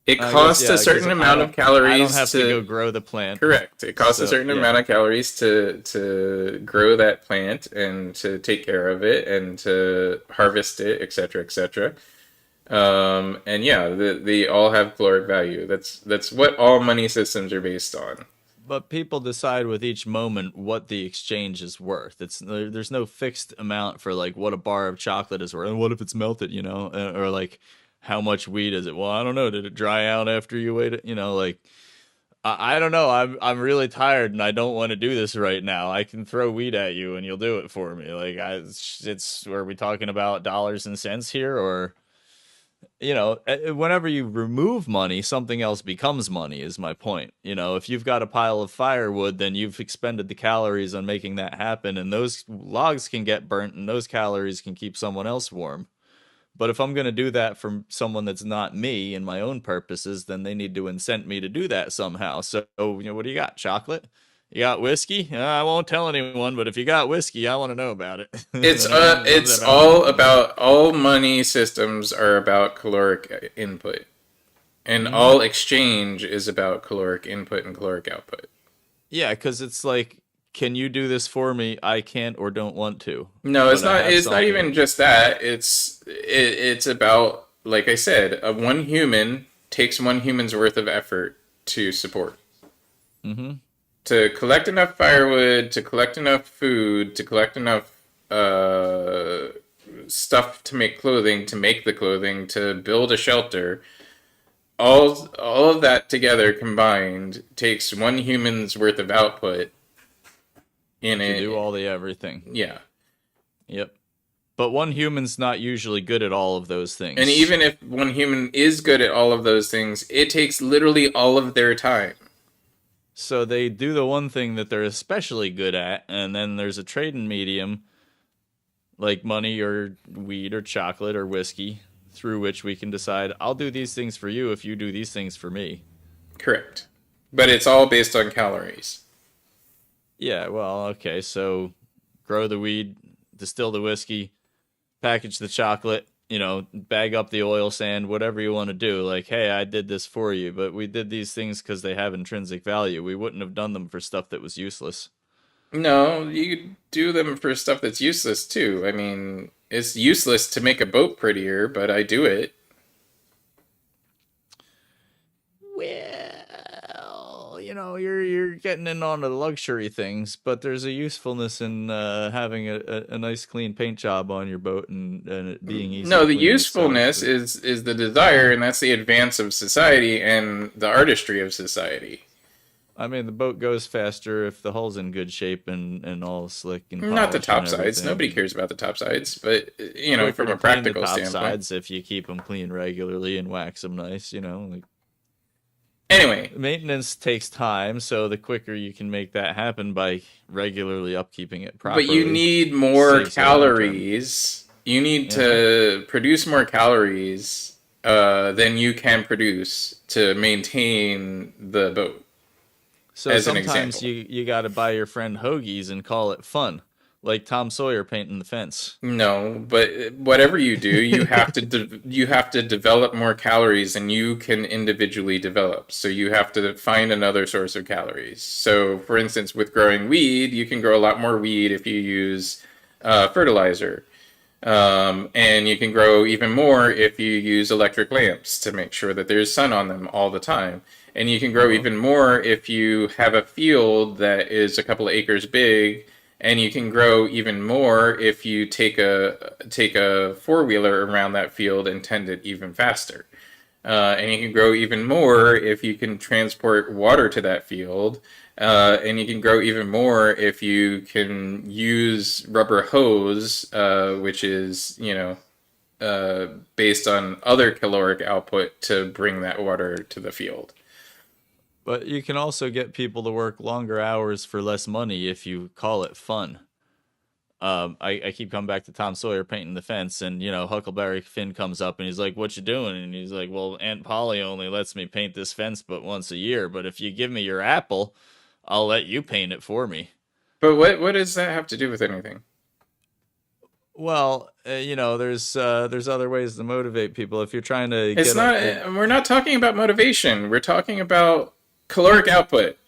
It I guess costs a yeah, because certain I amount of don't I don't calories have to go to. grow the plant. Correct. It costs a So certain yeah. amount of calories to grow that plant and to take care of it and to harvest it, etc., etc. And yeah, they all have caloric value. That's what all money systems are based on. But people decide with each moment what the exchange is worth. There's no fixed amount for like what a bar of chocolate is worth. And what if it's melted, or like how much weed is it? Well, I don't know. Did it dry out after you ate it? Like I don't know. I'm really tired and I don't want to do this right now. I can throw weed at you and you'll do it for me. Like it's are we talking about dollars and cents here or whenever you remove money, something else becomes money, is my point. If you've got a pile of firewood, then you've expended the calories on making that happen, and those logs can get burnt, and those calories can keep someone else warm. But if I'm going to do that for someone that's not me and my own purposes, then they need to incent me to do that somehow. So, what do you got? Chocolate? You got whiskey? I won't tell anyone, but if you got whiskey, I want to know about it. It's Then I'm it's then I'm all in. about all money systems are about caloric input, and Mhm. all exchange is about caloric input and caloric output. Yeah, because it's like, can you do this for me? I can't or don't want to, No, it's but I not. have It's not even something. just that. It's about, like I said, one human takes one human's worth of effort to support. Mm-hmm. To collect enough firewood, to collect enough food, to collect enough uh, stuff to make clothing, to make the clothing, to build a shelter. All of that together combined takes one human's worth of output in To do it. all the everything. Yeah. Yep. But one human's not usually good at all of those And things. even if one human is good at all of those things, it takes literally all of their time. So they do the one thing that they're especially good at, and then there's a trading medium like money or weed or chocolate or whiskey through which we can decide I'll do these things for you if you do these things for me. Correct. But it's all based on calories. Yeah, well, okay, so grow the weed, distill the whiskey, package the chocolate, bag up the oil sand, whatever you want to do. Like, hey, I did this for you, but we did these things because they have intrinsic value. We wouldn't have done them for stuff that was useless. No, you do them for stuff that's useless too. I mean, it's useless to make a boat prettier, but I do it. Well, you're getting in on the luxury things, but there's a usefulness in having a nice clean paint job on your boat and it being easy No, to the clean. So usefulness is the desire, and that's the advance of society and the artistry of society. I mean, the boat goes faster if the hull's in good shape and all slick and Not the polished and top sides. everything. Nobody And cares about the top sides, but quicker from to a clean the practical top standpoint. sides if you keep them clean regularly and wax them nice. Like Anyway, maintenance takes time, so the quicker you can make that happen by regularly upkeeping it but you properly, need more saves you long term. calories. You need Yeah. to produce more calories than you can produce to maintain the boat, So as an sometimes example. you got to buy your friend hoagies and call it fun, like Tom Sawyer painting the fence. No, but whatever you do, you have to develop more calories than you can individually develop. So you have to find another source of calories. So, for instance, with growing weed, you can grow a lot more weed if you use fertilizer. And you can grow even more if you use electric lamps to make sure that there's sun on them all the time. And you can grow Uh-huh. even more if you have a field that is a couple of acres big. And you can grow even more if you take a four wheeler around that field and tend it even faster. And you can grow even more if you can transport water to that field. And you can grow even more if you can use rubber hose, which is, based on other caloric output to bring that water to the field. But you can also get people to work longer hours for less money if you call it fun. I keep coming back to Tom Sawyer painting the fence, and Huckleberry Finn comes up and he's like, "What you doing?" And he's like, "Well, Aunt Polly only lets me paint this fence but once a year. But if you give me your apple, I'll let you paint it for me." But what does that have to do with anything? Well, there's other ways to motivate people if you're trying to It's get not. We're not talking about motivation. We're talking about caloric output.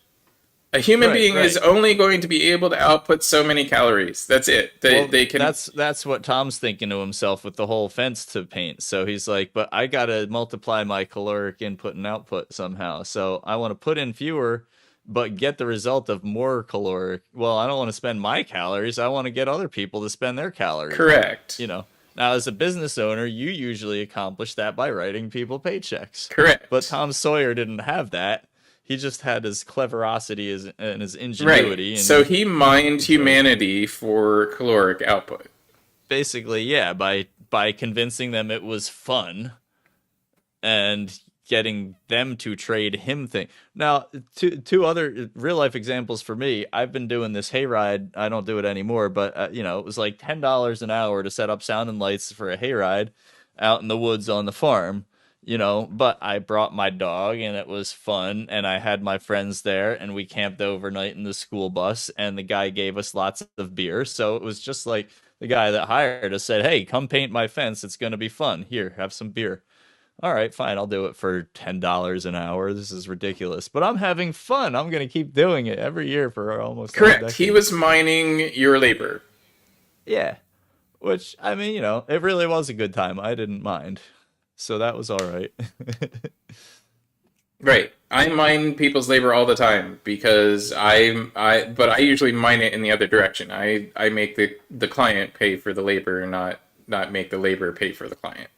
A human right, being is right. only going to be able to output so many calories. That's it. Well, They can. that's what Tom's thinking to himself with the whole fence to paint. So he's like, "But I gotta multiply my caloric input and output somehow. So I want to put in fewer, but get the result of more caloric. Well, I don't want to spend my calories. I want to get other people to spend their calories. Correct. You know." Now, as a business owner, you usually accomplish that by writing people paychecks. But Correct. Tom Sawyer didn't have that. He just had his cleverosity and his Right. ingenuity, So and he mined he's like, humanity for caloric output. basically, yeah, by convincing them it was fun and getting them to trade him thing. Now, two other real life examples for me. I've been doing this hayride. I don't do it anymore, but it was like $10 an hour to set up sound and lights for a hayride out in the woods on the farm. But I brought my dog and it was fun, and I had my friends there, and we camped overnight in the school bus, and the guy gave us lots of beer. So it was just like the guy that hired us said, "Hey, come paint my fence. It's going to be fun. Here, have some beer." All right, fine. I'll do it for $10 an hour. This is ridiculous, but I'm having fun. I'm going to keep doing it every year for almost a whole Correct. He decade. was mining your labor. Yeah, which I mean, it really was a good time. I didn't mind. So that was all right. Right. I mine people's labor all the time because but I usually mine it in the other direction. I make the client pay for the labor and not make the labor pay for the client.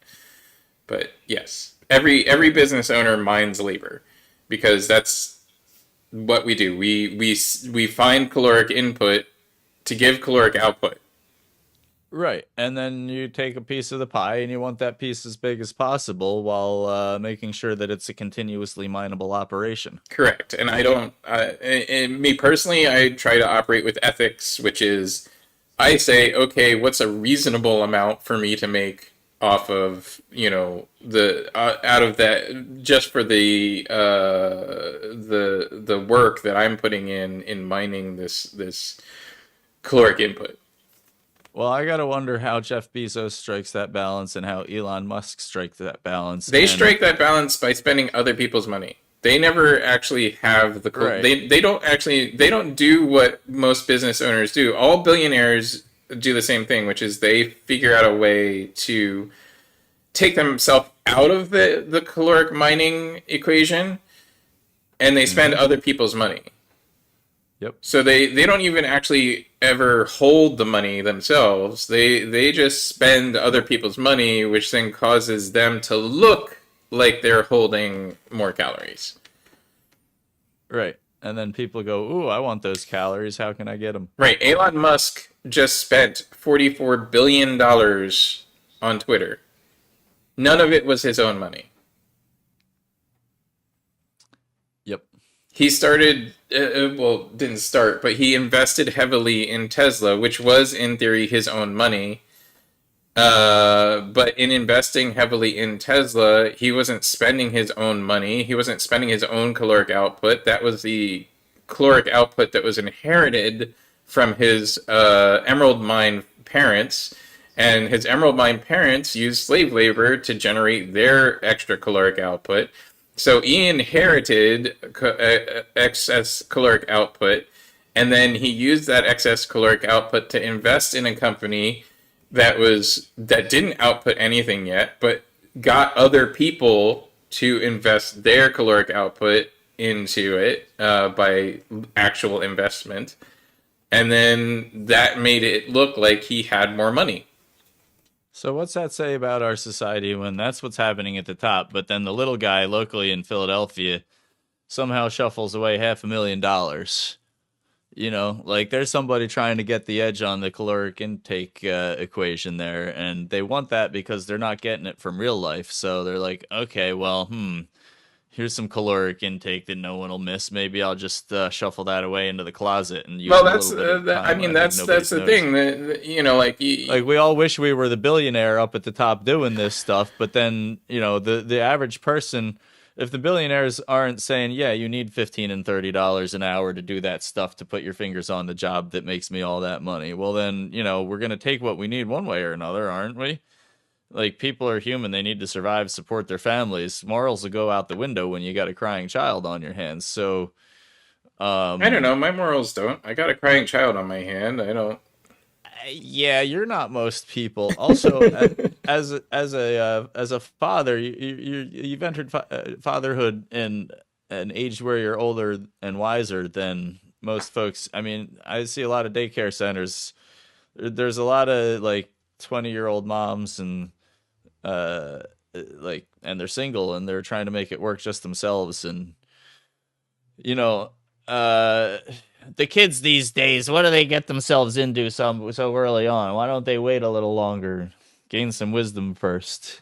But yes, every business owner mines labor because that's what we do. We find caloric input to give caloric output. Right. And then you take a piece of the pie and you want that piece as big as possible while making sure that it's a continuously mineable operation. Correct. And I don't. Me personally, I try to operate with ethics, which is I say, okay, what's a reasonable amount for me to make off of the out of that just for the work that I'm putting in mining this caloric input. Well, I got to wonder how Jeff Bezos strikes that balance and how Elon Musk strikes that balance. They And strike that balance by spending other people's money. They never actually have right. they don't do what most business owners do. All billionaires do the same thing, which is they figure out a way to take themselves out of the caloric mining equation and they spend Hmm. other people's money. Yep. So they don't even actually ever hold the money themselves. They just spend other people's money, which then causes them to look like they're holding more calories. Right. And then people go, "Ooh, I want those calories. How can I get them?" Right. Elon Musk just spent $44 billion on Twitter. None of it was his own money. Yep. He started, well, didn't start, but he invested heavily in Tesla, which was in theory his own money. But in investing heavily in Tesla, he wasn't spending his own money. He wasn't spending his own caloric output. That was the caloric output that was inherited from his emerald mine parents. And his emerald mine parents used slave labor to generate their extra caloric output. So he inherited excess caloric output, and then he used that excess caloric output to invest in a company that didn't output anything yet, but got other people to invest their caloric output into it by actual investment, and then that made it look like he had more money. So what's that say about our society when that's what's happening at the top, but then the little guy locally in Philadelphia somehow shuffles away $500,000? You know, like there's somebody trying to get the edge on the caloric intake equation there, and they want that because they're not getting it from real life. So they're like, okay, well, here's some caloric intake that no one will miss. Maybe I'll just shuffle that away into the closet and use Well, it a that's little bit at a I time when mean I think that's nobody's the thing noticing. that like Like we all wish we were the billionaire up at the top doing this stuff, but then the average person, if the billionaires aren't saying, yeah, you need $15 and $30 an hour to do that stuff to put your fingers on the job that makes me all that money, well then we're gonna take what we need one way or another, aren't we? Like people are human, they need to survive, support their families. Morals will go out the window when you got a crying child on your hands. So I don't um know. My morals don't. I got a crying child on my hand. I don't. yeah, you're not most people. Also, as a father, you've entered fatherhood in an age where you're older and wiser than most folks. I mean, I see a lot of daycare centers. There's a lot of like 20-year-old moms and uh and they're single and they're trying to make it work just themselves, and you know, uh, the kids these days, what do they get themselves into so early on? Why don't they wait a little longer, gain some wisdom first?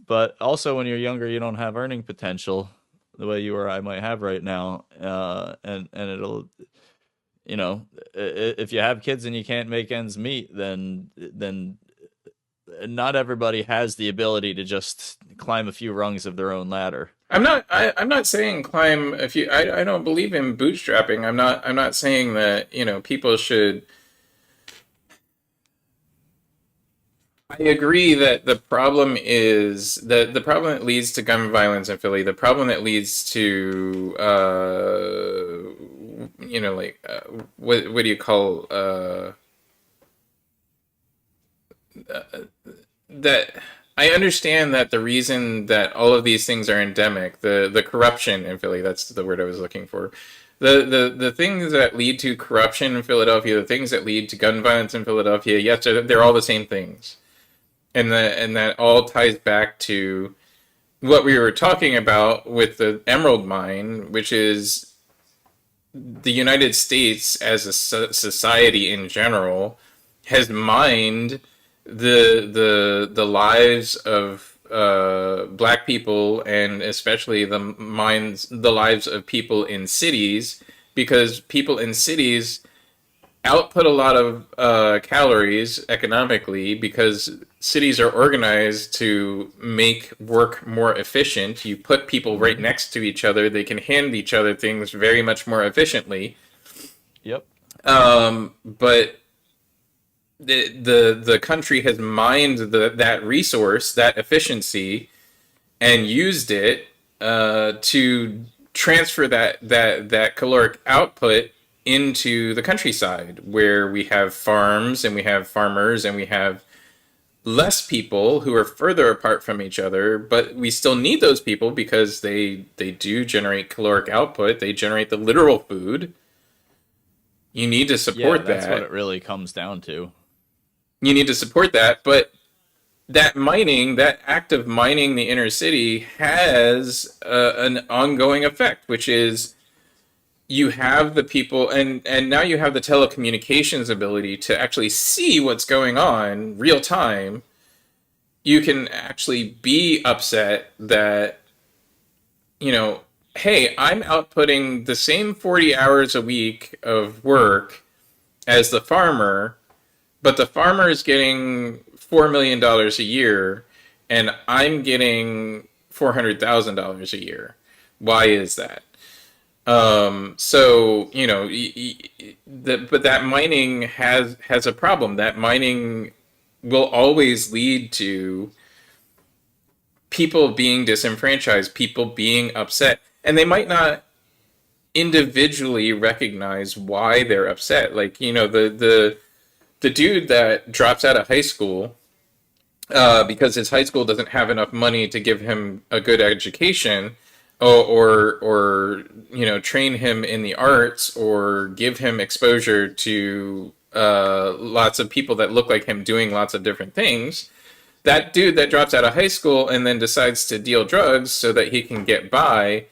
But also, when you're younger, you don't have earning potential the way you or I might have right now, and it'll, if you have kids and you can't make ends meet, then not everybody has the ability to just climb a few rungs of their own ladder. I'm not saying climb. If you, I don't believe in bootstrapping. I'm not saying that people should. I agree that the problem is that the problem that leads to gun violence in Philly, the problem that leads to what do you call that I understand that the reason that all of these things are endemic, the corruption in Philly, that's the word I was looking for. The things that lead to corruption in Philadelphia, the things that lead to gun violence in Philadelphia, yes, they're all the same things. And that all ties back to what we were talking about with the Emerald Mine, which is the United States as a society in general has mined the lives of black people, and especially the lives of people in cities, because people in cities output a lot of calories economically, because cities are organized to make work more efficient. You put people right Hmm. next to each other, they can hand each other things very much more efficiently. Yep. But the country has mined that resource, that efficiency, and used it to transfer that caloric output into the countryside, where we have farms and we have farmers and we have less people who are further apart from each other, but we still need those people because they do generate caloric output. They generate the literal food. You need to Yeah, support that's what that. it really comes down to. You need to support that, but that mining, that act of mining the inner city, has an ongoing effect, which is you have the people, and now you have the telecommunications ability to actually see what's going on real time. You can actually be upset that, hey, I'm outputting the same 40 hours a week of work as the farmer, but the farmer is getting $4 million a year, and I'm getting $400,000 a year. Why is that? So but that mining has a problem. That mining will always lead to people being disenfranchised, people being upset, and they might not individually recognize why they're upset. Like, the dude that drops out of high school because his high school doesn't have enough money to give him a good education, or train him in the arts, or give him exposure to lots of people that look like him doing lots of different things. That dude that drops out of high school and then decides to deal drugs so that he can get by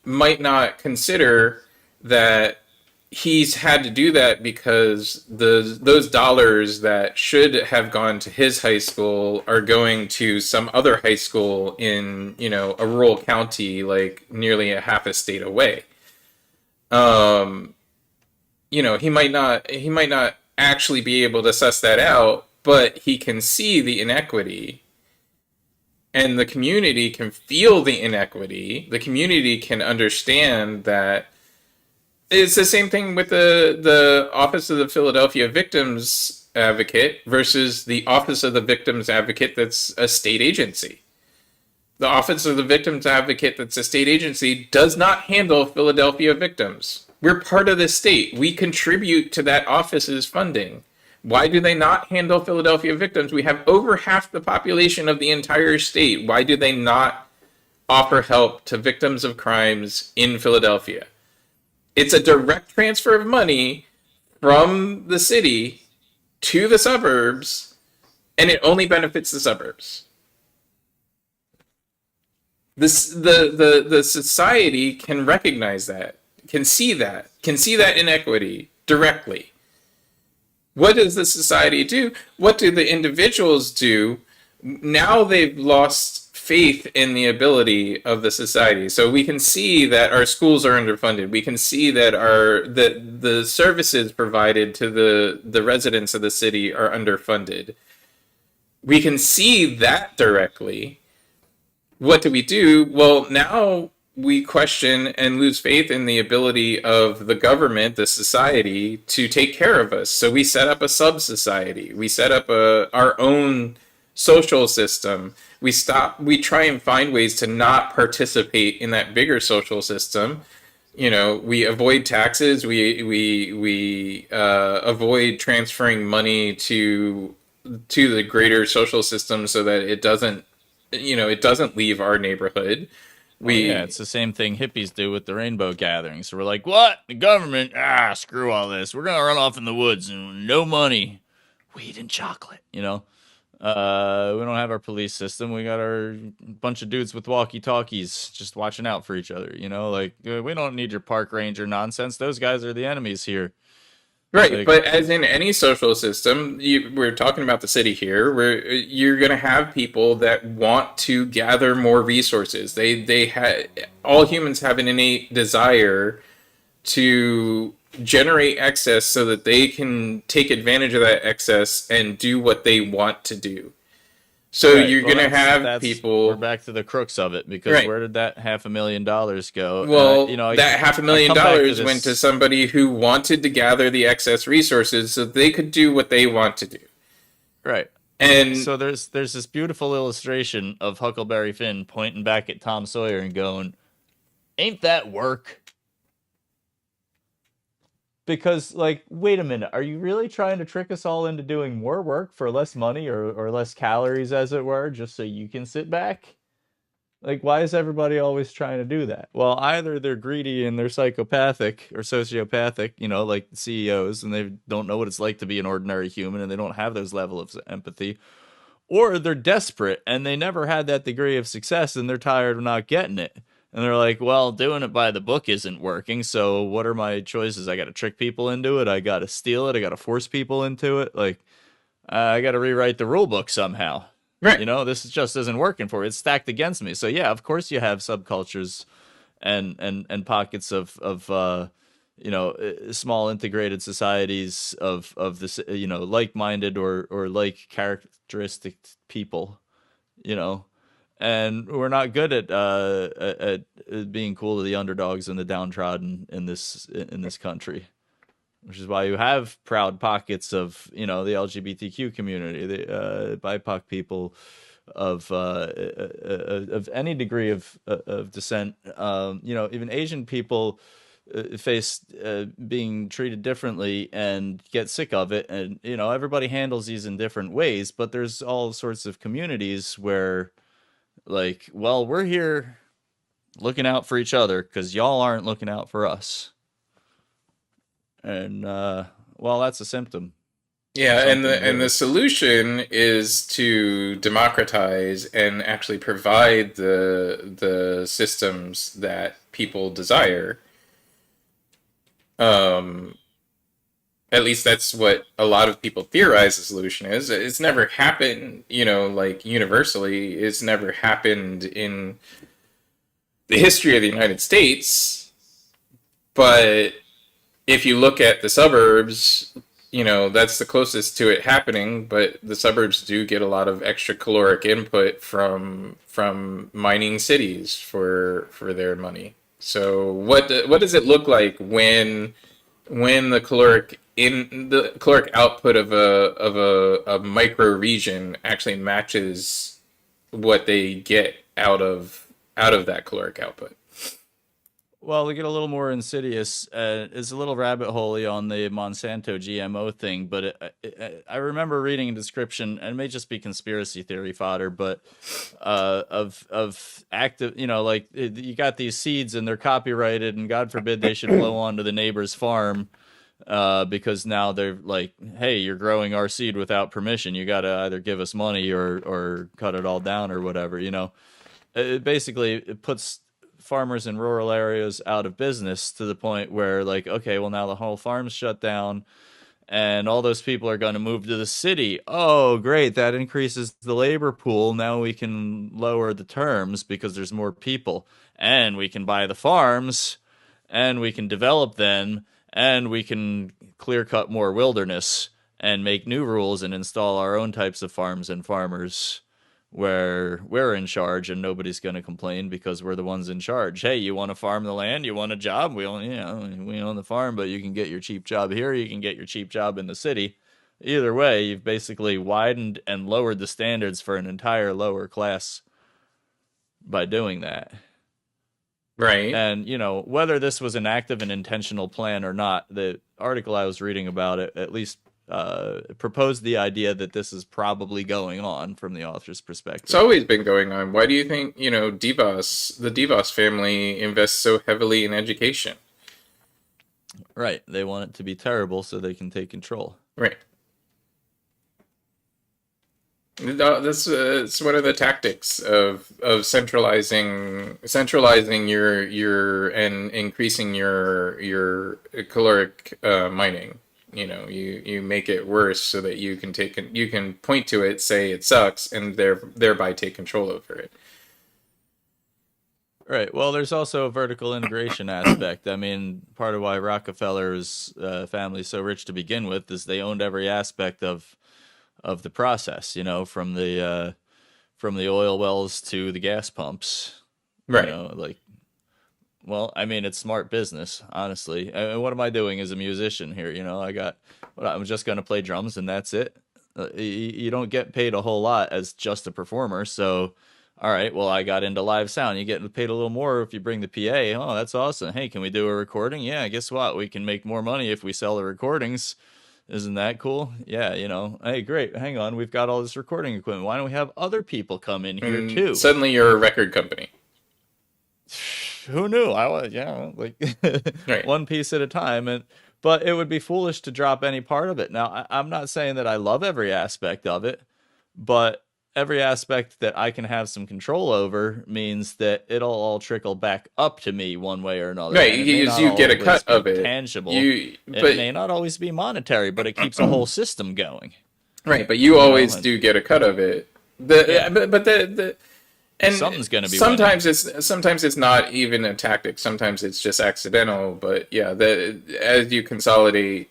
might not consider that he's had to do that because those dollars that should have gone to his high school are going to some other high school in, a rural county, like nearly a half a state away. Um, he might not actually be able to suss that out, but he can see the inequity, and the community can feel the inequity. The community can understand that. It's the same thing with the Office of the Philadelphia Victims Advocate versus the Office of the Victims Advocate that's a state agency. The Office of the Victims Advocate that's a state agency does not handle Philadelphia victims. We're part of the state. We contribute to that office's funding. Why do they not handle Philadelphia victims? We have over half the population of the entire state. Why do they not offer help to victims of crimes in Philadelphia? It's a direct transfer of money from the city to the suburbs, and it only benefits the suburbs. The society can recognize that, can see that inequity directly. What does the society do? What do the individuals do? Now they've lost faith in the ability of the society. So we can see that our schools are underfunded. We can see that the services provided to the residents of the city are underfunded. We can see that directly. What do we do? Well, now we question and lose faith in the ability of the government, the society, to take care of us. So we set up a sub society. We set up our own social system. We try and find ways to not participate in that bigger social system. We avoid taxes. We avoid transferring money to to the greater social system so that it doesn't, it doesn't leave our neighborhood. Well, yeah, We it's the same thing hippies do with the rainbow gatherings. So we're like, what? The government? Ah, screw all this. We're gonna run off in the woods and no money, weed and chocolate. We don't have our police system. We got our bunch of dudes with walkie-talkies just watching out for each other. Like we don't need your park ranger nonsense. Those guys are the enemies here. Right, Like, but as in any social system, we're talking about the city here, where you're going to have people that want to gather more resources. All humans have an innate desire to generate excess so that they can take advantage of that excess and do what they want to do. So right. you're Well, going to have that's we're people, back to the crux of it because right? where did that $500,000 go? And Well, that half a I million come back to dollars went to this. somebody who wanted to gather the excess resources so they could do what they want to do. Right. And So there's this beautiful illustration of Huckleberry Finn pointing back at Tom Sawyer and going, "Ain't that work?" Because, like, wait a minute, are you really trying to trick us all into doing more work for less money or less calories, as it were, just so you can sit back? Like, why is everybody always trying to do that? Well, either they're greedy and they're psychopathic or sociopathic, like CEOs, and they don't know what it's like to be an ordinary human and they don't have those level of empathy, or they're desperate and they never had that degree of success and they're tired of not getting it. And they're like, well, doing it by the book isn't working. So what are my choices? I got to trick people into it. I got to steal it. I got to force people into it. Like, I got to rewrite the rule book somehow. right, This just isn't working for me. It's stacked against me. So yeah, of course you have subcultures and pockets of small integrated societies of this like-minded or like characteristic people, you know and we're not good at being cool to the underdogs and the downtrodden in this country, which is why you have proud pockets of the LGBTQ community, the BIPOC people of any degree of descent. Even Asian people face being treated differently and get sick of it, and everybody handles these in different ways. But there's all sorts of communities where, like, well, we're here looking out for each other because y'all aren't looking out for us, and well, that's a symptom of yeah, and something the worse. solution is to democratize and actually provide the systems that people desire. Um, at least that's what a lot of people theorize the solution is. It's never happened, like universally. It's never happened in the history of the United States, but if you look at the suburbs, that's the closest to it happening. But the suburbs do get a lot of extra caloric input from mining cities for their money. So what does it look like when the caloric output of a micro region actually matches what they get out of that caloric output? Well, to get a little more insidious, it's a little rabbit holey on the Monsanto GMO thing, but I remember reading a description, and it may just be conspiracy theory fodder, but of active, like you got these seeds and they're copyrighted, and God forbid they should blow onto the neighbor's farm, because now they're like, hey, you're growing our seed without permission. You got to either give us money or cut it all down or whatever. It puts farmers in rural areas out of business to the point where, like, okay, well, now the whole farm's shut down and all those people are going to move to the city. Oh, great, that increases the labor pool. Now we can lower the terms because there's more people, and we can buy the farms, and we can develop them, and we can clear cut more wilderness and make new rules and install our own types of farms and farmers where we're in charge and nobody's going to complain because we're the ones in charge. Hey, you want to farm the land? You want a job? We own the farm, but you can get your cheap job here. You can get your cheap job in the city. Either way, you've basically widened and lowered the standards for an entire lower class by doing that. Right. And, whether this was an active and intentional plan or not, the article I was reading about it, at least proposed the idea that this is probably going on from the author's It's perspective. always been going on. Why do you think, the DeVos family invests so heavily in education? Right. They want it to be terrible so they can take control. Right. That's it's one of the tactics of centralizing your and increasing your caloric mining. You make it worse so that you can point to it, say it sucks, and thereby take control over it. Right. Well, there's also a vertical integration aspect. I mean, part of why Rockefeller's family is so rich to begin with is they owned every aspect of the process. From the oil wells to the gas pumps. Right. Like, well, I mean, it's smart business, honestly. And what am I doing as a musician here? I'm just going to play drums and that's it. You don't get paid a whole lot as just a performer. So, all right, well, I got into live sound. You get paid a little more if you bring the PA. Oh, that's awesome. Hey, can we do a recording? Yeah, guess what? We can make more money if we sell the recordings. Isn't that cool? Yeah, Hey, great. Hang on. We've got all this recording equipment. Why don't we have other people come in here And too? suddenly you're a record company. Who knew? I was, like Right. one piece at a time, but it would be foolish to drop any part of it. Now, I'm not saying that I love every aspect of it, but every aspect that I can have some control over means that it'll all trickle back up to me one way or another, Right. and it may not You get a always cut be of it. tangible. It But may not always be monetary, but it keeps a whole system going. right, but you always And do get a cut of it. yeah, But the and something's going to be winning. sometimes it's not even a tactic. Sometimes it's just accidental. But yeah, as you consolidate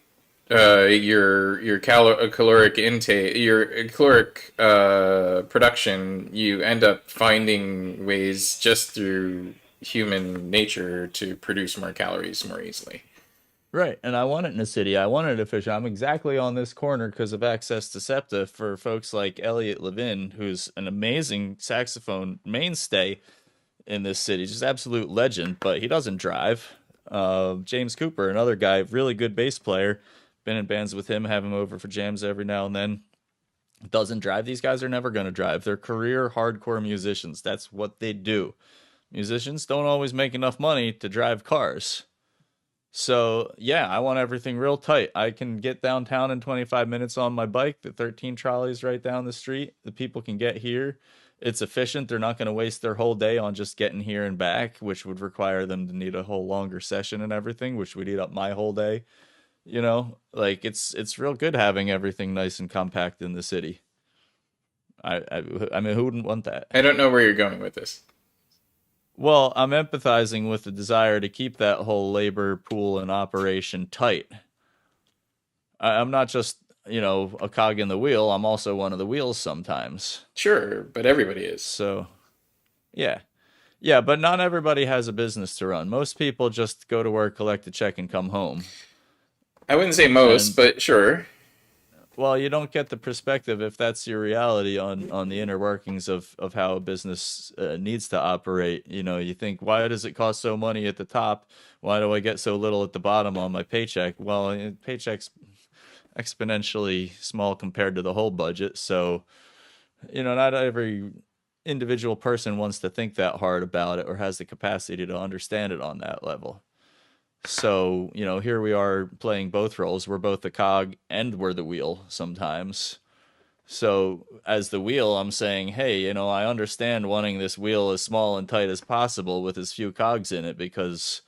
your caloric intake, your caloric production, you end up finding ways just through human nature to produce more calories more easily. Right, and I want it in a city. I want it efficient. I'm exactly on this corner because of access to SEPTA for folks like Elliot Levin, who's an amazing saxophone mainstay in this city, just absolute legend. But he doesn't drive. James Cooper, another guy, really good bass player. Been in bands with him, have him over for jams every now and then. Doesn't drive. These guys are never going to drive. They're career hardcore musicians. That's what they do. Musicians don't always make enough money to drive cars. So, yeah, I want everything real tight. I can get downtown in 25 minutes on my bike. The 13 trolleys right down the street. The people can get here. It's efficient. They're not going to waste their whole day on just getting here and back, which would require them to need a whole longer session and everything, which would eat up my whole day. Like it's real good having everything nice and compact in the city. I mean, who wouldn't want that? I don't know where you're going with this. Well, I'm empathizing with the desire to keep that whole labor pool and operation tight. I'm not just, a cog in the wheel. I'm also one of the wheels sometimes. Sure, but everybody is. So, yeah. Yeah, but not everybody has a business to run. Most people just go to work, collect a check, and come home. I wouldn't say most, And but sure. well, you don't get the perspective if that's your reality on the inner workings of how a business needs to operate. You think, why does it cost so money at the top? Why do I get so little at the bottom on my paycheck? Well, paycheck's exponentially small compared to the whole budget. So, not every individual person wants to think that hard about it or has the capacity to understand it on that level. So, here we are playing both roles. We're both the cog and we're the wheel sometimes. So, as the wheel, I'm saying, hey, I understand wanting this wheel as small and tight as possible with as few cogs in it because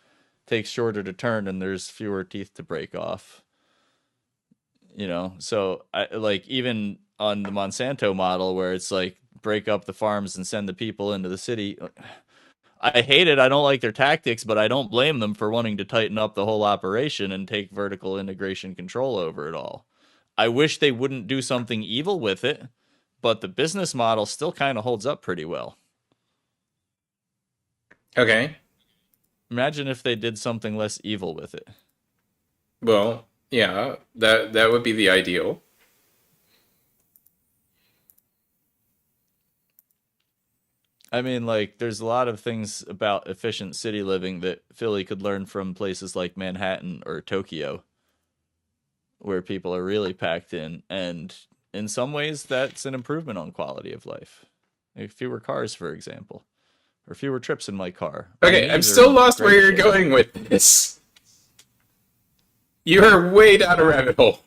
it takes shorter to turn and there's fewer teeth to break off. So I like even on the Monsanto model where it's like break up the farms and send the people into the city. I hate it. I don't like their tactics, but I don't blame them for wanting to tighten up the whole operation and take vertical integration control over it all. I wish they wouldn't do something evil with it, but the business model still kind of holds up pretty well. Okay. Imagine if they did something less evil with it. Well, yeah, that would be the ideal. I mean, like, there's a lot of things about efficient city living that Philly could learn from places like Manhattan or Tokyo. where people are really packed in, and in some ways that's an improvement on quality of life. Like fewer cars, for example, or fewer trips in my car. I mean, Okay, I'm these are still lost where great you're shit. going with this. You are way down a rabbit hole.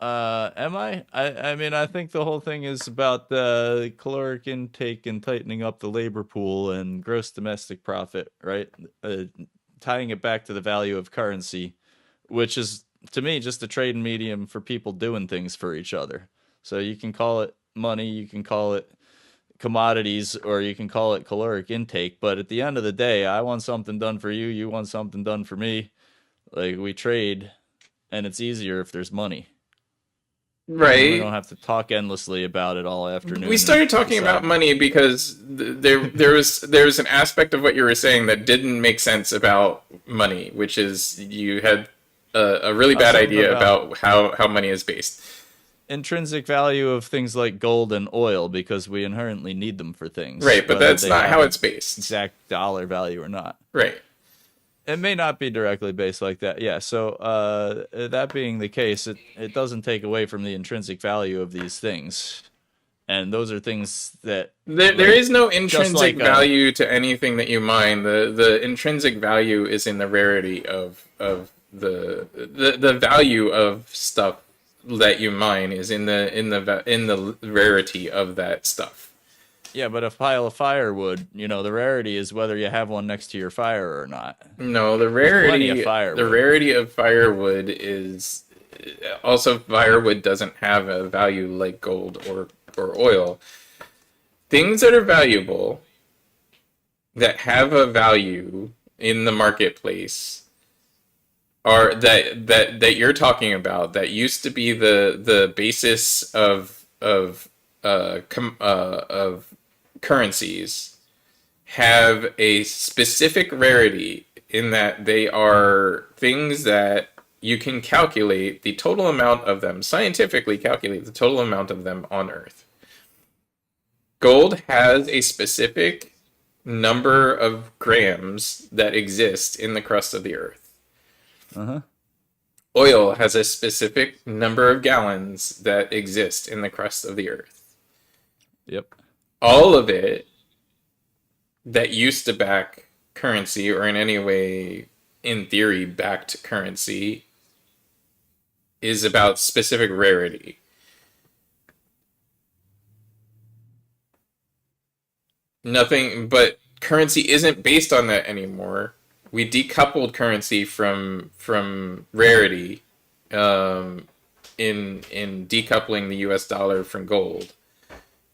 Am I? I mean, I think the whole thing is about the caloric intake and tightening up the labor pool and gross domestic profit, right? Tying it back to the value of currency, which is to me just a trading medium for people doing things for each other. So you can call it money, you can call it commodities, or you can call it caloric intake. But at the end of the day, I want something done for you, you want something done for me. Like we trade, and it's easier if there's money. And we Right. don't have to talk endlessly about it all We afternoon and started talking about decide. money because there was an aspect of what you were saying that didn't make sense about money, which is you had a really bad Something idea about about how money is based. intrinsic value of things like gold and oil because we inherently need them for things, Right, but whether that's they not have how an it's based. exact dollar value or not. Right. It may not be directly based like that. Yeah. So that being the case, it doesn't take away from the intrinsic value of these things, and those are things that There like is no just intrinsic like a value to anything that you mine. The intrinsic value is in the rarity of the value of stuff that you mine is in the rarity of that stuff. yeah, but a pile of firewood, the rarity is whether you have one next to your fire or not. No, the There's plenty of the firewood. rarity of firewood is also firewood doesn't have a value like gold or oil. Things that are valuable that have a value in the marketplace are that you're talking about that used to be the basis of currencies have a specific rarity in that they are things that you can calculate the total amount of them, scientifically calculate the total amount of them on Earth. Gold has a specific number of grams that exist in the crust of the Earth. Uh huh. Oil has a specific number of gallons that exist in the crust of the Earth. Yep. All of it that used to back currency or in any way in theory backed currency is about specific rarity. Nothing but currency isn't based on that anymore. We decoupled currency from rarity in decoupling the US dollar from gold.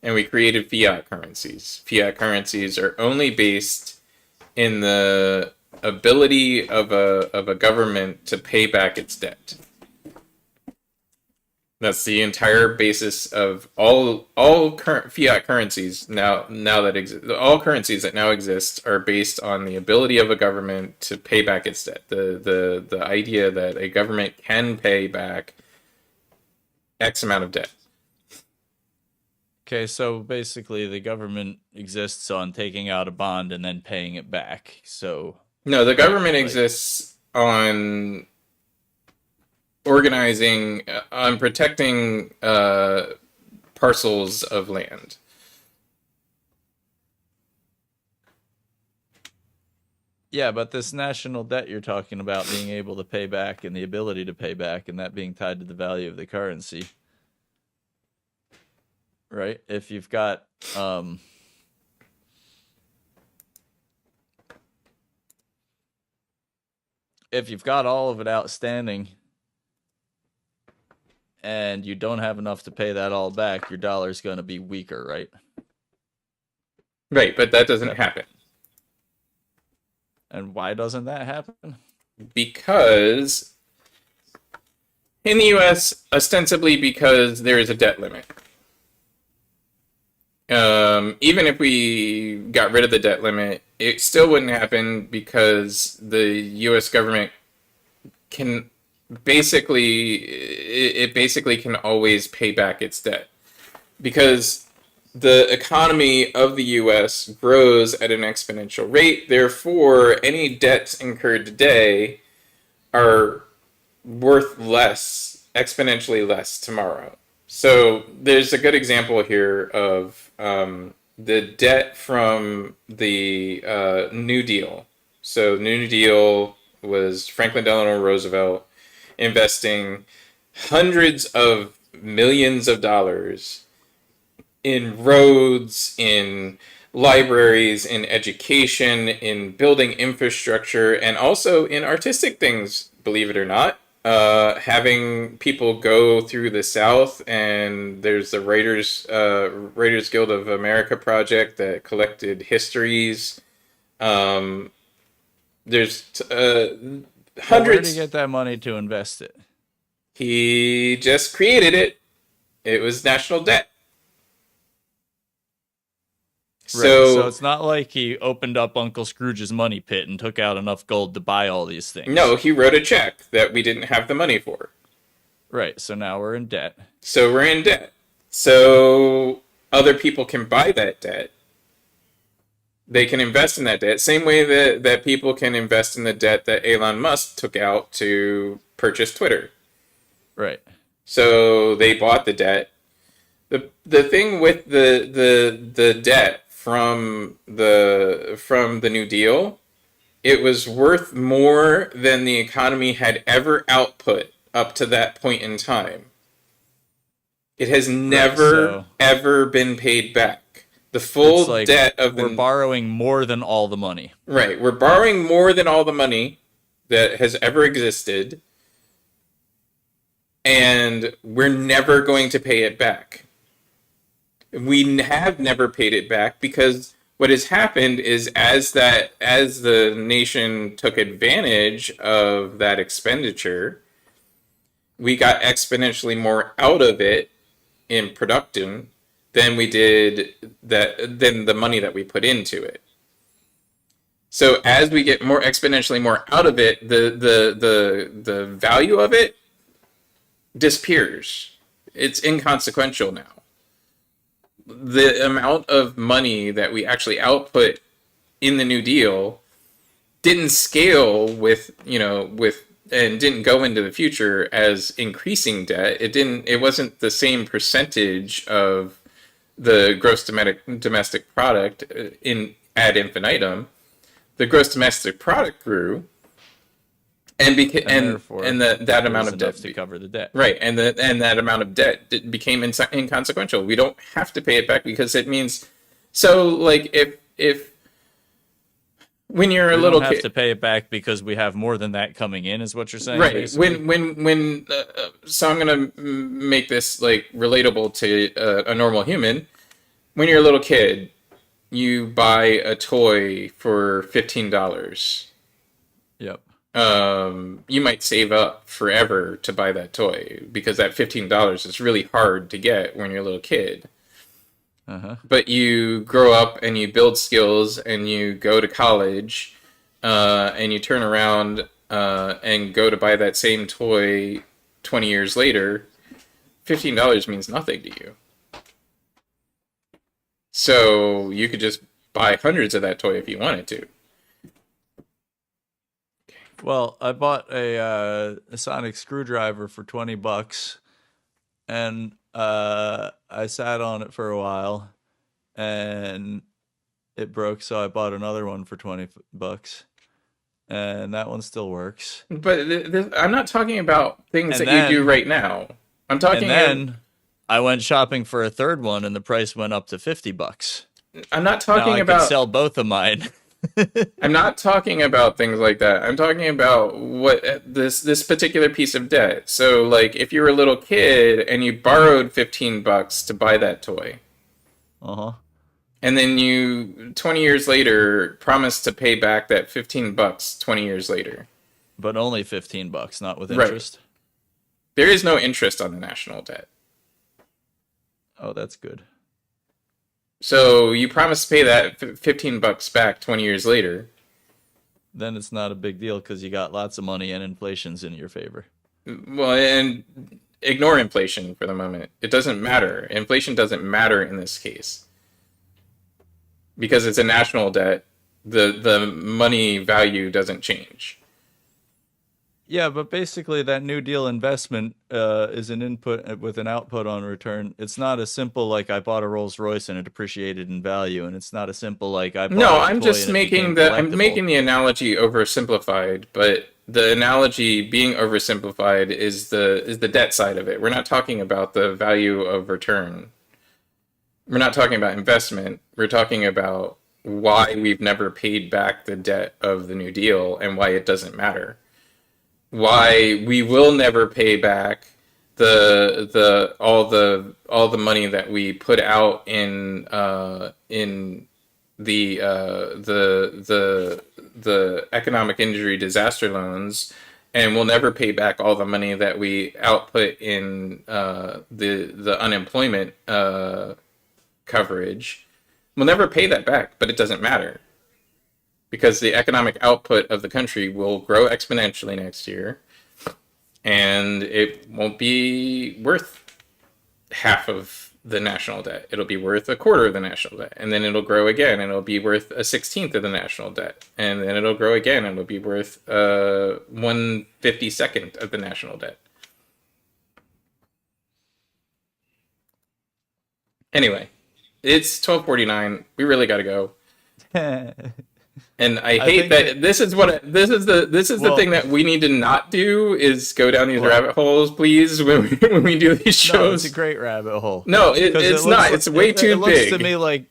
And we created fiat currencies. Fiat currencies are only based in the ability of a government to pay back its debt. That's the entire basis of all current fiat currencies now that exist. All currencies that now exist are based on the ability of a government to pay back its debt. The idea that a government can pay back X amount of debt. Okay, so basically the government exists on taking out a bond and then paying it back. So, No, the right, government like, exists on organizing on protecting parcels of land. yeah, but this national debt you're talking about being able to pay back and the ability to pay back and that being tied to the value of the currency, right? Um if you've got all of it outstanding and you don't have enough to pay that all back, your dollar's going to be weaker, right? Right, but that Is doesn't that happen and why doesn't that happen? because in the US, ostensibly because there is a debt limit. Even if we got rid of the debt limit, it still wouldn't happen because the U.S. government can it basically can always pay back its debt because the economy of the U.S. grows at an exponential rate. Therefore, any debts incurred today are worth less, exponentially less tomorrow. So there's a good example here of the debt from the New Deal. So New Deal was Franklin Delano Roosevelt investing hundreds of millions of dollars in roads, in libraries, in education, in building infrastructure, and also in artistic things, believe it or not. Having people go through the South, and there's the Writers Guild of America project that collected histories. Um, there's Well, where did he hundreds. get that money to invest it? He just created it. It was national debt. Right. So So it's not like he opened up Uncle Scrooge's money pit and took out enough gold to buy all these no, things. he wrote a check that we didn't have the money for. Right. So now we're in debt. So we're in debt. So other people can buy that debt. They can invest in that debt. Same way that people can invest in the debt that Elon Musk took out to purchase Twitter. Right. So they bought the debt. The thing with the debt from the New Deal, it was worth more than the economy had ever output up to that point in time. It has Right. never So ever been paid back. The it's full like debt of we're the borrowing more than all the money. right, we're borrowing more than all the money that has ever existed, and we're never going to pay it back. We have never paid it back because what has happened is as the nation took advantage of that expenditure, we got exponentially more out of it in production than we did than the money that we put into it. So as we get more exponentially more out of it, the value of it disappears. It's inconsequential now. The amount of money that we actually output in the New Deal didn't scale with, and didn't go into the future as increasing debt. It wasn't the same percentage of the gross domestic product in ad infinitum. The gross domestic product grew, And therefore, and that it amount was of debt, enough to cover the debt. right, and that amount of debt became inconsequential. We don't have to pay it back because it means so. Like if when you're a We don't little have kid, to pay it back because we have more than that coming in, is what you're saying, right? basically. So I'm gonna make this like relatable to a normal human. When you're a little kid, you buy a toy for $15. Yep. You might save up forever to buy that toy because that $15 is really hard to get when you're a little kid. Uh huh. But you grow up and you build skills and you go to college, and you turn around and go to buy that same toy 20 years later. $15 means nothing to you. So you could just buy hundreds of that toy if you wanted to. Well, I bought a sonic screwdriver for $20, and I sat on it for a while, and it broke, so I bought another one for $20, and that one still works. But I'm not talking about things And that you do then, right now. I'm and talking. then I went shopping for a third one, and the price went up to $50. I'm not Now talking I could about. sell both of mine. I'm not talking about things like that. I'm talking about what this particular piece of debt. So, like, if you were a little kid and you borrowed $15 to buy that toy, Uh huh. and then you 20 years later promised to pay back that $15 20 years later, But only $15, not with right? interest. There is no interest on the national debt. Oh, that's good. So you promise to pay that $15 back 20 years later. Then it's not a big deal because you got lots of money and inflation's in your favor. Well, and ignore inflation for the moment. It doesn't matter. Inflation doesn't matter in this case because it's a national debt. The money value doesn't change. Yeah, but basically that New Deal investment is an input with an output on return. It's not a simple like I bought a Rolls Royce and it appreciated in value, and it's not a simple like I bought No, a toy and it became I'm collectible. making the analogy oversimplified, but the analogy being oversimplified is the debt side of it. We're not talking about the value of return. We're not talking about investment. We're talking about why we've never paid back the debt of the New Deal and why it doesn't matter. Why we will never pay back all the money that we put out in the economic injury disaster loans, and we'll never pay back all the money that we output in the unemployment coverage. We'll never pay that back, but it doesn't matter because the economic output of the country will grow exponentially next year, and it won't be worth half of the national debt. It'll be worth a quarter of the national debt, and then it'll grow again, and it'll be worth a 16th of the national debt, and then it'll grow again, and it'll be worth 1/52nd of the national debt. Anyway, it's 12:49. We really got to go. I And I hate think that that this is the thing well, that we need to not do is go down these well, rabbit holes, please, when when we do these no, it's a shows. great rabbit hole No, because it's not. It's way it too looks to big. me like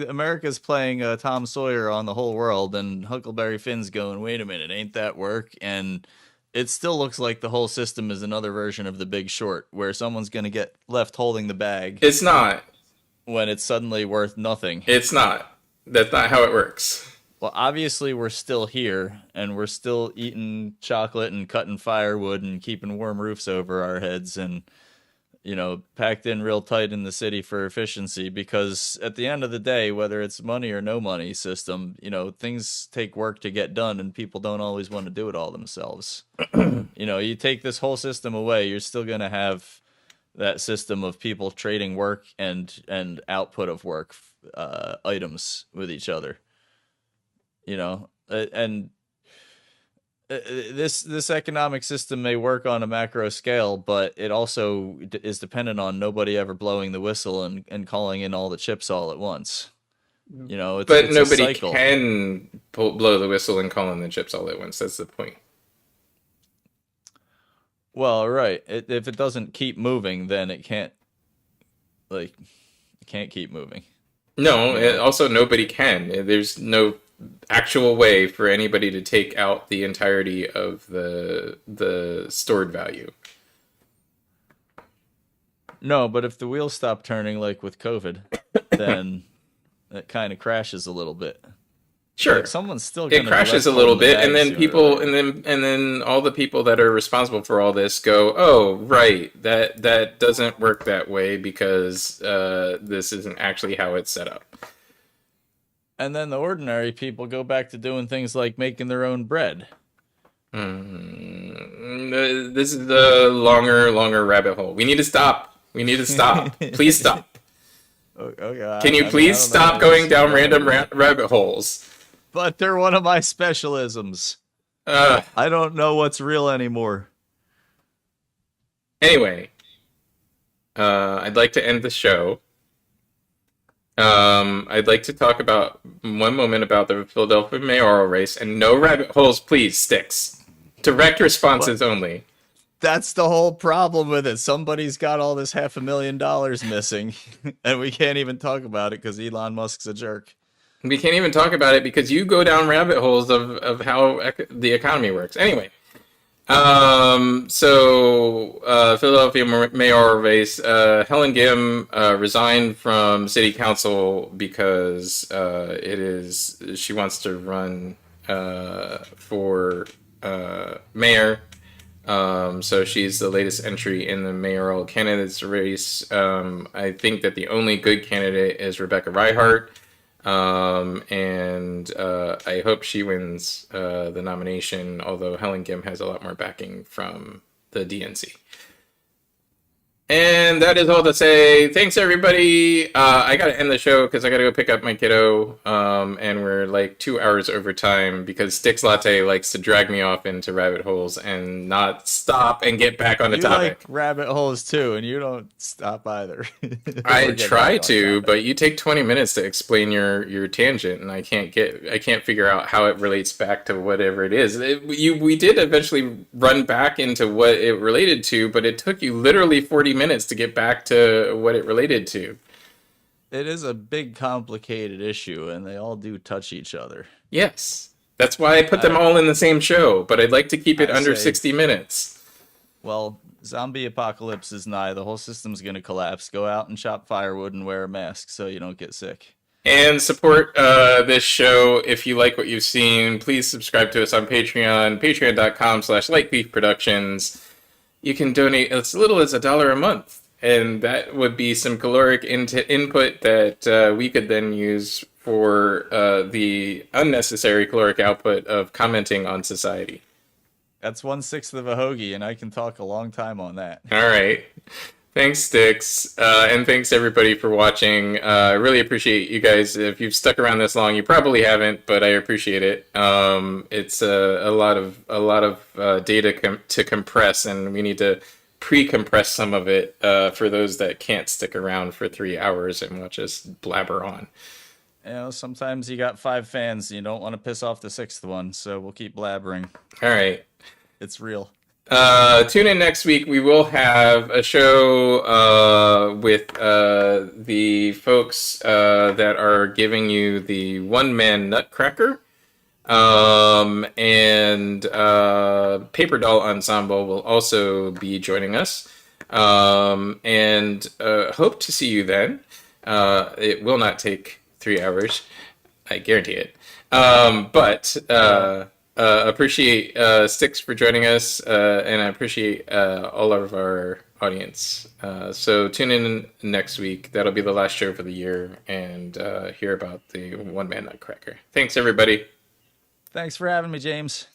America's playing Tom Sawyer on the whole world, and Huckleberry Finn's going, "Wait a minute, ain't that work?" And it still looks like the whole system is another version of The Big Short, where someone's going to get left holding the bag It's not. when it's suddenly worth nothing. It's not. That's not how it works. Well, obviously we're still here, and we're still eating chocolate and cutting firewood and keeping warm roofs over our heads, and packed in real tight in the city for efficiency, because at the end of the day, whether it's money or no money system, things take work to get done and people don't always want to do it all themselves. You take this whole system away, you're still going to have that system of people trading work and output of work items with each other, and this economic system may work on a macro scale, but it also is dependent on nobody ever blowing the whistle and calling in all the chips all at once. It's But a nobody cycle. can blow the whistle and call in the chips all at once. That's the point. Well, right. If it doesn't keep moving, then it can't keep moving. No, You know. also nobody can. There's no actual way for anybody to take out the entirety of the stored value. No, but if the wheels stop turning, like with COVID, then it kind of crashes a little bit. Like Sure, someone's still it gonna be crashes left a little holding the bit, and bag then sooner or people, later. and then all the people that are responsible for all this go, "Oh, right, that doesn't work that way because this isn't actually how it's set up." And then the ordinary people go back to doing things like making their own bread. This is the longer rabbit hole. We need to stop. We need to stop. Please stop. Okay, Can you I mean, I please don't know how stop to going down how to random do that. rabbit holes? But they're one of my specialisms. Uh, I don't know what's real anymore. anyway, I'd like to end the show. I'd like to talk about one moment about the Philadelphia mayoral race, and no rabbit holes, please, Sticks. Direct But responses only. that's the whole problem with it. Somebody's got all this $500,000 missing, and we can't even talk about it because Elon Musk's a jerk. We can't even talk about it because you go down rabbit holes of how the economy works. Anyway, Philadelphia mayoral race. Helen Gim resigned from city council because she wants to run for mayor. So she's the latest entry in the mayoral candidates race. I think that the only good candidate is Rebecca Reihart. And I hope she wins the nomination, although Helen Gim has a lot more backing from the DNC. And that is all to say. Thanks, everybody. I got to end the show because I got to go pick up my kiddo. And we're like 2 hours over time because Styx Latte likes to drag me off into rabbit holes and not stop and get back on the You like topic. rabbit holes too, and you don't stop either. I Or get back try on to, topic. but you take 20 minutes to explain your tangent, and I can't figure out how it relates back to whatever it is. We did eventually run back into what it related to, but it took you literally 40 minutes to get back to what it related to. It is a big, complicated issue, and they all do touch each other. Yes, that's why I put them I all in the same show, but I'd like to keep it I under say, 60 minutes. well, zombie apocalypse is nigh. The whole system's gonna collapse. Go out and chop firewood and wear a mask so you don't get sick. And support this show if you like what you've seen. Please subscribe to us on Patreon, patreon.com/LikeBeefProductions. You can donate as little as $1 a month, and that would be some caloric input that we could then use for the unnecessary caloric output of commenting on society. That's 1/6 of a hoagie, and I can talk a long time on that. All right. Thanks, Sticks. And thanks everybody for watching. I really appreciate you guys. If you've stuck around this long, you probably haven't, but I appreciate it. It's a lot of data to compress, and we need to pre-compress some of it for those that can't stick around for 3 hours and watch us blabber on. You know, sometimes you got 5 fans, and you don't want to piss off the sixth one, so we'll keep blabbering. All right. It's real. Tune in next week. We will have a show with the folks that are giving you the one man Nutcracker. And Paper Doll Ensemble will also be joining us. And hope to see you then. It will not take 3 hours. I guarantee it. But appreciate Styx for joining us, and I appreciate all of our audience. So tune in next week. That'll be the last show for the year, and hear about the one man Nutcracker. Thanks, everybody. Thanks for having me, James.